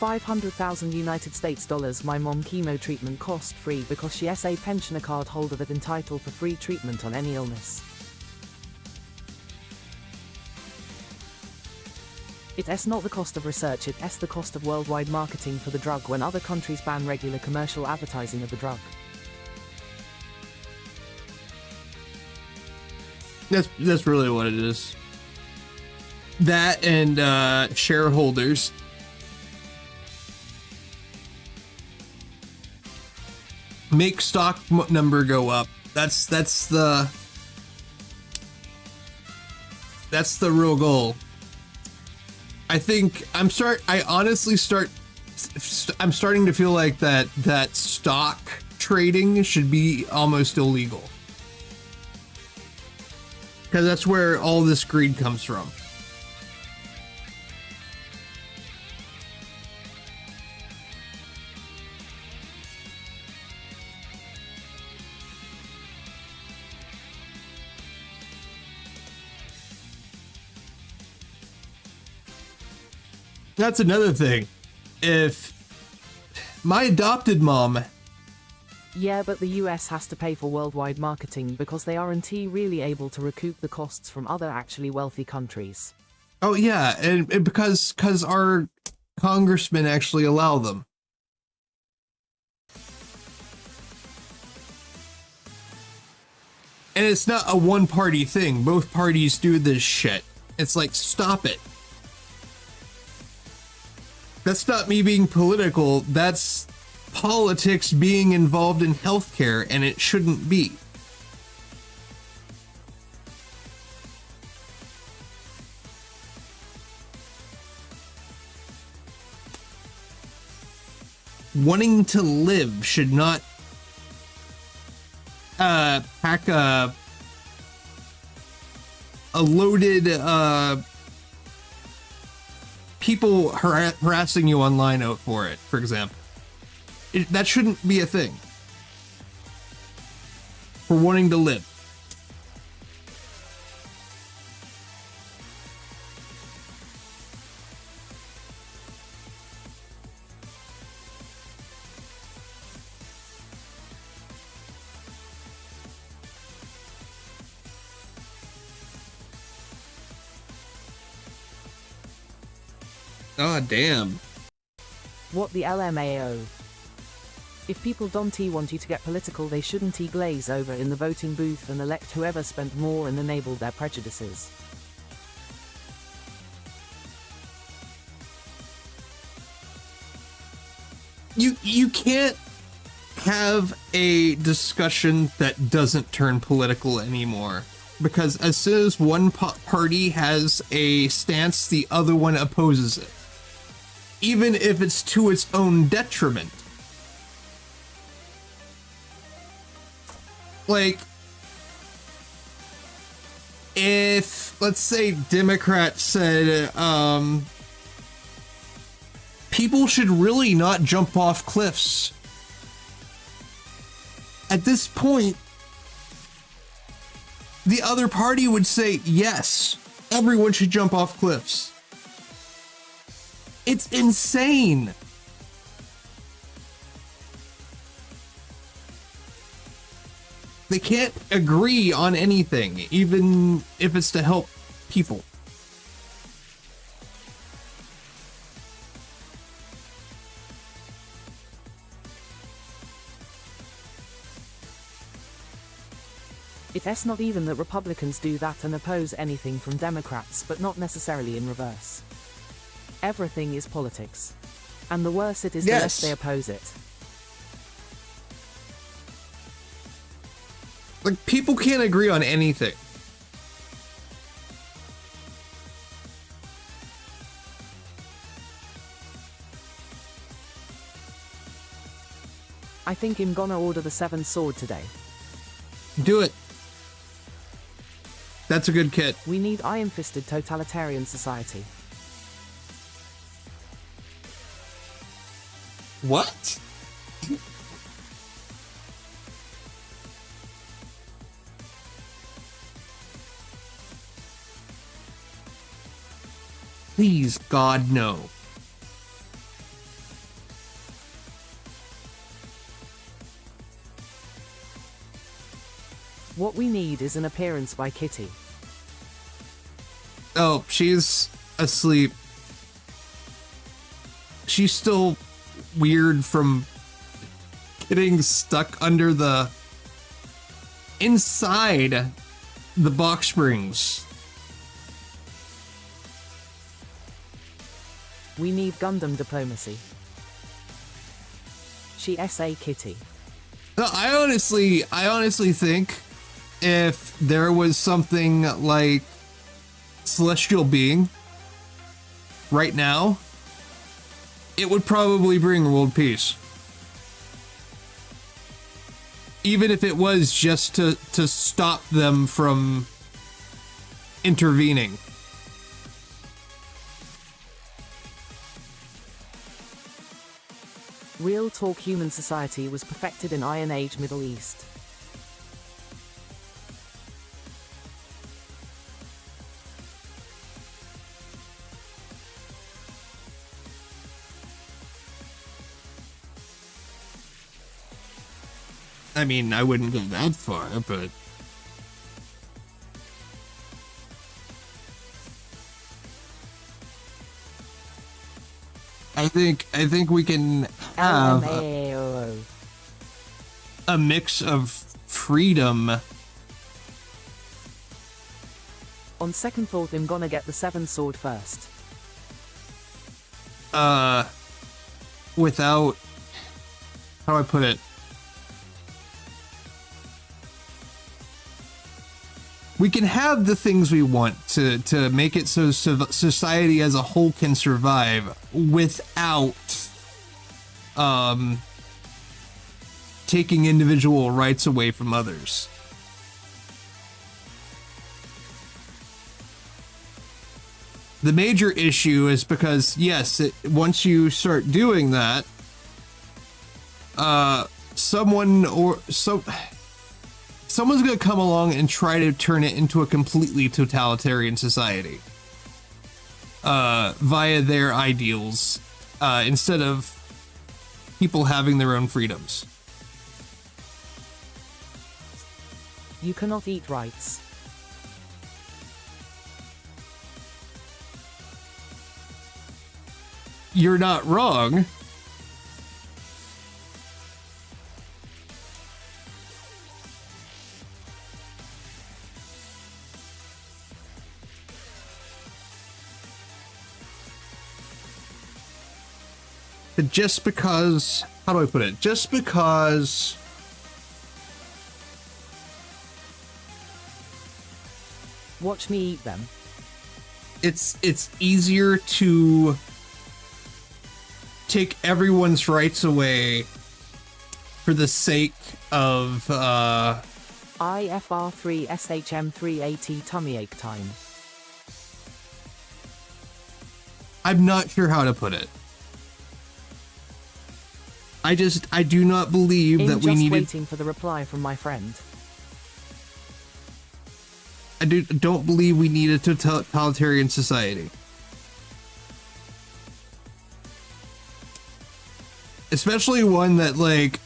Speaker 2: $500,000 United States dollars. My mom chemo treatment cost free because she is a pensioner card holder that entitled for free treatment on any illness. It's not the cost of research, it's the cost of worldwide marketing for the drug when other countries ban regular commercial advertising of the drug.
Speaker 1: That's really what it is. That and shareholders. Make stock number go up. That's the real goal. I think I'm starting to feel like that stock trading should be almost illegal. Because that's where all this greed comes from. That's another thing. If my adopted mom...
Speaker 2: Yeah, but the US has to pay for worldwide marketing because they aren't really able to recoup the costs from other actually wealthy countries.
Speaker 1: Oh yeah, and because our congressmen actually allow them. And it's not a one-party thing. Both parties do this shit. It's like, stop it. That's not me being political, that's politics being involved in healthcare, and it shouldn't be. Wanting to live should not pack a loaded people harassing you online out for it, for example. That shouldn't be a thing. For wanting to live. Oh, damn.
Speaker 2: What the LMAO? If people don't want you to get political, they shouldn't glaze over in the voting booth and elect whoever spent more and enabled their prejudices.
Speaker 1: You can't have a discussion that doesn't turn political anymore. Because as soon as one party has a stance, the other one opposes it. Even if it's to its own detriment. Like, if, let's say, Democrats said, people should really not jump off cliffs. At this point, the other party would say, yes, everyone should jump off cliffs. It's insane. They can't agree on anything, even if it's to help people.
Speaker 2: It's not even that Republicans do that and oppose anything from Democrats, but not necessarily in reverse. Everything is politics. And the worse it is, the less they oppose it.
Speaker 1: Like, people can't agree on anything.
Speaker 2: I think I'm gonna order the 7th sword today.
Speaker 1: Do it. That's a good kit.
Speaker 2: We need iron-fisted totalitarian society.
Speaker 1: What? Please, God, no.
Speaker 2: What we need is an appearance by Kitty.
Speaker 1: Oh, she's asleep. She's still weird from getting stuck under the... inside the box springs.
Speaker 2: We need Gundam diplomacy. She S.A. Kitty.
Speaker 1: No, I honestly think if there was something like celestial being right now, it would probably bring world peace. Even if it was just to stop them from intervening.
Speaker 2: Real talk, human society was perfected in Iron Age Middle East.
Speaker 1: I mean, I wouldn't go that far, but I think we can have a mix of freedom.
Speaker 2: On second thought, I'm gonna get the 7th sword first.
Speaker 1: Without, how do I put it? We can have the things we want to make it so society as a whole can survive without taking individual rights away from others. The major issue is because, yes, once you start doing that, someone's going to come along and try to turn it into a completely totalitarian society via their ideals instead of people having their own freedoms.
Speaker 2: You cannot eat rights.
Speaker 1: You're not wrong. But just because, how do I put it? Just because
Speaker 2: watch me eat them.
Speaker 1: It's easier to take everyone's rights away for the sake of
Speaker 2: IFR3 SHM3AT tummy ache time.
Speaker 1: I'm not sure how to put it. I do not believe that we needed.
Speaker 2: Waiting for the reply from my friend.
Speaker 1: I don't believe we need a totalitarian society. Especially one that, like,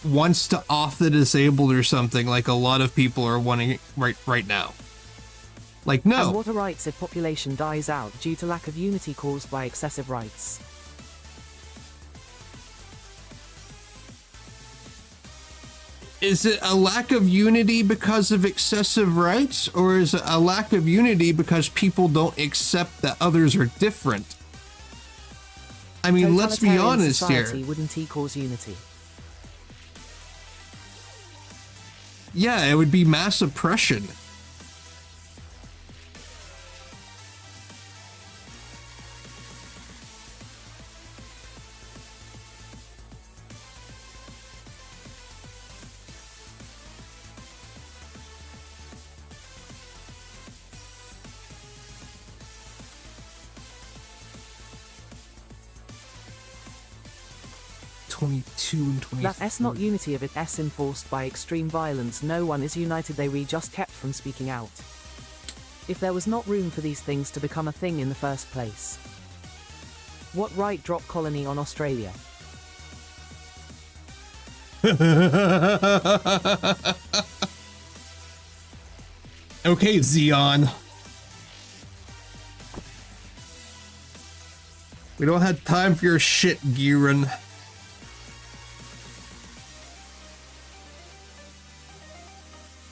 Speaker 1: wants to off the disabled or something, like a lot of people are wanting right now. Like, no.
Speaker 2: And what are rights if population dies out due to lack of unity caused by excessive rights?
Speaker 1: Is it a lack of unity because of excessive rights, or is it a lack of unity because people don't accept that others are different? I mean, let's be honest here.
Speaker 2: Wouldn't he cause unity?
Speaker 1: Yeah, it would be mass oppression.
Speaker 2: That's not unity of it S enforced by extreme violence. No one is united, they were just kept from speaking out. If there was not room for these things to become a thing in the first place. What right drop colony on Australia?
Speaker 1: Okay, Xeon. We don't have time for your shit, Giran.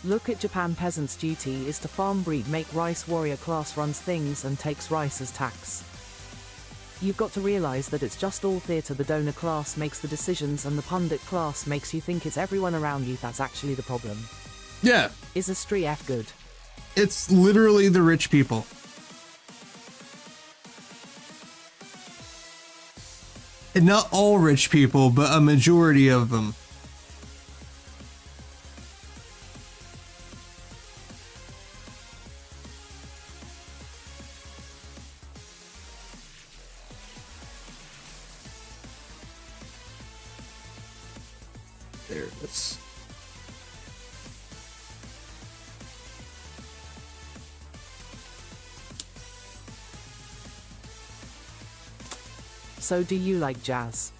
Speaker 2: Look at Japan. Peasants' duty is to farm, breed, make rice. Warrior class runs things and takes rice as tax. You've got to realize that it's just all theater. The donor class makes the decisions and the pundit class makes you think it's everyone around you that's actually the problem.
Speaker 1: Yeah.
Speaker 2: Is a street F good?
Speaker 1: It's literally the rich people. And not all rich people, but a majority of them. There it is.
Speaker 2: So do you like jazz?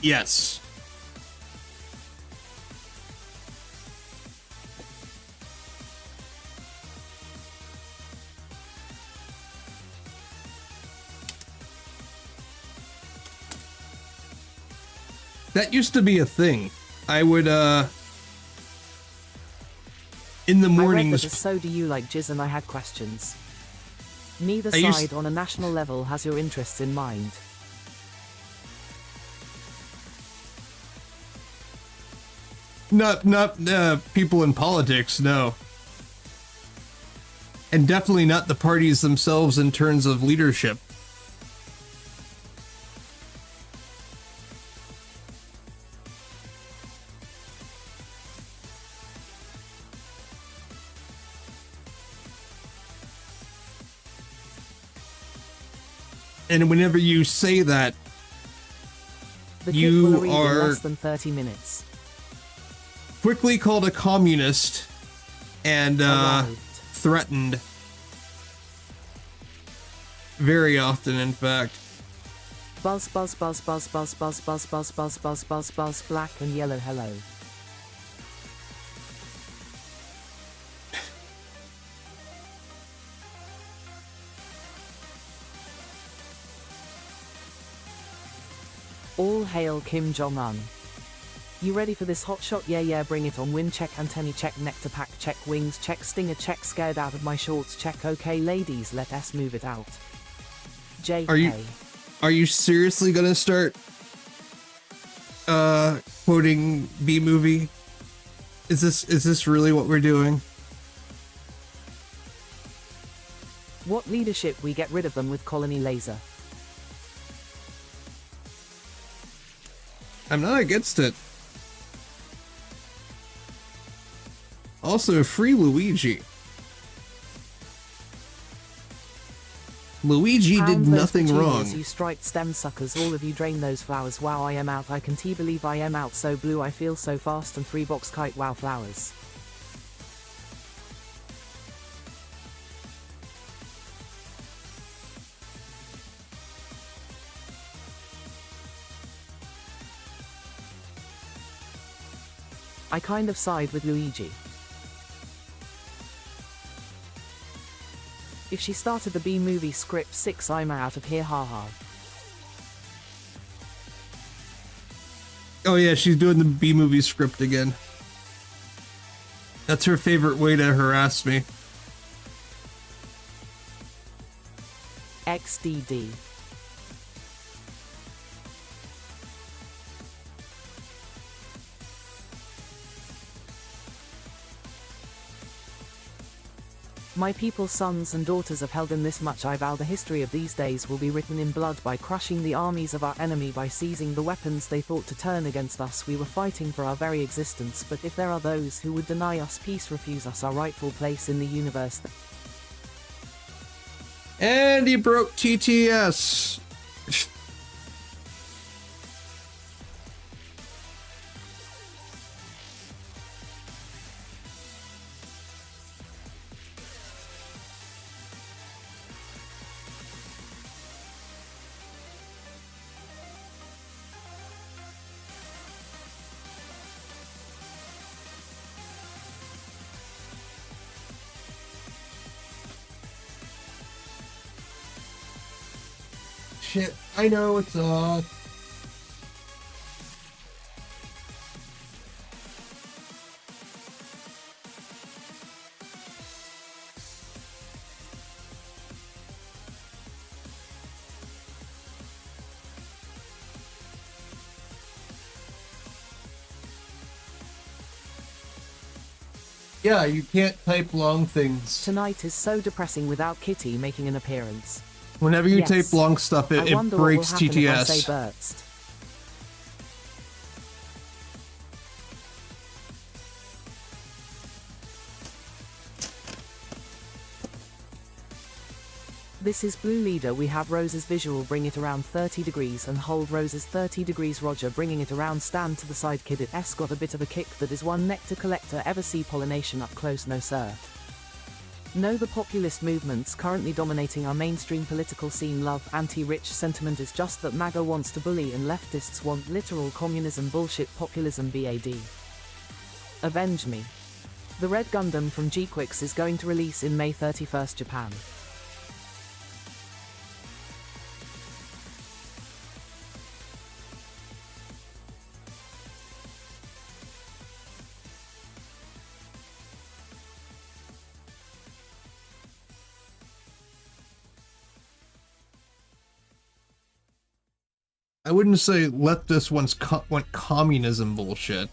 Speaker 1: Yes. That used to be a thing. I would, in the
Speaker 2: I read
Speaker 1: mornings.
Speaker 2: that as so do you like jizz, and I had questions. Neither
Speaker 1: I used-
Speaker 2: side on a national level has your interests in mind.
Speaker 1: Not people in politics, no. And definitely not the parties themselves in terms of leadership. And whenever you say that,
Speaker 2: The kit
Speaker 1: You
Speaker 2: will read in
Speaker 1: are-
Speaker 2: less than 30 minutes.
Speaker 1: quickly called a communist and
Speaker 2: Arrived.
Speaker 1: threatened. Very often, in fact.
Speaker 2: Buzz buzz buzz buzz buzz buzz buzz buzz buzz buzz buzz buzz black and yellow hello. All hail Kim Jong-un. You ready for this hot shot? Yeah, yeah, bring it on. Wind check, antennae check, nectar pack check, wings check, stinger check, scared out of my shorts check. Okay, ladies, let us move it out. JK.
Speaker 1: Are you seriously gonna start quoting B movie? Is this really what we're doing?
Speaker 2: What leadership? We get rid of them with colony laser.
Speaker 1: I'm not against it. Also, free Luigi. Luigi did
Speaker 2: Pound those
Speaker 1: nothing
Speaker 2: petunias,
Speaker 1: wrong.
Speaker 2: You striped stem suckers, all of you drain those flowers. Wow, I am out. I can believe I am out. So blue, I feel so fast. And 3-box kite. Wow, flowers. I kind of side with Luigi. If she started the B movie script 6, I'm out of here, haha.
Speaker 1: Oh yeah, she's doing the B movie script again. That's her favorite way to harass me.
Speaker 2: XDD. My people's sons and daughters have held in this much. I vow the history of these days will be written in blood by crushing the armies of our enemy, by seizing the weapons they thought to turn against us. We were fighting for our very existence, but if there are those who would deny us peace, refuse us our rightful place in the universe.
Speaker 1: And he broke TTS. Shit, I know it's Yeah, you can't type long things.
Speaker 2: Tonight is so depressing without Kitty making an appearance.
Speaker 1: Whenever you
Speaker 2: Yes.
Speaker 1: type long stuff,
Speaker 2: I
Speaker 1: it
Speaker 2: wonder what will
Speaker 1: breaks
Speaker 2: happen if I say
Speaker 1: TTS.
Speaker 2: burst. This is Blue Leader. We have Rose's visual, bring it around 30 degrees and hold Rose's 30 degrees. Roger, bringing it around, stand to the side. Kid, it S got a bit of a kick. That is one nectar collector. Ever see pollination up close? No sir. No, the populist movements currently dominating our mainstream political scene. Love anti-rich sentiment is just that MAGA wants to bully and leftists want literal communism. Bullshit populism. BAD. Avenge me. The Red Gundam from G-Quix is going to release in May 31st, Japan.
Speaker 1: I wouldn't say leftist went communism bullshit.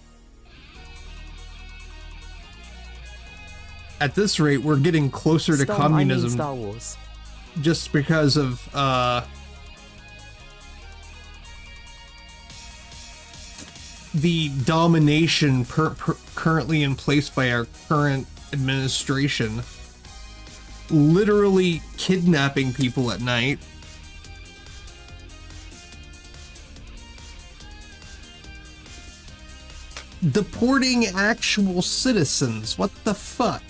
Speaker 1: At this rate, we're getting closer to communism.
Speaker 2: Star Wars.
Speaker 1: Just because of the domination currently in place by our current administration, literally kidnapping people at night. Deporting actual citizens. What the fuck?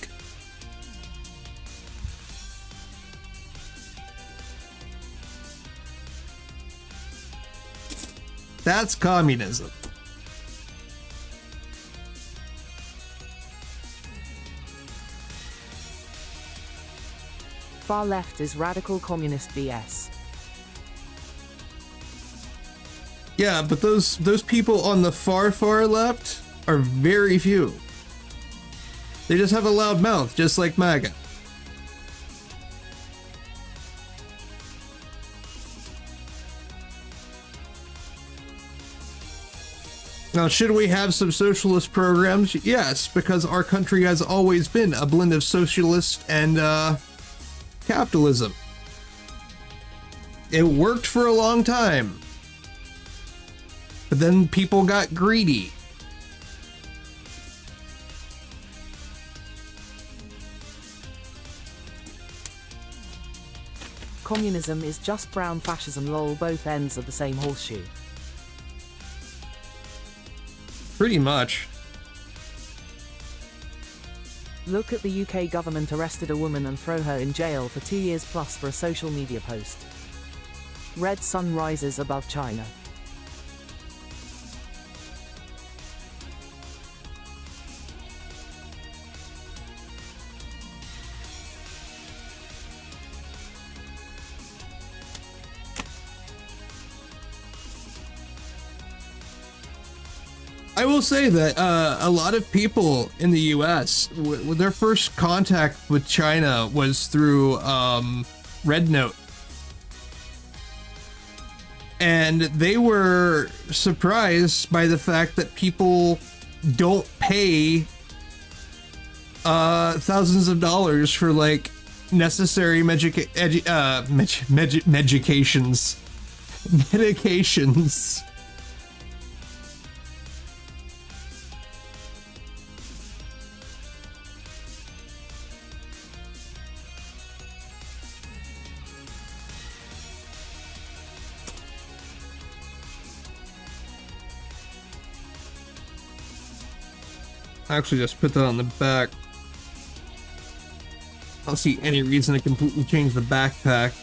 Speaker 1: That's communism.
Speaker 2: Far left is radical communist BS.
Speaker 1: Yeah, but those people on the far left are very few. They just have a loud mouth, just like MAGA. Now, should we have some socialist programs? Yes, because our country has always been a blend of socialist and capitalism. It worked for a long time. But then people got greedy.
Speaker 2: Communism is just brown fascism. Lol, both ends of the same horseshoe.
Speaker 1: Pretty much.
Speaker 2: Look at the UK government arrested a woman and throw her in jail for 2 years plus for a social media post. Red sun rises above China.
Speaker 1: I will say that a lot of people in the US, their first contact with China was through Red Note. And they were surprised by the fact that people don't pay thousands of dollars for like necessary medications. Actually, just put that on the back. I don't see any reason to completely change the backpack.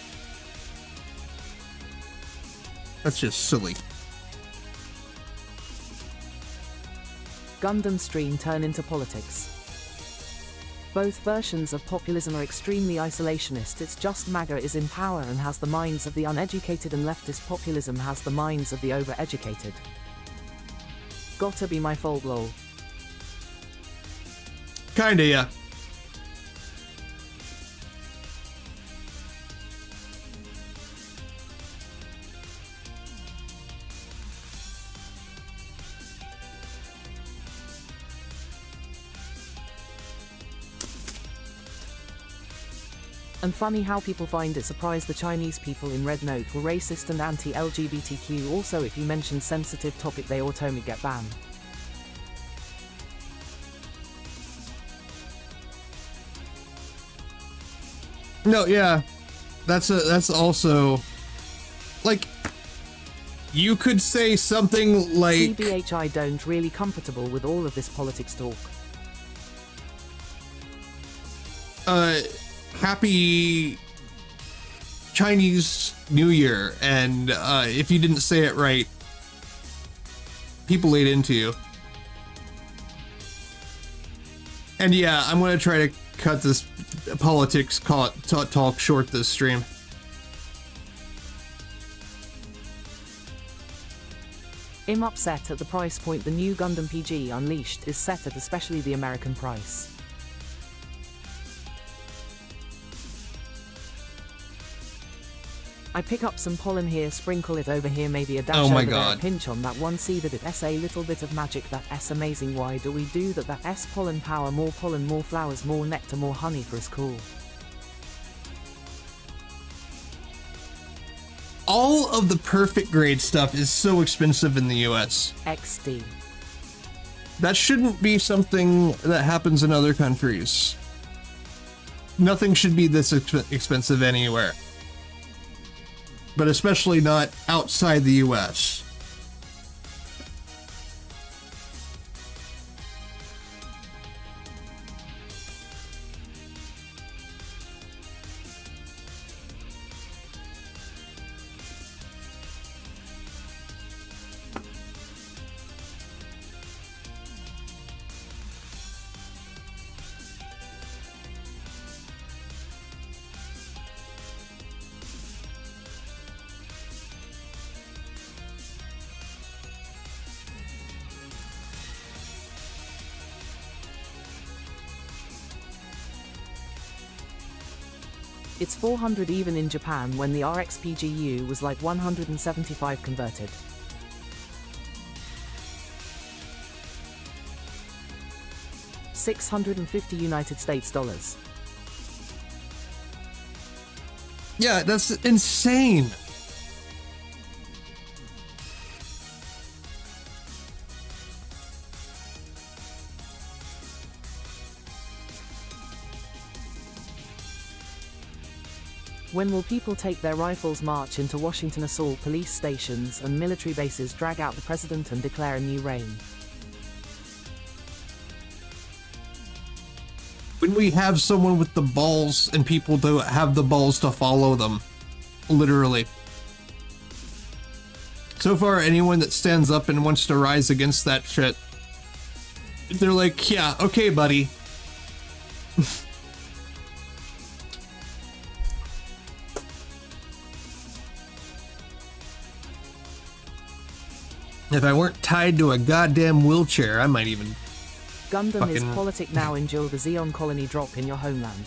Speaker 1: That's just silly.
Speaker 2: Gundam stream turn into politics. Both versions of populism are extremely isolationist. It's just MAGA is in power and has the minds of the uneducated, and leftist populism has the minds of the overeducated. Gotta be my fault, lol.
Speaker 1: Kinda, yeah.
Speaker 2: And funny how people find it surprised the Chinese people in Red Note were racist and anti-LGBTQ. Also, if you mention sensitive topic, they automatically get banned.
Speaker 1: No, yeah, that's also, like, you could say something like,
Speaker 2: TBH, I don't really comfortable with all of this politics talk.
Speaker 1: Happy Chinese New Year, and if you didn't say it right, people laid into you. And yeah, I'm gonna try to cut this politics talk short this stream.
Speaker 2: I'm upset at the price point the new Gundam PG Unleashed is set at, especially the American price. I pick up some pollen here, sprinkle it over here, maybe a dash over there, a pinch on that one, see that it's a little bit of magic, that S amazing, why do we do that, that S pollen power, more flowers, more nectar, more honey for us, cool.
Speaker 1: All of the perfect grade stuff is so expensive in the US.
Speaker 2: XD.
Speaker 1: That shouldn't be something that happens in other countries. Nothing should be this expensive anywhere. But especially not outside the US.
Speaker 2: It's 400 even in Japan when the RXPGU was like 175 converted. $650 United States dollars.
Speaker 1: Yeah, that's insane.
Speaker 2: When will people take their rifles, march into Washington, assault police stations and military bases, drag out the president and declare a new reign?
Speaker 1: When we have someone with the balls and people don't have the balls to follow them. Literally. So far, anyone that stands up and wants to rise against that shit, they're like, yeah, okay, buddy. If I weren't tied to a goddamn wheelchair, I might even...
Speaker 2: Gundam is politic now. Enjoy the Xeon colony drop in your homeland.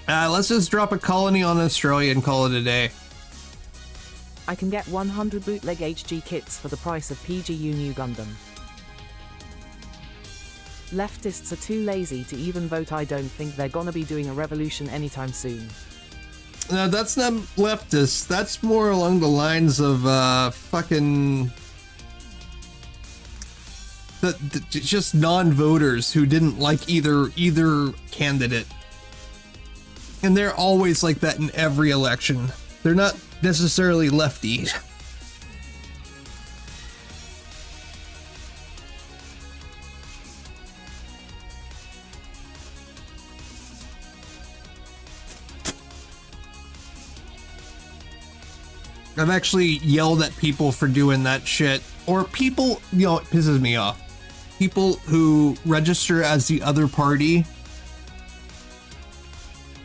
Speaker 1: Let's just drop a colony on Australia and call it a day.
Speaker 2: I can get 100 bootleg HG kits for the price of PGU new Gundam. Leftists are too lazy to even vote. I don't think they're gonna be doing a revolution anytime soon.
Speaker 1: No, that's not leftist. That's more along the lines of fucking just non-voters who didn't like either candidate. And they're always like that in every election. They're not necessarily lefty. I've actually yelled at people for doing that shit. Or people, you know, it pisses me off. People who register as the other party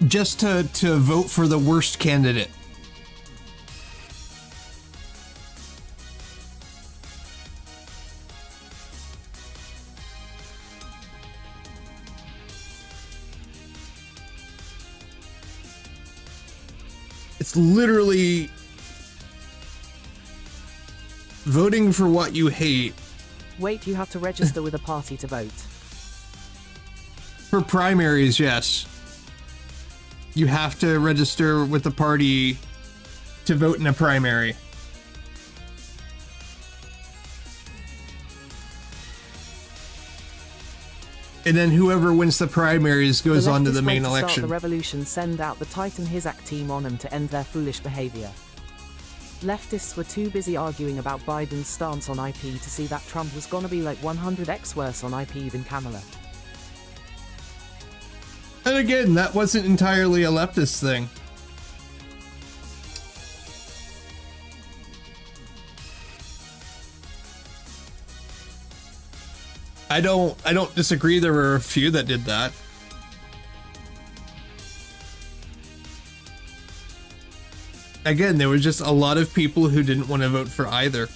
Speaker 1: just to vote for the worst candidate. It's literally voting for what you hate
Speaker 2: Wait, you have to register with a party to vote.
Speaker 1: For primaries, yes. You have to register with the party to vote in a primary. And then whoever wins the primaries goes on to the main election.
Speaker 2: Start the revolution, send out the Titan Hizak team on them to end their foolish behavior. Leftists were too busy arguing about Biden's stance on IP to see that Trump was gonna be like 100x worse on IP than Kamala.
Speaker 1: And again, that wasn't entirely a leftist thing. I don't disagree. There were a few that did that. Again, there was just a lot of people who didn't want to vote for either.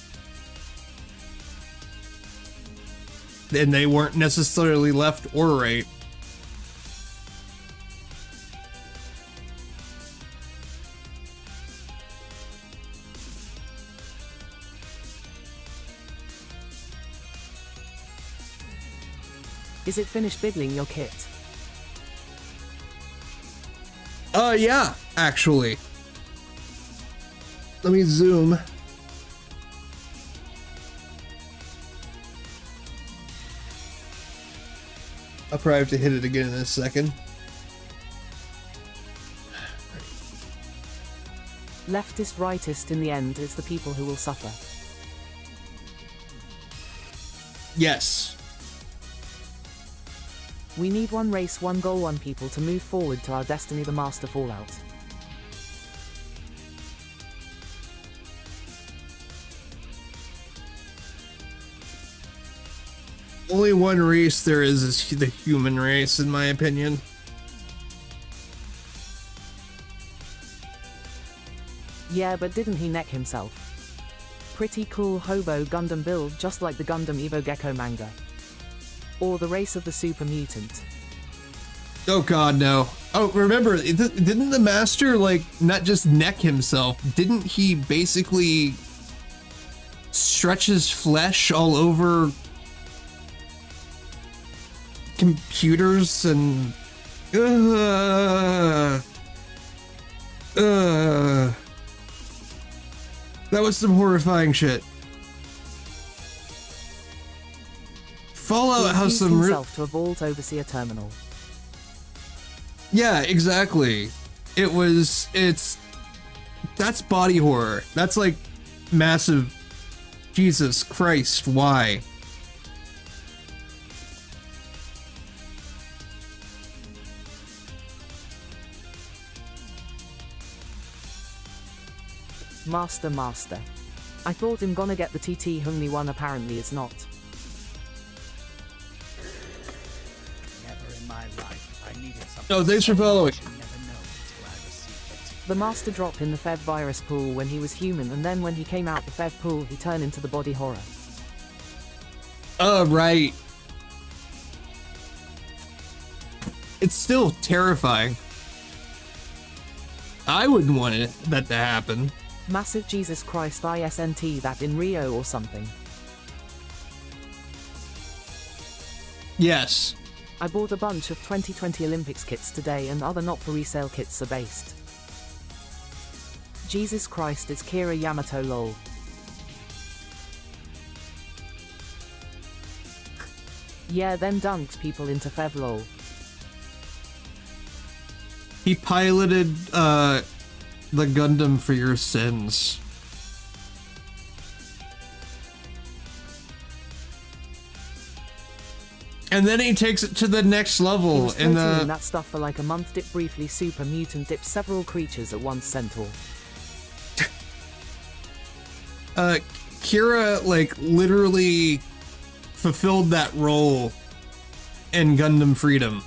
Speaker 1: And they weren't necessarily left or right.
Speaker 2: Is it finished biddling your kit?
Speaker 1: Yeah, actually. Let me zoom. I'll probably have to hit it again in a second.
Speaker 2: Leftist, rightist, in the end, it's the people who will suffer.
Speaker 1: Yes.
Speaker 2: We need one race, one goal, one people to move forward to our destiny, the master fallout.
Speaker 1: Only one race there is the human race, in my opinion.
Speaker 2: Yeah, but didn't he neck himself? Pretty cool hobo Gundam build, just like the Gundam Evo Gecko manga. Or the race of the super mutant.
Speaker 1: Oh god, no. Oh, remember, didn't the master, like, not just neck himself, didn't he basically stretch his flesh all over computers and... That was some horrifying shit. Fallout has some
Speaker 2: himself to a Vault Overseer terminal.
Speaker 1: Yeah, exactly. That's body horror. That's like massive. Jesus Christ, why?
Speaker 2: Master. I thought I'm gonna get the TT Hungry one, apparently it's not.
Speaker 1: Oh, thanks for following.
Speaker 2: The master dropped in the Fev virus pool when he was human, and then when he came out the Fev pool he turned into the body horror.
Speaker 1: Oh, right. It's still terrifying. I wouldn't want that to happen.
Speaker 2: Massive Jesus Christ ISNT that in Rio or something.
Speaker 1: Yes.
Speaker 2: I bought a bunch of 2020 Olympics kits today, and other not for resale kits are based. Jesus Christ, it's Kira Yamato lol. Yeah, then dunked people into Fev lol.
Speaker 1: He piloted the Gundam for your sins. And then he takes it to the next level in the...
Speaker 2: that stuff for like a month. Dip briefly, super mutant, dip several creatures at once, centaur.
Speaker 1: Kira, like, literally fulfilled that role in Gundam Freedom.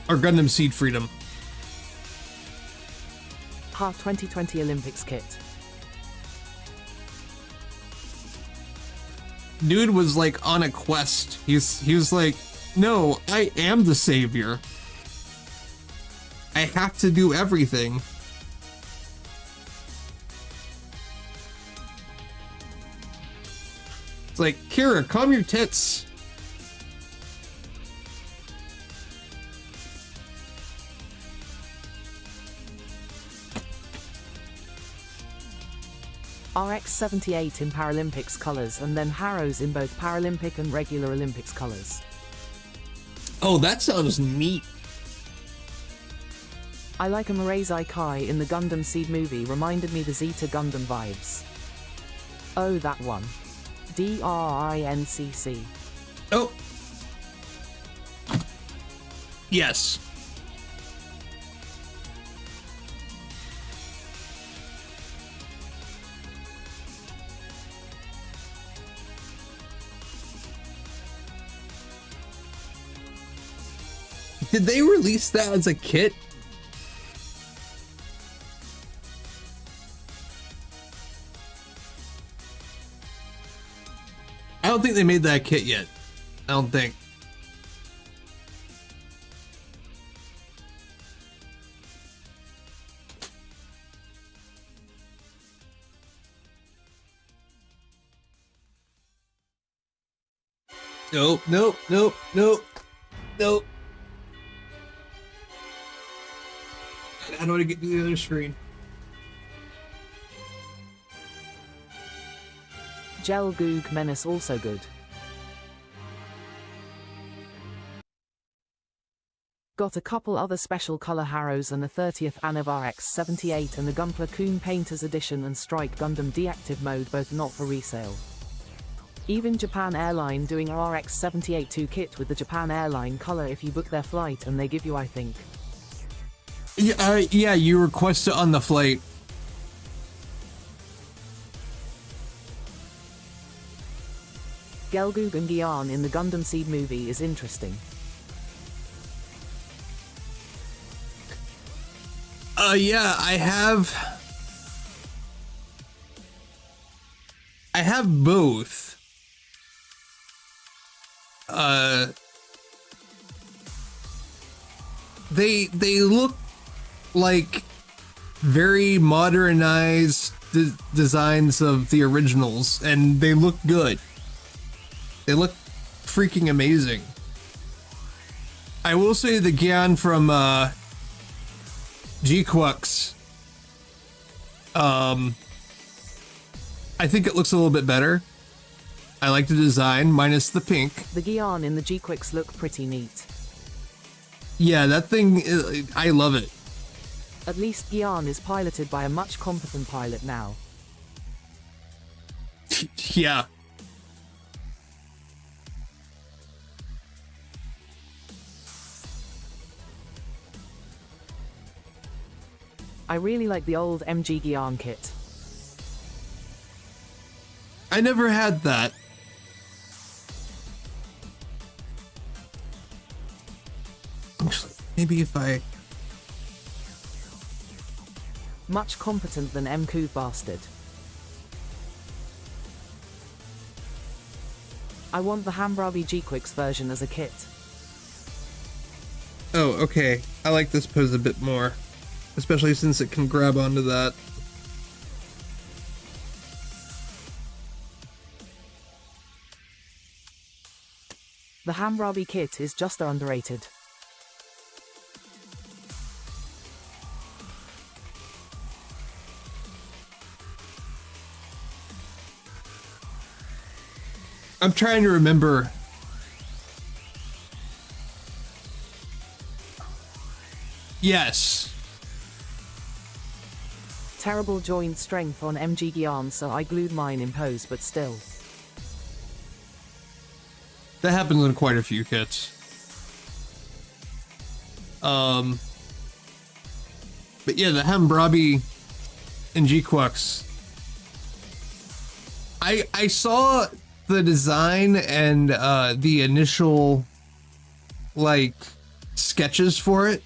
Speaker 1: Or Gundam Seed Freedom.
Speaker 2: 2020 Olympics kit.
Speaker 1: Dude was like on a quest. He was like, no, I am the savior. I have to do everything. It's like, Kira, calm your tits.
Speaker 2: RX-78 in Paralympics colors, and then Harrows in both Paralympic and regular Olympics colors.
Speaker 1: Oh, that sounds neat.
Speaker 2: I like a Mirazai Kai in the Gundam Seed movie, reminded me the Zeta Gundam vibes. Oh, that one. DRINCC.
Speaker 1: Oh. Yes. Did they release that as a kit? I don't think they made that kit yet. I don't think. Nope, nope, nope, nope, nope. I know how to get to the other screen.
Speaker 2: Gel Goog Menace also good. Got a couple other special color Harrows and the 30th Anniv RX-78 and the Gunpla Coon Painters Edition and Strike Gundam Deactive Mode, both not for resale. Even Japan Airline doing a RX-78-2 kit with the Japan Airline color if you book their flight, and they give you, I think.
Speaker 1: Yeah, you request it on the flight.
Speaker 2: Gelgoog and Gyan in the Gundam Seed movie is interesting.
Speaker 1: Yeah, I have both. They look like very modernized designs of the originals, and they look good. They look freaking amazing. I will say the Gyan from G-Quux, I think it looks a little bit better. I like the design, minus the pink.
Speaker 2: The Gyan in the G-Quix look pretty neat.
Speaker 1: Yeah, that thing, I love it.
Speaker 2: At least Gyan is piloted by a much competent pilot now.
Speaker 1: Yeah.
Speaker 2: I really like the old MG Gyan kit.
Speaker 1: I never had that. Actually, maybe if I...
Speaker 2: Much competent than MQ Bastard. I want the Hambrabi G-Quix version as a kit.
Speaker 1: Oh, okay. I like this pose a bit more. Especially since it can grab onto that.
Speaker 2: The Hambrabi kit is just underrated.
Speaker 1: I'm trying to remember. Yes.
Speaker 2: Terrible joint strength on MG Gyan, so I glued mine in pose, but still.
Speaker 1: That happens in quite a few kits. But yeah, the Hambrabi and G-Quux. I saw the design and the initial like sketches for it.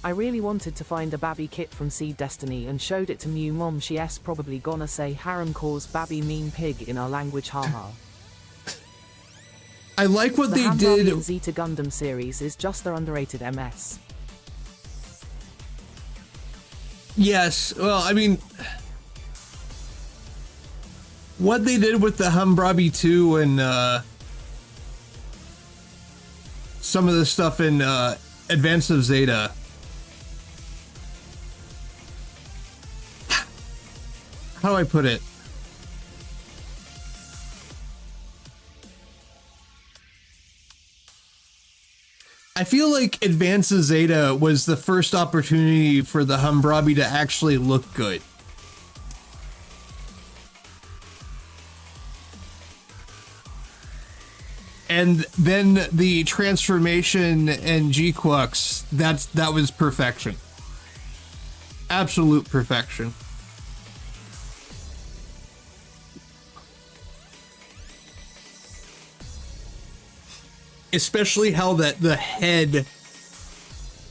Speaker 2: I really wanted to find a Babby kit from Seed Destiny and showed it to Mew Mom. She's probably gonna say harem calls Babby mean pig in our language, haha.
Speaker 1: I like what they did.
Speaker 2: The Zeta Gundam series is just their underrated MS.
Speaker 1: Yes, well, I mean, what they did with the Hammurabi 2 and some of the stuff in Advance of Zeta. How do I put it? I feel like Advance of Zeta was the first opportunity for the Hammurabi to actually look good. And then the transformation and G-Quux, that was perfection. Absolute perfection. Especially how that the head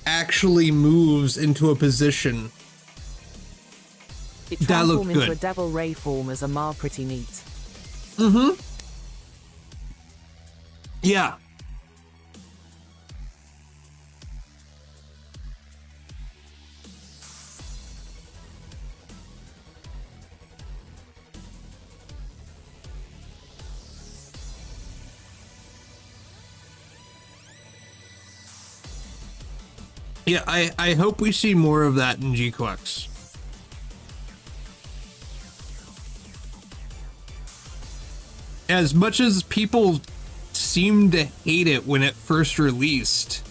Speaker 1: actually moves into a position.
Speaker 2: It
Speaker 1: that looked
Speaker 2: transformed into
Speaker 1: good.
Speaker 2: a devil ray form as a Mar, pretty neat.
Speaker 1: Mm-hmm. Yeah. Yeah, I hope we see more of that in G-Quux. As much as people seemed to hate it when it first released,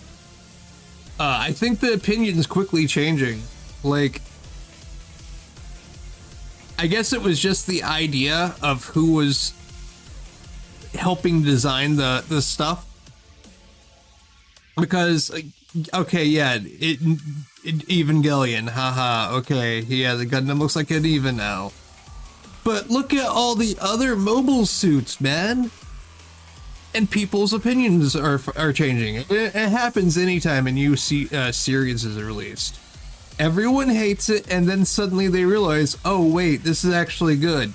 Speaker 1: I think the opinion's quickly changing. Like, I guess it was just the idea of who was helping design the stuff. Because, okay, yeah, it Evangelion, haha, okay, yeah, the Gundam looks like an Eva now. But look at all the other mobile suits, man. And people's opinions are changing. It happens anytime a new series is released. Everyone hates it, and then suddenly they realize, oh wait, this is actually good.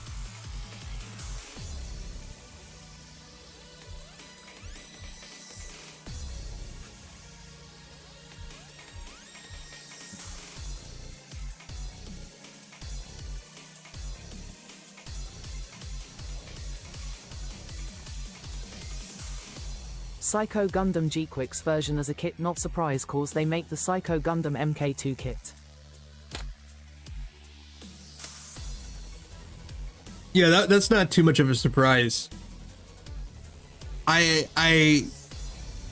Speaker 2: Psycho Gundam G-Quix version as a kit, not surprised cause they make the Psycho Gundam MK2 kit.
Speaker 1: Yeah, that's not too much of a surprise. I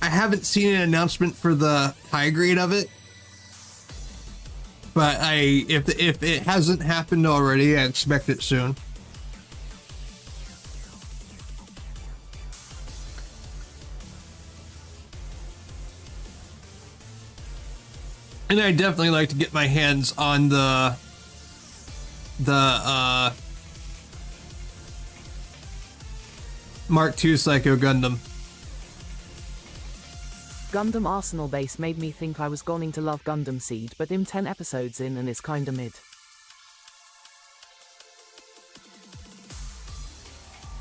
Speaker 1: haven't seen an announcement for the high grade of it, but if it hasn't happened already, I expect it soon. And I definitely like to get my hands on the Mark II Psycho Gundam.
Speaker 2: Gundam Arsenal base made me think I was going to love Gundam Seed, but I'm 10 episodes in and it's kinda mid.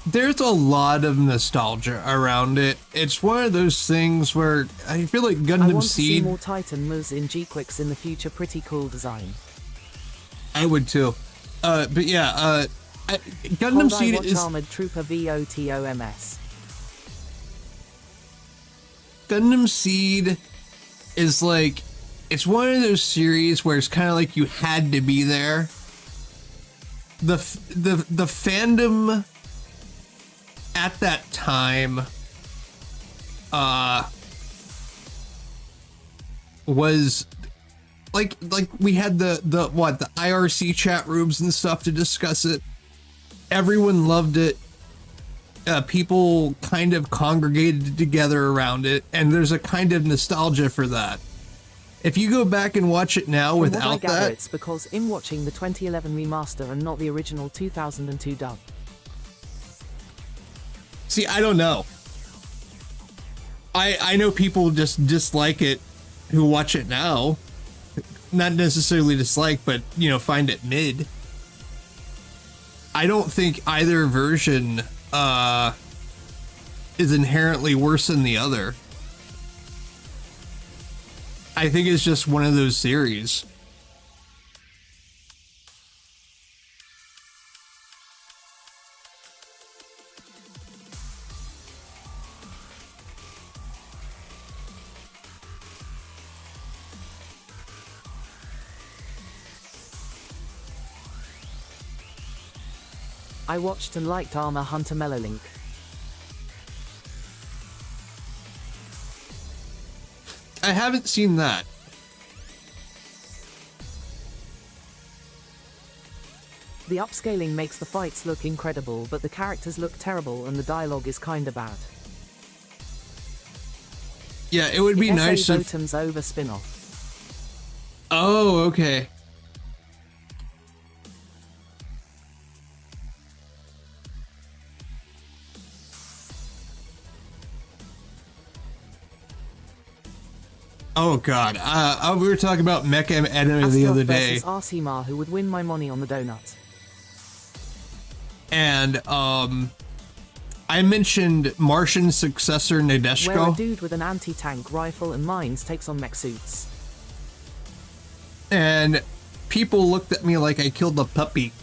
Speaker 1: There's a lot of nostalgia around it. It's one of those things where I feel like
Speaker 2: I
Speaker 1: Gundam
Speaker 2: want to see
Speaker 1: Seed.
Speaker 2: more Titan Ms in G-Quix in the future, pretty cool design.
Speaker 1: I would too. But yeah, Gundam
Speaker 2: Hold
Speaker 1: Seed
Speaker 2: Watch
Speaker 1: is
Speaker 2: Armored Trooper VOTOMS.
Speaker 1: Gundam Seed is like, it's one of those series where it's kind of like you had to be there. The fandom at that time was like we had the IRC chat rooms and stuff to discuss it. Everyone loved it. People kind of congregated together around it, and there's a kind of nostalgia for that. If you go back and watch it now
Speaker 2: From
Speaker 1: without
Speaker 2: what I gather,
Speaker 1: that,
Speaker 2: it's because I'm watching the 2011 remaster and not the original 2002 dub.
Speaker 1: see, I don't know. I know people just dislike it who watch it now. Not necessarily dislike, but, you know, find it mid. I don't think either version is inherently worse than the other. I think it's just one of those series.
Speaker 2: I watched and liked Armor Hunter Mellowlink.
Speaker 1: I haven't seen that.
Speaker 2: The upscaling makes the fights look incredible, but the characters look terrible and the dialogue is kinda bad.
Speaker 1: Yeah, it would be nice if...
Speaker 2: Votem's over spin-off.
Speaker 1: Oh, okay. Oh god, we were talking about Mecha Enemy the other day.
Speaker 2: Astaroth versus Arcemar, who would win my money on the donut.
Speaker 1: And, I mentioned Martian successor Nadeshko.
Speaker 2: Where a dude with an anti-tank rifle and mines takes on mech suits.
Speaker 1: And people looked at me like I killed a puppy.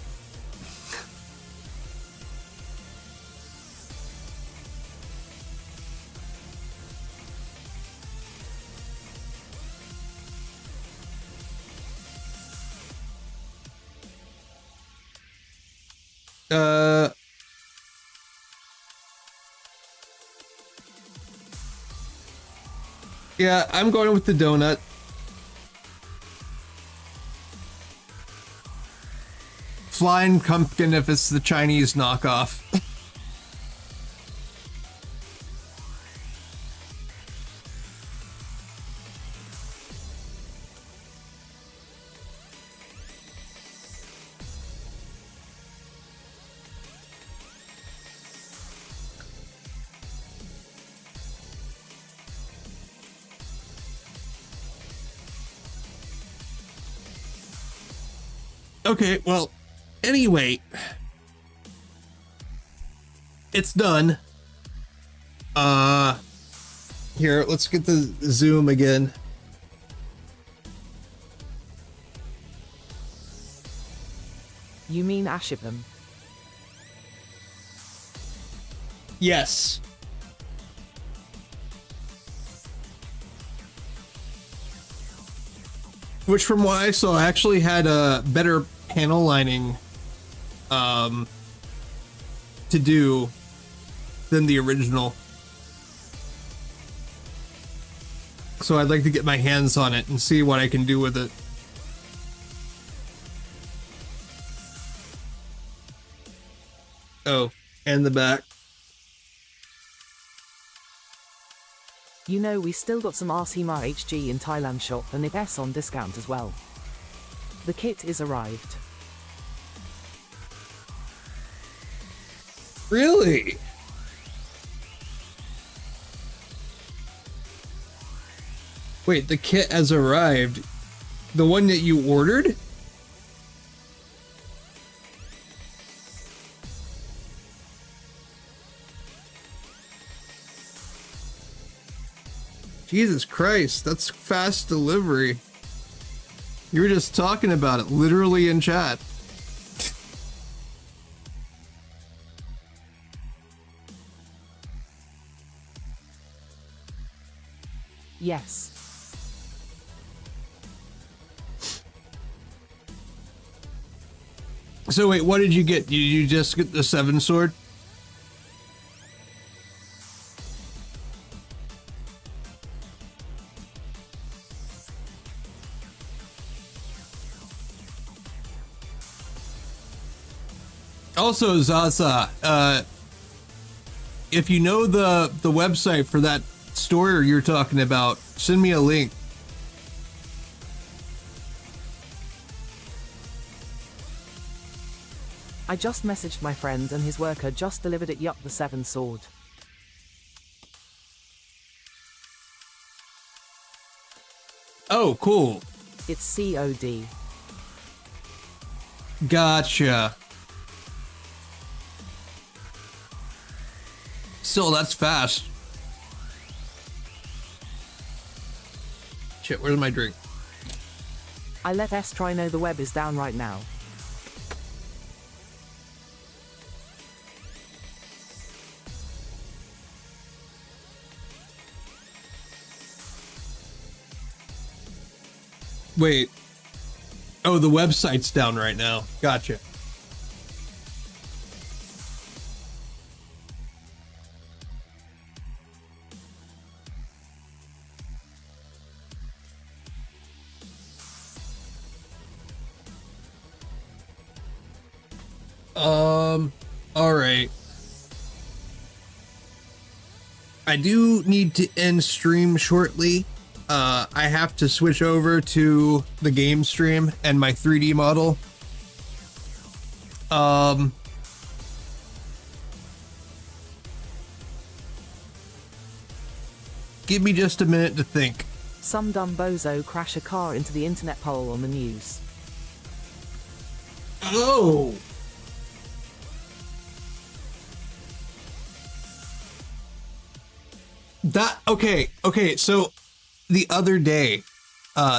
Speaker 1: Yeah, I'm going with the donut. Flying pumpkin if it's the Chinese knockoff. Okay, well, anyway, it's done. Here, let's get the zoom again.
Speaker 2: You mean Ashipam?
Speaker 1: Yes. Which, from what I saw, actually had a better panel lining to do than the original. So I'd like to get my hands on it and see what I can do with it. Oh, and the back.
Speaker 2: You know, we still got some Arcemar HG in Thailand shop and it's on discount as well. The kit is arrived.
Speaker 1: Really? Wait, the kit has arrived. The one that you ordered? Jesus Christ, that's fast delivery. You were just talking about it, literally in chat.
Speaker 2: Yes.
Speaker 1: So wait, what did you get? Did you just get the 7 sword? Also, Zaza, if you know the website for that store you're talking about, send me a link.
Speaker 2: I just messaged my friend and his worker just delivered it. Yup, the 7 sword.
Speaker 1: Oh, cool.
Speaker 2: It's COD.
Speaker 1: Gotcha. Still, that's fast. Shit, where's my drink?
Speaker 2: I let S try know the web is down right now.
Speaker 1: Wait. Oh, the website's down right now. Gotcha. All right. I do need to end stream shortly. I have to switch over to the game stream and my 3D model. Give me just a minute to think.
Speaker 2: Some dumb bozo crash a car into the internet pole on the news.
Speaker 1: Oh! Okay, so the other day,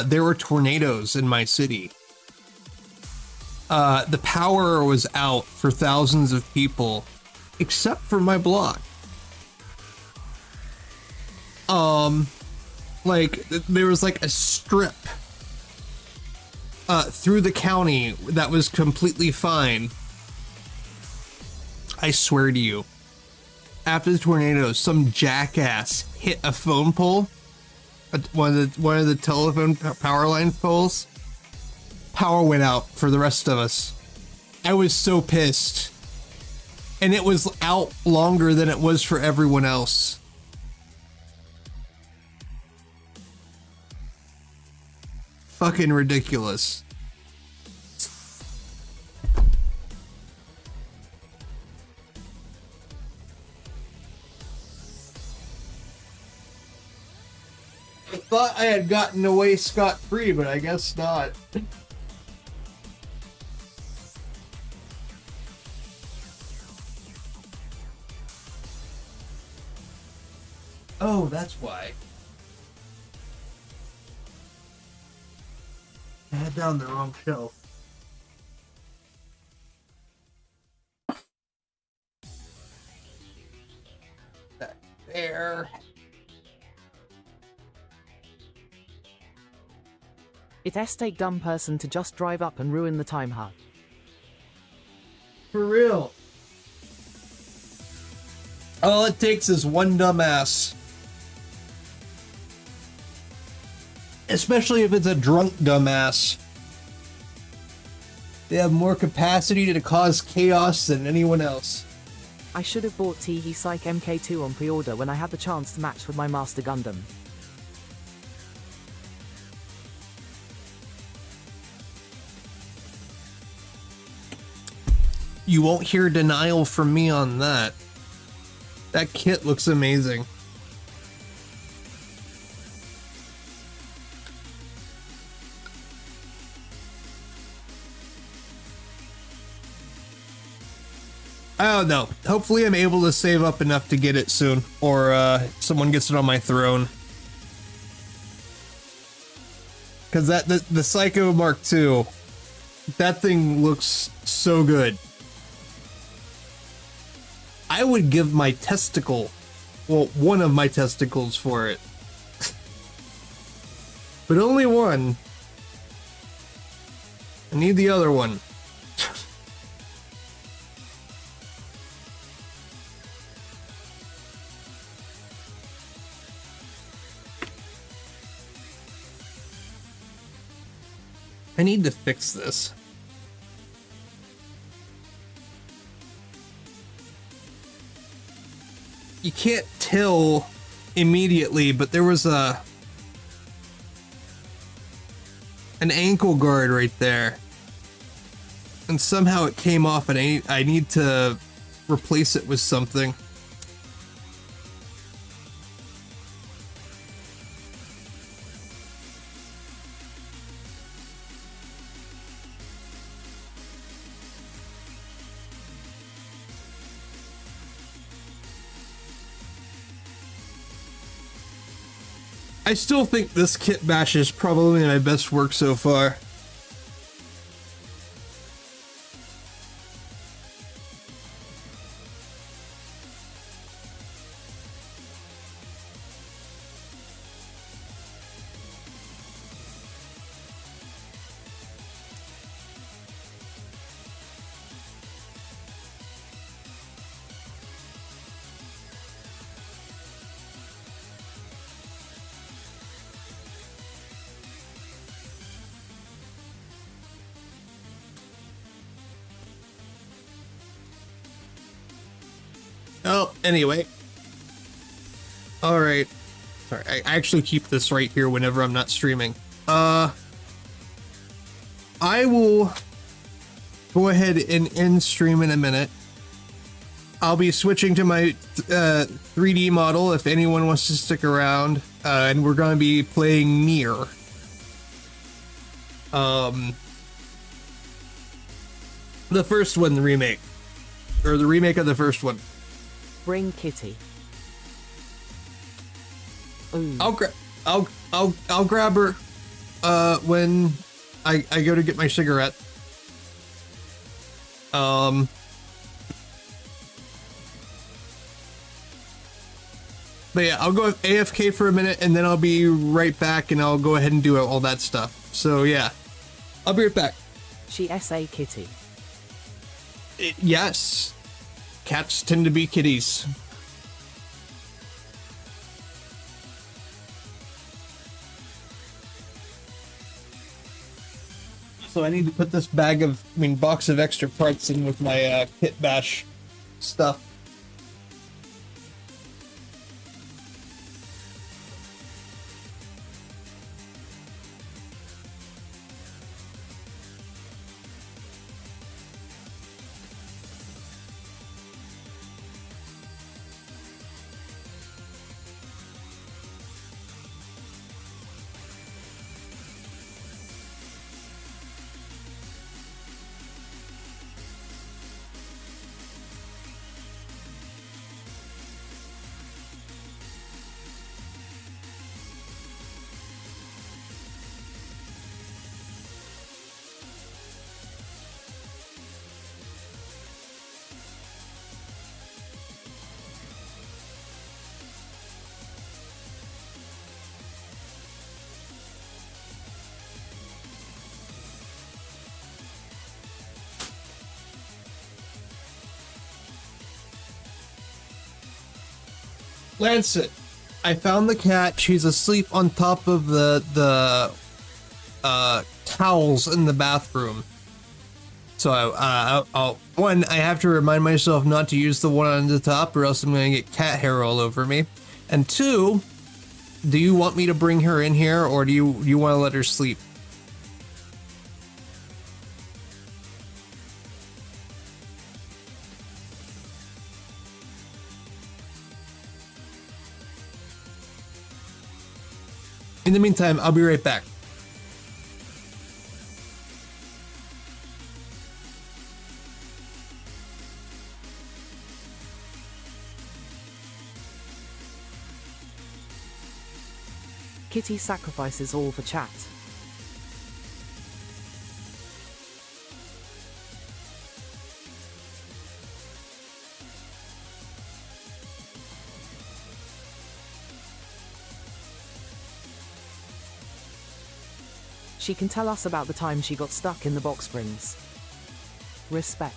Speaker 1: there were tornadoes in my city. The power was out for thousands of people, except for my block. There was like a strip through the county that was completely fine. I swear to you, after the tornado, some jackass hit a phone pole, one of the telephone power line poles. Power went out for the rest of us. I was so pissed, and it was out longer than it was for everyone else. Fucking ridiculous. I thought I had gotten away scot-free, but I guess not. Oh, that's why. I had down the wrong shelf. Back there.
Speaker 2: It take dumb person to just drive up and ruin the time hub.
Speaker 1: For real. All it takes is one dumbass. Especially if it's a drunk dumbass. They have more capacity to cause chaos than anyone else.
Speaker 2: I should have bought Teehee Psych MK2 on pre-order when I had the chance to match with my Master Gundam.
Speaker 1: You won't hear denial from me on that. That kit looks amazing. I don't know. Hopefully I'm able to save up enough to get it soon, or someone gets it on my throne. Because the Psycho Mark II, that thing looks so good. I would give my testicle, well, one of my testicles for it. But only one. I need the other one. I need to fix this. You can't tell immediately, but there was an ankle guard right there. And somehow it came off, and I need to replace it with something. I still think this kit bash is probably my best work so far. Well, anyway. All right. Sorry, I actually keep this right here whenever I'm not streaming. I will go ahead and end stream in a minute. I'll be switching to my 3D model if anyone wants to stick around, and we're going to be playing Nier. The first one, the remake, or the remake of the first one.
Speaker 2: Bring Kitty. Ooh.
Speaker 1: I'll grab her when I go to get my cigarette. But yeah, I'll go AFK for a minute and then I'll be right back and I'll go ahead and do all that stuff. So yeah, I'll be right back.
Speaker 2: She S.A. Kitty.
Speaker 1: Yes. Cats tend to be kitties. So I need to put this box of extra parts in with my kit bash stuff. Lancet, I found the cat. She's asleep on top of the towels in the bathroom. So I have to remind myself not to use the one on the top or else I'm going to get cat hair all over me. And two, do you want me to bring her in here or do you want to let her sleep? In the meantime, I'll be right back.
Speaker 2: Kitty sacrifices all for chat. She can tell us about the time she got stuck in the box springs. Respect.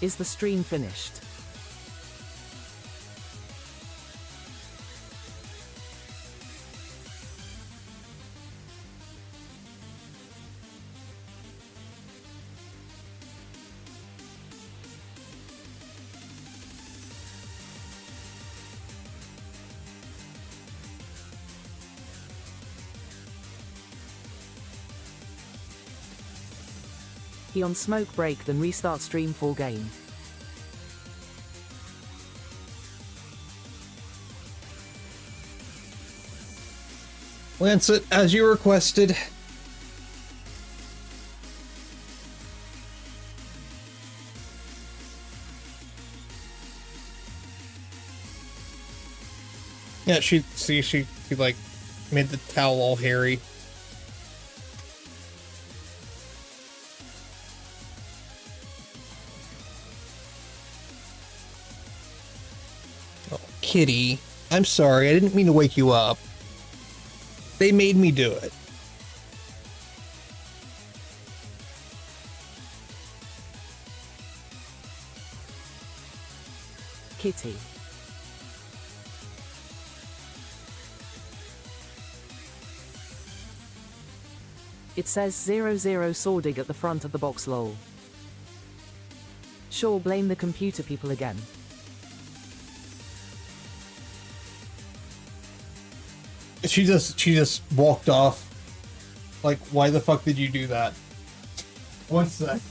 Speaker 2: Is the stream finished? He on smoke break, then restart stream full game.
Speaker 1: Lancet, as you requested. Yeah, she like made the towel all hairy. Oh, kitty. I'm sorry, I didn't mean to wake you up. They made me do it.
Speaker 2: Kitty. It says 00 Sordig at the front of the box, lol. Sure, blame the computer people again.
Speaker 1: She just walked off. Like, why the fuck did you do that? One sec.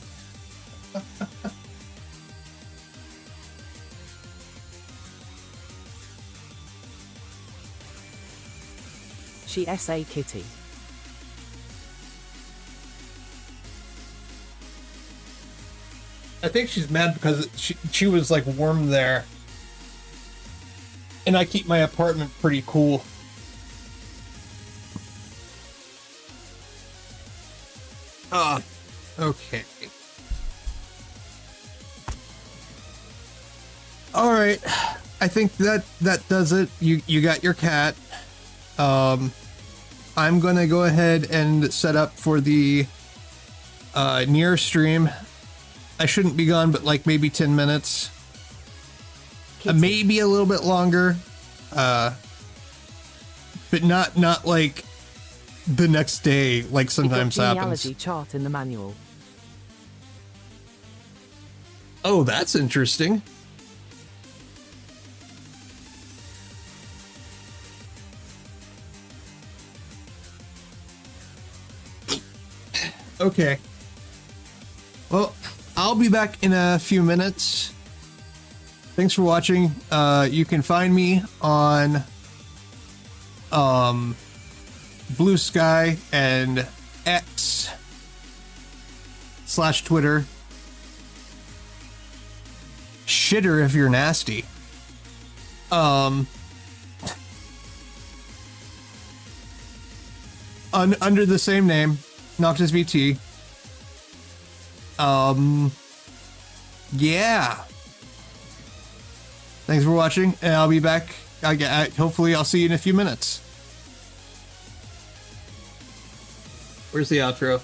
Speaker 2: She SA Kitty.
Speaker 1: I think she's mad because she was like warm there. And I keep my apartment pretty cool. Okay. All right. I think that does it. You got your cat. I'm gonna go ahead and set up for the near stream. I shouldn't be gone, but like maybe 10 minutes. Maybe a little bit longer. But not like the next day, like sometimes happens.
Speaker 2: Genealogy chart in the manual.
Speaker 1: Oh, that's interesting. Okay. Well, I'll be back in a few minutes. Thanks for watching. You can find me on Blue Sky and X/Twitter. Shitter if you're nasty. Under the same name, Noctis VT. Yeah. Thanks for watching, and I'll be back. Hopefully, I'll see you in a few minutes. Where's the outro?